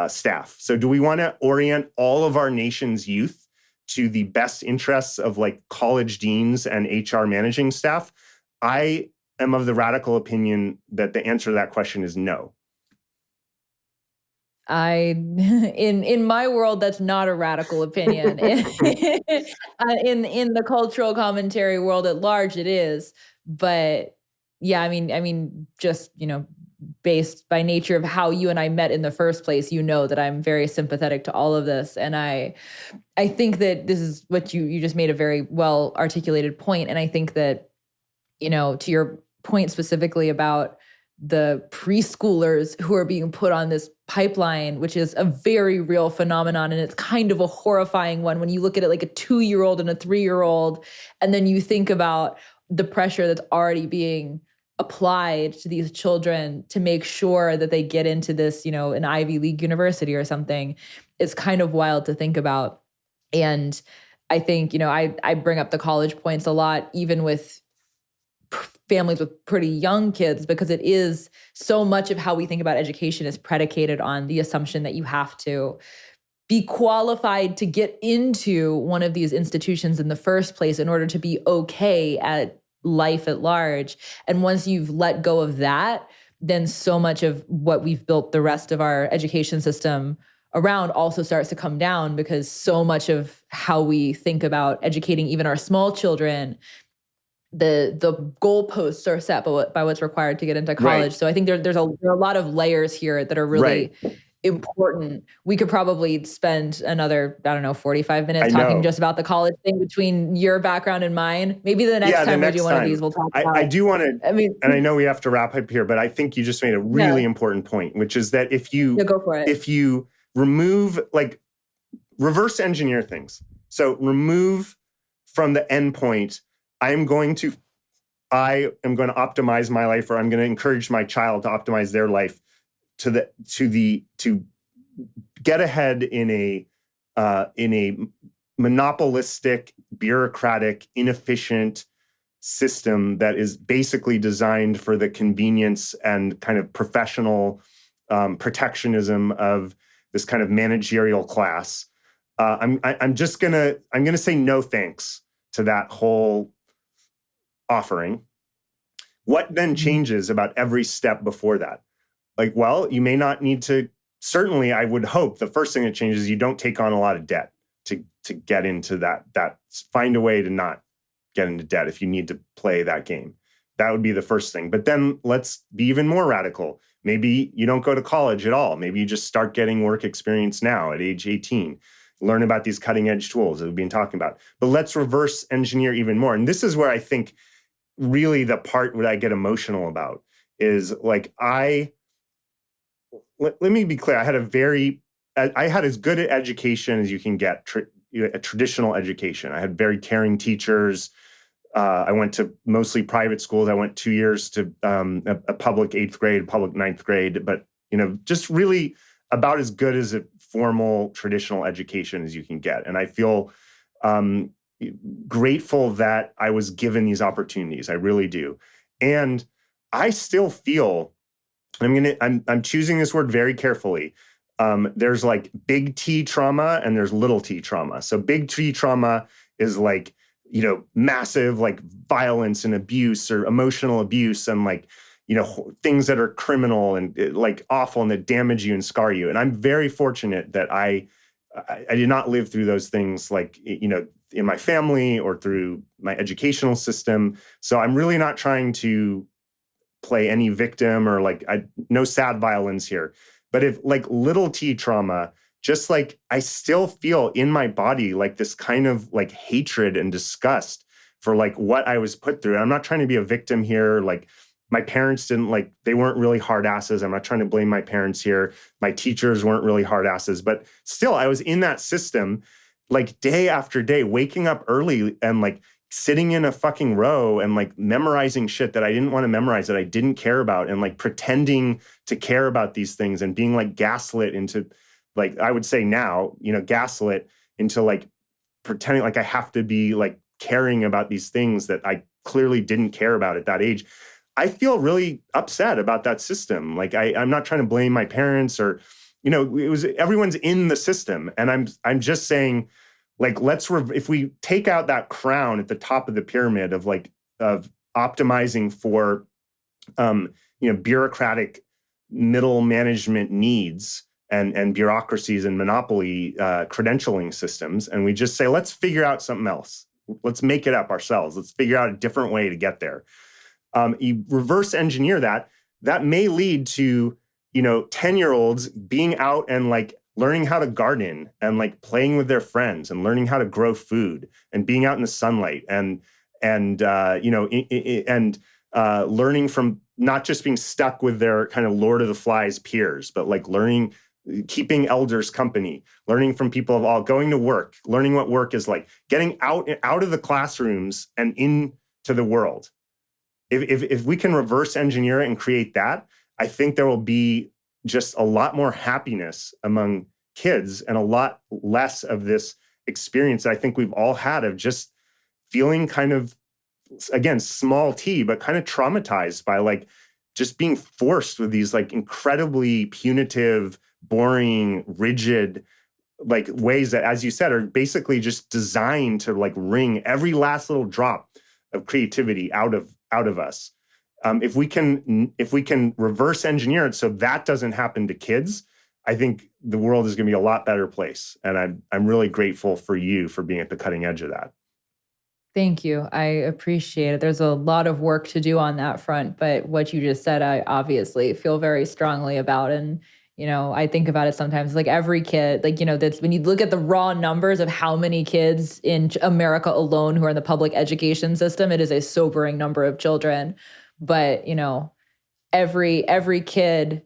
staff. So do we want to orient all of our nation's youth to the best interests of like college deans and HR managing staff? I am of the radical opinion that the answer to that question is no. In my world, that's not a radical opinion. In the cultural commentary world at large, it is. But yeah, I mean, just, based by nature of how you and I met in the first place, that I'm very sympathetic to all of this. And I think that this is what you just made a very well articulated point. And I think that, to your point specifically about the preschoolers who are being put on this pipeline, which is a very real phenomenon. And it's kind of a horrifying one when you look at it like a 2-year-old and a 3-year-old. And then you think about the pressure that's already being applied to these children to make sure that they get into this, an Ivy League university or something. It's kind of wild to think about. And I think, I bring up the college points a lot, even with families with pretty young kids, because it is so much of how we think about education is predicated on the assumption that you have to be qualified to get into one of these institutions in the first place in order to be okay at life at large. And once you've let go of that, then so much of what we've built the rest of our education system around also starts to come down, because so much of how we think about educating even our small children, the goalposts are set by what's required to get into college. Right. So I think there are a lot of layers here that are really important. We could probably spend another, 45 minutes talking just about the college thing between your background and mine. Maybe the next time we do one of these, we'll talk about it. I do want to, and I know we have to wrap up here, but I think you just made a really important point, which is that if you remove, like, reverse engineer things. So remove from the endpoint, I'm going to I am going to optimize my life, or I'm going to encourage my child to optimize their life to get ahead in a monopolistic, bureaucratic, inefficient system that is basically designed for the convenience and kind of professional protectionism of this kind of managerial class. I'm gonna say no thanks to that whole offering. What then changes about every step before that? Like, well, you may not need to. Certainly, I would hope the first thing that changes is you don't take on a lot of debt to get into that. Find a way to not get into debt if you need to play that game. That would be the first thing. But then let's be even more radical. Maybe you don't go to college at all. Maybe you just start getting work experience now at age 18. Learn about these cutting edge tools that we've been talking about. But let's reverse engineer even more. And this is where I think really the part that I get emotional about is like, let me be clear. I had as good an education as you can get, a traditional education. I had very caring teachers. I went to mostly private schools. I went 2 years to a public 8th grade, public 9th grade, but just really about as good as a formal traditional education as you can get. And I feel grateful that I was given these opportunities. I really do. And I still feel, I'm choosing this word very carefully. There's like big T trauma and there's little T trauma. So big T trauma is like, massive like violence and abuse or emotional abuse and like, things that are criminal and like awful and that damage you and scar you. And I'm very fortunate that I did not live through those things like, in my family or through my educational system. So I'm really not trying to play any victim or like, no sad violence here. But if like little T trauma, just like I still feel in my body like this kind of like hatred and disgust for like what I was put through. And I'm not trying to be a victim here. Like my parents they weren't really hard asses. I'm not trying to blame my parents here. My teachers weren't really hard asses, but still I was in that system like day after day, waking up early and like sitting in a fucking row and like memorizing shit that I didn't want to memorize, that I didn't care about, and like pretending to care about these things and being like gaslit into, like I would say now, gaslit into like pretending like I have to be like caring about these things that I clearly didn't care about at that age. I feel really upset about that system. Like I'm not trying to blame my parents or, everyone's in the system. And I'm just saying, like, if we take out that crown at the top of the pyramid of optimizing for, bureaucratic middle management needs and bureaucracies and monopoly credentialing systems, and we just say, let's figure out something else. Let's make it up ourselves. Let's figure out a different way to get there. You reverse engineer that may lead to, 10-year-olds being out and like learning how to garden and like playing with their friends and learning how to grow food and being out in the sunlight and learning from not just being stuck with their kind of Lord of the Flies peers, but like keeping elders company, learning from people of all, going to work, learning what work is like, getting out of the classrooms and into the world. If we can reverse engineer it and create that, I think there will be just a lot more happiness among kids and a lot less of this experience that I think we've all had of just feeling kind of, again, small t, but kind of traumatized by like just being forced with these like incredibly punitive, boring, rigid, like ways that, as you said, are basically just designed to like wring every last little drop of creativity out of us. If we can reverse engineer it so that doesn't happen to kids, I think the world is going to be a lot better place. And I'm really grateful for you for being at the cutting edge of that. Thank you. I appreciate it. There's a lot of work to do on that front, but what you just said, I obviously feel very strongly about. And, I think about it sometimes, like every kid, like, that's when you look at the raw numbers of how many kids in America alone who are in the public education system, it is a sobering number of children. But, every kid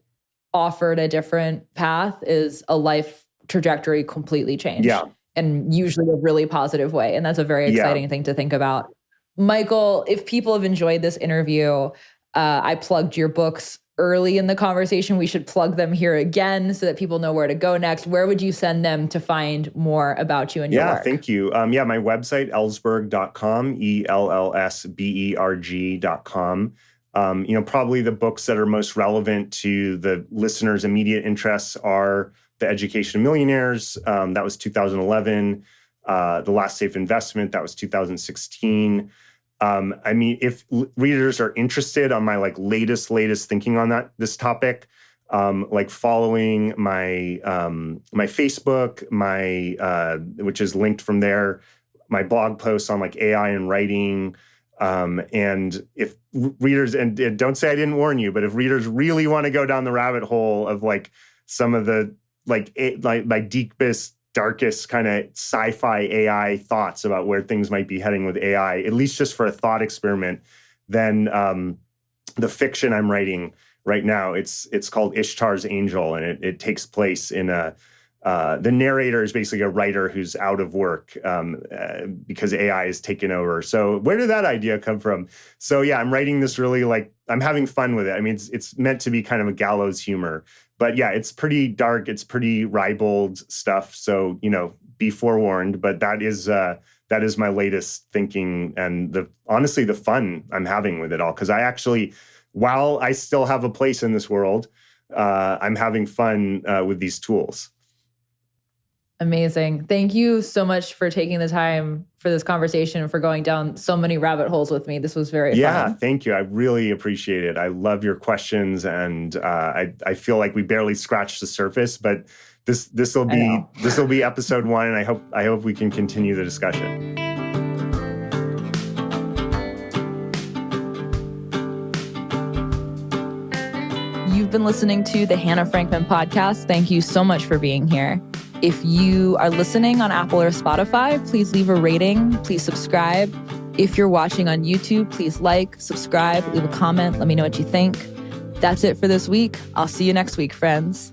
offered a different path is a life trajectory completely changed. Yeah. And usually a really positive way. And that's a very exciting thing to think about. Michael, if people have enjoyed this interview, I plugged your books early in the conversation. We should plug them here again so that people know where to go next. Where would you send them to find more about you and your work? Yeah, thank you. My website, ellsberg.com, ELLSBERG.com. Probably the books that are most relevant to the listeners' immediate interests are The Education of Millionaires. That was 2011. The Last Safe Investment. That was 2016. If readers are interested on my latest thinking on this topic, following my Facebook, which is linked from there, my blog posts on AI and writing, and if readers, and don't say I didn't warn you, but if readers really want to go down the rabbit hole of some of the my deepest, darkest kind of sci-fi AI thoughts about where things might be heading with AI, at least just for a thought experiment, then the fiction I'm writing right now, it's called Ishtar's Angel, and it takes place in the narrator is basically a writer who's out of work because AI has taken over. So where did that idea come from? So yeah, I'm writing this really I'm having fun with it. It's meant to be kind of a gallows humor. But yeah, it's pretty dark. It's pretty ribald stuff. So, be forewarned. But that is my latest thinking and honestly the fun I'm having with it all. Because I actually, while I still have a place in this world, I'm having fun with these tools. Amazing. Thank you so much for taking the time for this conversation and for going down so many rabbit holes with me. This was very fun. Yeah, thank you. I really appreciate it. I love your questions, and I feel like we barely scratched the surface, but this will be episode 1, and I hope we can continue the discussion. You've been listening to the Hannah Frankman podcast. Thank you so much for being here. If you are listening on Apple or Spotify, please leave a rating. Please subscribe. If you're watching on YouTube, please subscribe, leave a comment. Let me know what you think. That's it for this week. I'll see you next week, friends.